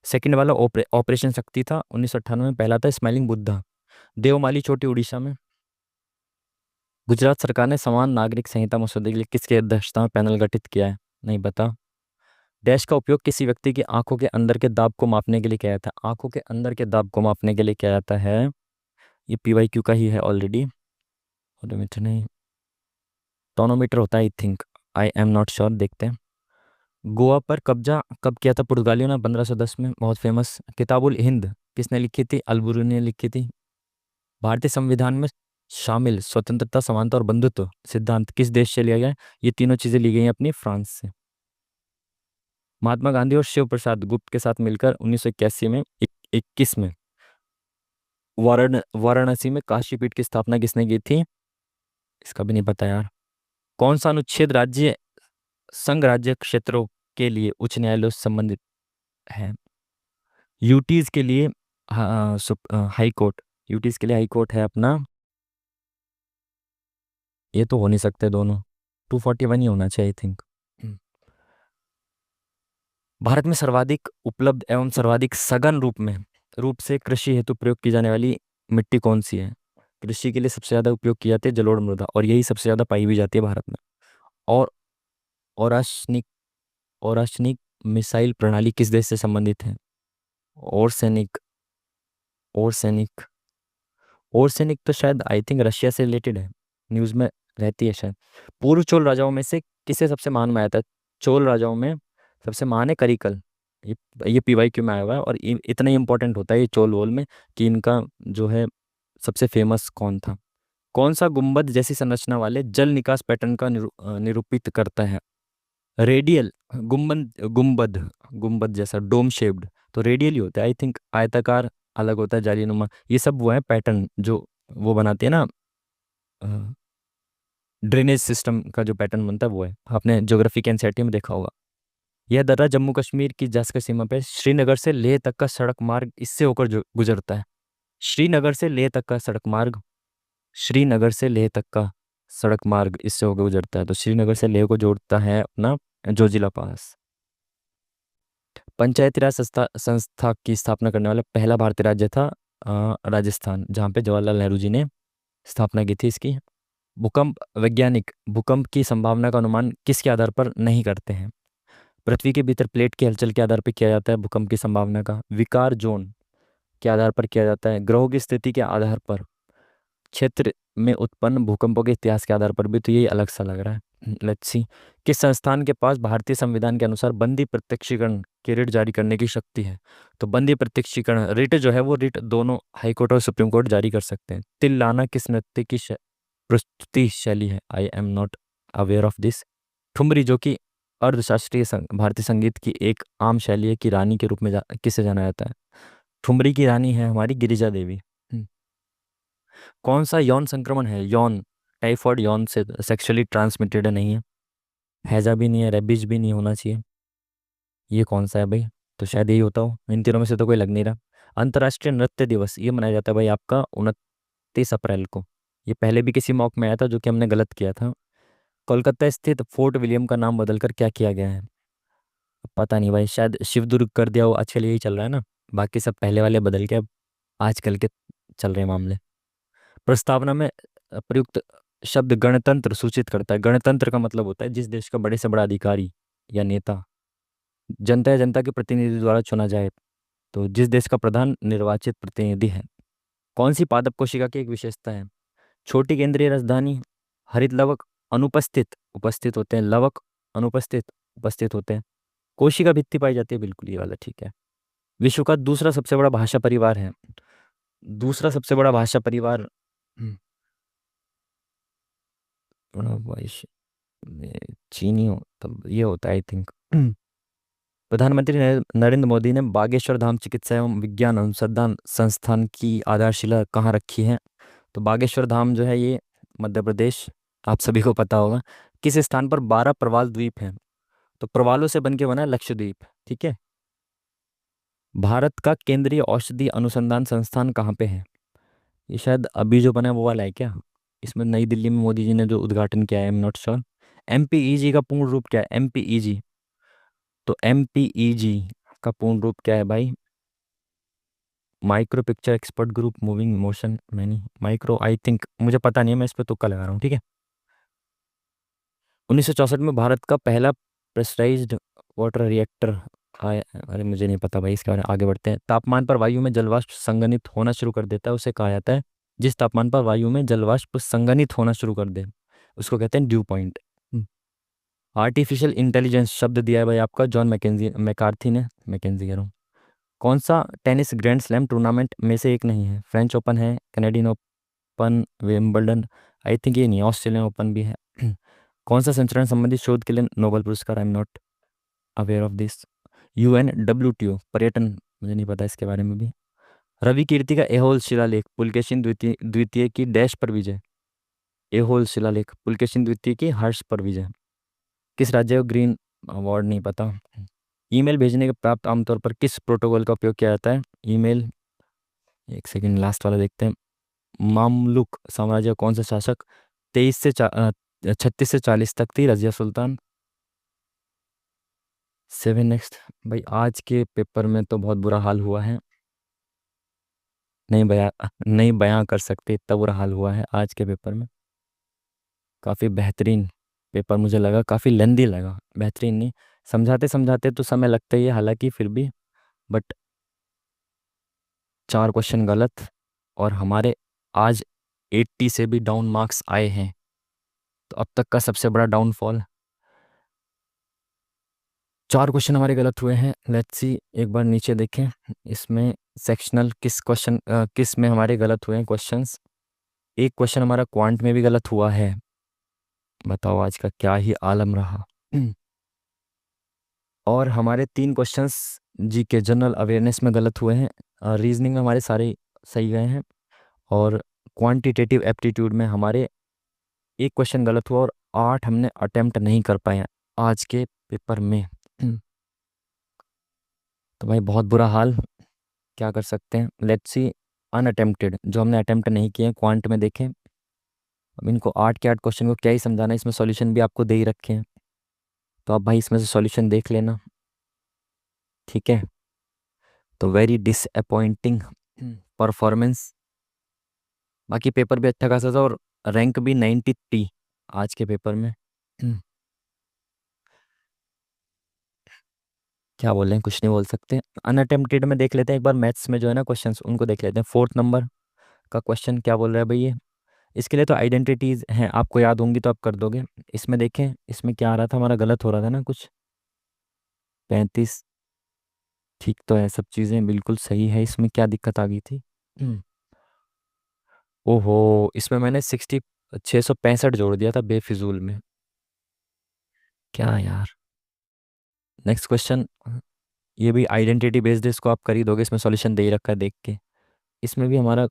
सेकंड वाला ऑपरेशन शक्ति था 1998 में। पहला था स्माइलिंग बुद्धा। देवमाली चोटी उड़ीसा में। गुजरात सरकार ने समान नागरिक संहिता मसौदे के लिए किसकी अध्यक्षता में पैनल गठित किया है? नहीं पता। डैश का उपयोग किसी व्यक्ति की आंखों के अंदर के दाब को मापने के लिए किया जाता है? आंखों के अंदर के दाब को मापने के लिए किया जाता है। ये पीवाईक्यू का ही है ऑलरेडी। ओडोमीटर नहीं, टोनोमीटर होता है I think. I am not sure, देखते हैं। गोवा पर कब्जा कब किया था पुर्तगालियों ने? 1510 में। बहुत फेमस। किताबुल हिंद किसने लिखी थी? अलबुरी ने लिखी थी। भारतीय संविधान में शामिल स्वतंत्रता, समानता और बंधुत्व सिद्धांत किस देश से लिया गया है? ये तीनों चीजें ली गई हैं अपनी फ्रांस से। महात्मा गांधी और शिव प्रसाद गुप्त के साथ मिलकर 1981 में 21 में वाराणसी में काशी पीठ की स्थापना किसने की थी? इसका भी नहीं पता यार। कौन सा अनुच्छेद राज्य संघ राज्य क्षेत्रों के लिए उच्च न्यायालय से संबंधित है? यूटीज के लिए हाई कोर्ट। यूटीज के लिए हाई कोर्ट है अपना। ये तो हो नहीं सकते दोनों। 241 ही होना चाहिए आई थिंक। भारत में सर्वाधिक उपलब्ध एवं सर्वाधिक सघन रूप से कृषि हेतु प्रयोग की जाने वाली मिट्टी कौन सी है? कृषि के लिए सबसे ज्यादा उपयोग की जाती है जलोढ़ मृदा, और यही सबसे ज्यादा पाई भी जाती है भारत में। और औराशनिक औराशनिक मिसाइल प्रणाली किस देश से संबंधित है? और सैनिक और सैनिक और सैनिक तो शायद आई थिंक रशिया से रिलेटेड है। न्यूज में रहती है शायद। पूर्व चोल राजाओं में से किसे सबसे महान माना जाता है? चोल राजाओं में सबसे महान है करिकल। ये ये पीवाईक्यू में आया हुआ है, और इतना ही इंपॉर्टेंट होता है ये चोल वोल में कि इनका जो है सबसे फेमस कौन था। कौन सा गुंबद जैसी संरचना वाले जल निकास पैटर्न का निरूपित करता है? रेडियल गुंबद गुंबद जैसा डोम शेप्ड तो रेडियल ही होता है आई थिंक। आयताकार अलग होता है, जालीनुमा। ये सब वो है पैटर्न जो वो बनाते हैं ना। ड्रेनेज सिस्टम का जो पैटर्न बनता है वो है। आपने ज्योग्राफी के एनसीईआरटी में देखा होगा। यह दर्रा जम्मू कश्मीर की जास्कर सीमा पे श्रीनगर से लेह तक का सड़क मार्ग इससे होकर जो गुजरता है। श्रीनगर से लेह तक का सड़क मार्ग श्रीनगर से लेह तक का सड़क मार्ग इससे होकर गुजरता है। तो श्रीनगर से लेह को जोड़ता है अपना जोजिला पास। पंचायती राज संस्था की स्थापना करने वाला पहला भारतीय राज्य था राजस्थान, जहाँ पे जवाहरलाल नेहरू जी ने स्थापना की थी इसकी। वैज्ञानिक भूकंप की संभावना का अनुमान किसके आधार पर नहीं करते हैं? पृथ्वी के भीतर प्लेट की हलचल के आधार पर किया जाता है भूकंप की संभावना का। विकार जोन के आधार पर किया जाता है। ग्रहों की स्थिति के आधार पर। क्षेत्र में उत्पन्न भूकंपों के इतिहास के आधार पर भी। तो ये अलग सा लग रहा है। Let's see. किस संस्थान के पास भारतीय संविधान के अनुसार बंदी प्रत्यक्षीकरण के रिट जारी करने की शक्ति है? तो बंदी प्रत्यक्षीकरण रिट जो है वो रिट दोनों हाई कोर्ट और सुप्रीम कोर्ट जारी कर सकते हैं। तिल लाना किस नृत्य की प्रस्तुति शैली है? I am not aware of this. Thumri जो कि अर्धशास्त्रीय भारतीय संगीत की एक आम शैली है, की रानी के रूप में किसे जाना जाता है? ठुमरी की रानी है हमारी गिरिजा देवी। कौन सा यौन संक्रमण है? यौन टाइफॉइड यौन से सेक्सुअली ट्रांसमिटेड नहीं है। हैजा भी नहीं है, रेबीज भी नहीं होना चाहिए। ये कौन सा है भाई? तो शायद यही होता हो। इन तीनों में से तो कोई लग नहीं रहा। अंतर्राष्ट्रीय नृत्य दिवस ये मनाया जाता है भाई आपका 29 अप्रैल को। ये पहले भी किसी मॉक में आया था जो कि हमने गलत किया था। कोलकाता स्थित फोर्ट विलियम का नाम बदलकर क्या किया गया है? पता नहीं भाई, शायद शिवदुर्ग कर दिया हो। आजकल यही चल रहा है ना। बाकी सब पहले वाले बदल के अब आजकल के चल रहे मामले। प्रस्तावना में प्रयुक्त शब्द गणतंत्र सूचित करता है। गणतंत्र का मतलब होता है जिस देश का बड़े से बड़ा अधिकारी या नेता जनता या जनता के प्रतिनिधि द्वारा चुना जाए। तो जिस देश का प्रधान निर्वाचित प्रतिनिधि है। कौन सी पादप कोशिका की एक विशेषता है? छोटी केंद्रीय राजधानी। हरित लवक अनुपस्थित उपस्थित होते हैं। लवक अनुपस्थित उपस्थित होते हैं। कोशिका भित्ति पाई जाती है, बिल्कुल ये वाला ठीक है। विश्व का दूसरा सबसे बड़ा भाषा परिवार है। दूसरा सबसे बड़ा भाषा परिवार। हम्म, वैश्य चीनी हो तब ये होता है आई थिंक। प्रधानमंत्री नरेंद्र मोदी ने बागेश्वर धाम चिकित्सा एवं विज्ञान अनुसंधान संस्थान की आधारशिला कहाँ रखी है? तो बागेश्वर धाम जो है ये मध्य प्रदेश, आप सभी को पता होगा। किस स्थान पर 12 प्रवाल द्वीप हैं? तो प्रवालों से बन के बना है लक्षद्वीप, ठीक है। भारत का केंद्रीय औषधि अनुसंधान संस्थान कहाँ पे है? ये शायद अभी जो बना है वो वाला है क्या? इसमें नई दिल्ली में मोदी जी ने जो उद्घाटन किया है, I am not sure. MPEG का पूर्ण रूप क्या है? एमपीईजी, तो एमपीईजी का पूर्ण रूप क्या है भाई? Micro picture expert group moving motion many micro, I think, मुझे पता नहीं है, मैं इस पे तुक्का लगा रहा हूँ, ठीक है। 1964 में भारत का पहला प्रेशराइज्ड वाटर रिएक्टर आया। अरे मुझे नहीं पता भाई, इसके बारे में आगे बढ़ते हैं। तापमान पर वायु में जलवाष्प संघनित होना शुरू कर देता है उसे कहा जाता है? जिस तापमान पर वायु में जलवाष्प संघनित होना शुरू कर दे उसको कहते हैं ड्यू पॉइंट। आर्टिफिशियल इंटेलिजेंस शब्द दिया है भाई आपका जॉन मैकेंजी मैकार्थी ने, मैकेंजी कह रहा हूँ। कौन सा टेनिस ग्रैंड स्लैम टूर्नामेंट में से एक नहीं है? फ्रेंच ओपन है, Canadian open, Wimbledon, I think ये नहीं, ऑस्ट्रेलियन ओपन भी है। कौन सा संचरण संबंधी शोध के लिए नोबेल पुरस्कार? I am not aware of this. UNWTO पर्यटन, मुझे नहीं पता इसके बारे में भी। रवि कीर्ति का एहोल शिलालेख पुलकेशिन द्वितीय द्वितीय की डैश पर विजय। एहोल शिलालेख पुलकेशिन द्वितीय की हर्ष पर विजय। किस राज्य को ग्रीन अवार्ड? नहीं पता। ईमेल भेजने के प्राप्त आमतौर पर किस प्रोटोकॉल का उपयोग किया जाता है? ईमेल, एक सेकंड लास्ट वाला देखते हैं। मामलुक साम्राज्य का कौन सा शासक 36 से 40 तक थी? रजिया सुल्तान। 7 नेक्स्ट। भाई आज के पेपर में तो बहुत बुरा हाल हुआ है, नहीं बयां कर सकते, इतना बुरा हाल हुआ है आज के पेपर में। काफ़ी बेहतरीन पेपर मुझे लगा, काफ़ी लेंदी लगा, बेहतरीन नहीं, समझाते समझाते तो समय लगता ही है हालांकि फिर भी। बट 4 क्वेश्चन गलत और हमारे आज 80 से भी डाउन मार्क्स आए हैं, तो अब तक का सबसे बड़ा डाउनफॉल। 4 क्वेश्चन हमारे गलत हुए हैं। लेट्स सी, एक बार नीचे देखें इसमें सेक्शनल किस क्वेश्चन किस में हमारे गलत हुए हैं क्वेश्चंस। एक क्वेश्चन हमारा क्वांट में भी गलत हुआ है। बताओ आज का क्या ही आलम रहा। और हमारे 3 क्वेश्चंस जीके जनरल अवेयरनेस में गलत हुए हैं। रीजनिंग में हमारे सारे सही गए हैं और क्वांटिटेटिव एप्टीट्यूड में हमारे एक क्वेश्चन गलत हुआ और 8 हमने अटेम्प्ट नहीं कर पाए हैं आज के पेपर में। तो भाई बहुत बुरा हाल, क्या कर सकते हैं। लेट्स सी, अनअटेम्प्टेड जो हमने अटेम्प्ट नहीं किए हैं क्वांट में देखें। अब इनको 8 के 8 क्वेश्चन को क्या ही समझाना है, इसमें सॉल्यूशन भी आपको दे ही रखे हैं, तो आप भाई इसमें से सॉल्यूशन देख लेना, ठीक है। तो वेरी डिसअपॉइंटिंग परफॉर्मेंस। बाकी पेपर भी अच्छा खासा था और रैंक भी 93 आज के पेपर में। क्या बोल रहे हैं, कुछ नहीं बोल सकते। अनअटेम्प्टेड में देख लेते हैं एक बार, मैथ्स में जो है ना क्वेश्चंस उनको देख लेते हैं। 4th नंबर का क्वेश्चन क्या बोल रहा है भाई ये? इसके लिए तो आइडेंटिटीज हैं, आपको याद होंगी तो आप कर दोगे। इसमें देखें, इसमें क्या आ रहा था हमारा, गलत हो रहा था ना कुछ। 35, ठीक तो है, सब चीज़ें बिल्कुल सही है। इसमें क्या दिक्कत आ गई थी? ओहो, इसमें मैंने 665 जोड़ दिया था बेफिजूल में, क्या यार। नेक्स्ट क्वेश्चन, ये भी आइडेंटिटी बेस्ड है, इसको आप कर ही दोगे, इसमें सॉल्यूशन दे ही रखा है देख के। इसमें भी हमारा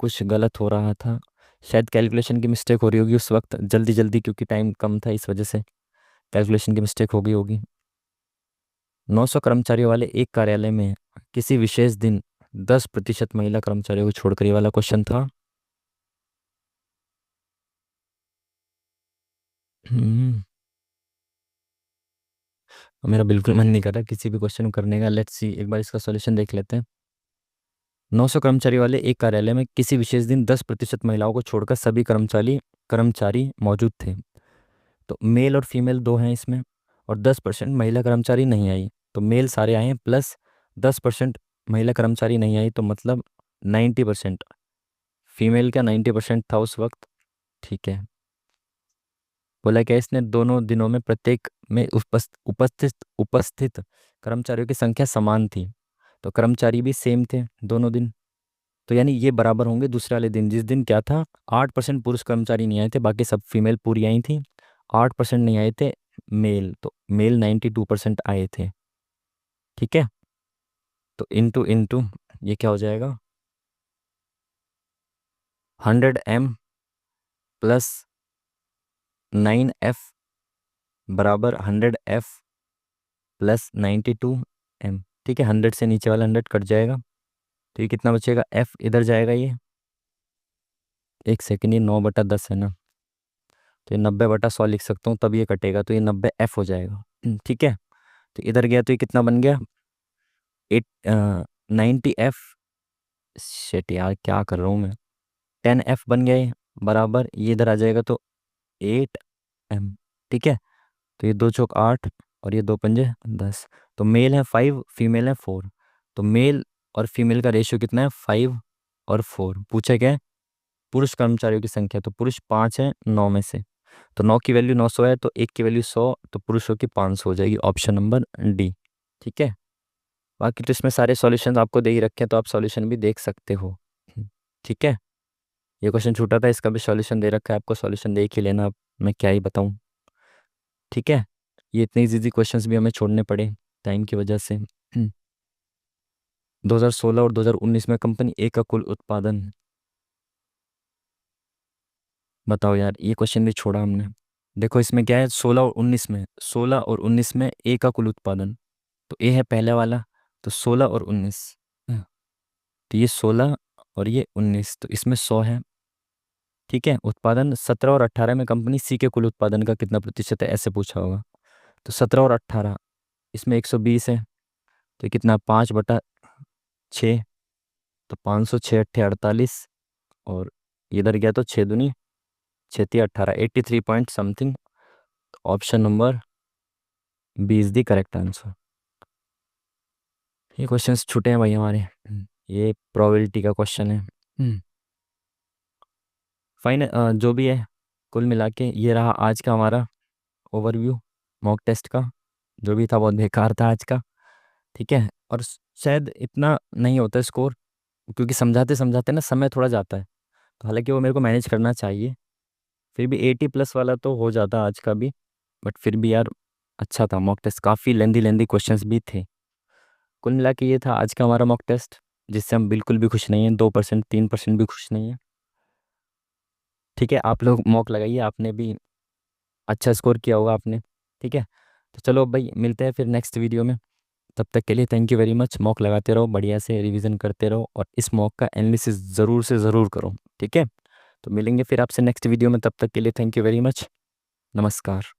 कुछ गलत हो रहा था, शायद कैलकुलेशन की मिस्टेक हो रही होगी उस वक्त, जल्दी जल्दी क्योंकि टाइम कम था इस वजह से कैलकुलेशन की मिस्टेक हो गई होगी। 900 कर्मचारियों वाले एक कार्यालय में किसी विशेष दिन 10% महिला कर्मचारियों को छोड़कर, ये वाला क्वेश्चन था। हम्म, मेरा बिल्कुल मन नहीं कर रहा किसी भी क्वेश्चन को करने का। लेट्स सी, एक बार इसका सॉल्यूशन देख लेते हैं। 900 कर्मचारी वाले एक कार्यालय में किसी विशेष दिन 10% महिलाओं को छोड़कर सभी कर्मचारी कर्मचारी मौजूद थे। तो मेल और फीमेल दो हैं इसमें, और 10% महिला कर्मचारी नहीं आई, तो मेल सारे आए हैं प्लस 10% महिला कर्मचारी नहीं आई, तो मतलब 90%। फीमेल का 90% था उस वक्त, ठीक है। बोला क्या इसने, दोनों दिनों में प्रत्येक में उपस्थित कर्मचारियों की संख्या समान थी, तो कर्मचारी भी सेम थे दोनों दिन। तो यानी ये बराबर होंगे दूसरे वाले दिन, जिस दिन क्या था, 8% पुरुष कर्मचारी नहीं आए थे, बाकी सब फीमेल पूरी आई थी। 8% नहीं आए थे मेल, तो मेल 92% आए थे। ठीक है, तो इंटू इंटू ये क्या हो जाएगा, 100m प्लस 9f बराबर 100f प्लस 92m। ठीक है, 100 से नीचे वाला 100 कट जाएगा, तो ये कितना बचेगा, f इधर जाएगा ये, एक सेकेंड, ये 9/10 है ना, तो ये 90/100 लिख सकता हूँ, तब ये कटेगा, तो ये 90f हो जाएगा। ठीक है, तो इधर गया तो ये कितना बन गया, 90f, शेट यार क्या कर रहा हूँ मैं, 10f बन गया ये, बराबर ये इधर आ जाएगा तो 8m। ठीक है, तो ये 2 चौक 8 और ये 2 पंजे 10, तो मेल है 5, फीमेल है 4, तो मेल और फीमेल का रेशियो कितना है, 5 और 4। पूछा क्या है, पुरुष कर्मचारियों की संख्या, तो पुरुष 5 है 9 में से, तो 9 की वैल्यू 900 है, तो 1 की वैल्यू 100, तो पुरुषों की 500 हो जाएगी, ऑप्शन नंबर डी। ठीक है, बाकी तो इसमें सारे सॉल्यूशंस आपको दे ही रखे हैं, तो आप सॉल्यूशन भी देख सकते हो। ठीक है, ये क्वेश्चन छूटा था, इसका भी सॉल्यूशन दे रखा है, आपको सॉल्यूशन देख ही लेना, अब मैं क्या ही बताऊँ। ठीक है, ये इतने इजी क्वेश्चंस भी हमें छोड़ने पड़े टाइम की वजह से। 2016 और 2019 में कंपनी ए का कुल उत्पादन, बताओ यार, ये क्वेश्चन भी छोड़ा हमने। देखो इसमें क्या है, 16 और 19 में ए का कुल उत्पादन, तो ए है पहले वाला, तो 16 और 19, तो ये 16 और ये 19, तो इसमें 100 है। ठीक है, उत्पादन 17 और 18 में कंपनी सी के कुल उत्पादन का कितना प्रतिशत है, ऐसे पूछा होगा, तो 17 और 18, इसमें 120 है, तो ये कितना, 5/6, तो 500, 6 × 8 = 48, और इधर गया तो 6 दूनी 6 × 3 = 18, 83 point something, option number B is the correct answer. ये क्वेश्चंस छूटे हैं भाई हमारे, ये प्रोबेबिलिटी का क्वेश्चन है। फाइन, जो भी है, कुल मिला के ये रहा आज का हमारा ओवरव्यू मॉक टेस्ट का, जो भी था बहुत बेकार था आज का। ठीक है, और शायद इतना नहीं होता स्कोर, क्योंकि समझाते समझाते ना समय थोड़ा जाता है, तो हालांकि वो मेरे को मैनेज करना चाहिए, फिर भी 80+ वाला तो हो जाता आज का भी, बट फिर भी यार अच्छा था मॉक टेस्ट, काफ़ी लेंदी लेंदी क्वेश्चंस भी थे। कुल मिला के ये था आज का हमारा मॉक टेस्ट, जिससे हम बिल्कुल भी खुश नहीं हैं, 2% 3% भी खुश नहीं है। ठीक है, आप लोग मॉक लगाइए, आपने भी अच्छा स्कोर किया होगा आपने। ठीक है, तो चलो अब भाई मिलते हैं फिर नेक्स्ट वीडियो में, तब तक के लिए thank you very much. Mock लगाते रहो, बढ़िया से रिवीजन करते रहो, और इस मॉक का एनालिसिस ज़रूर से ज़रूर करो। ठीक है, तो मिलेंगे फिर आपसे नेक्स्ट वीडियो में, तब तक के लिए थैंक यू वेरी मच, नमस्कार।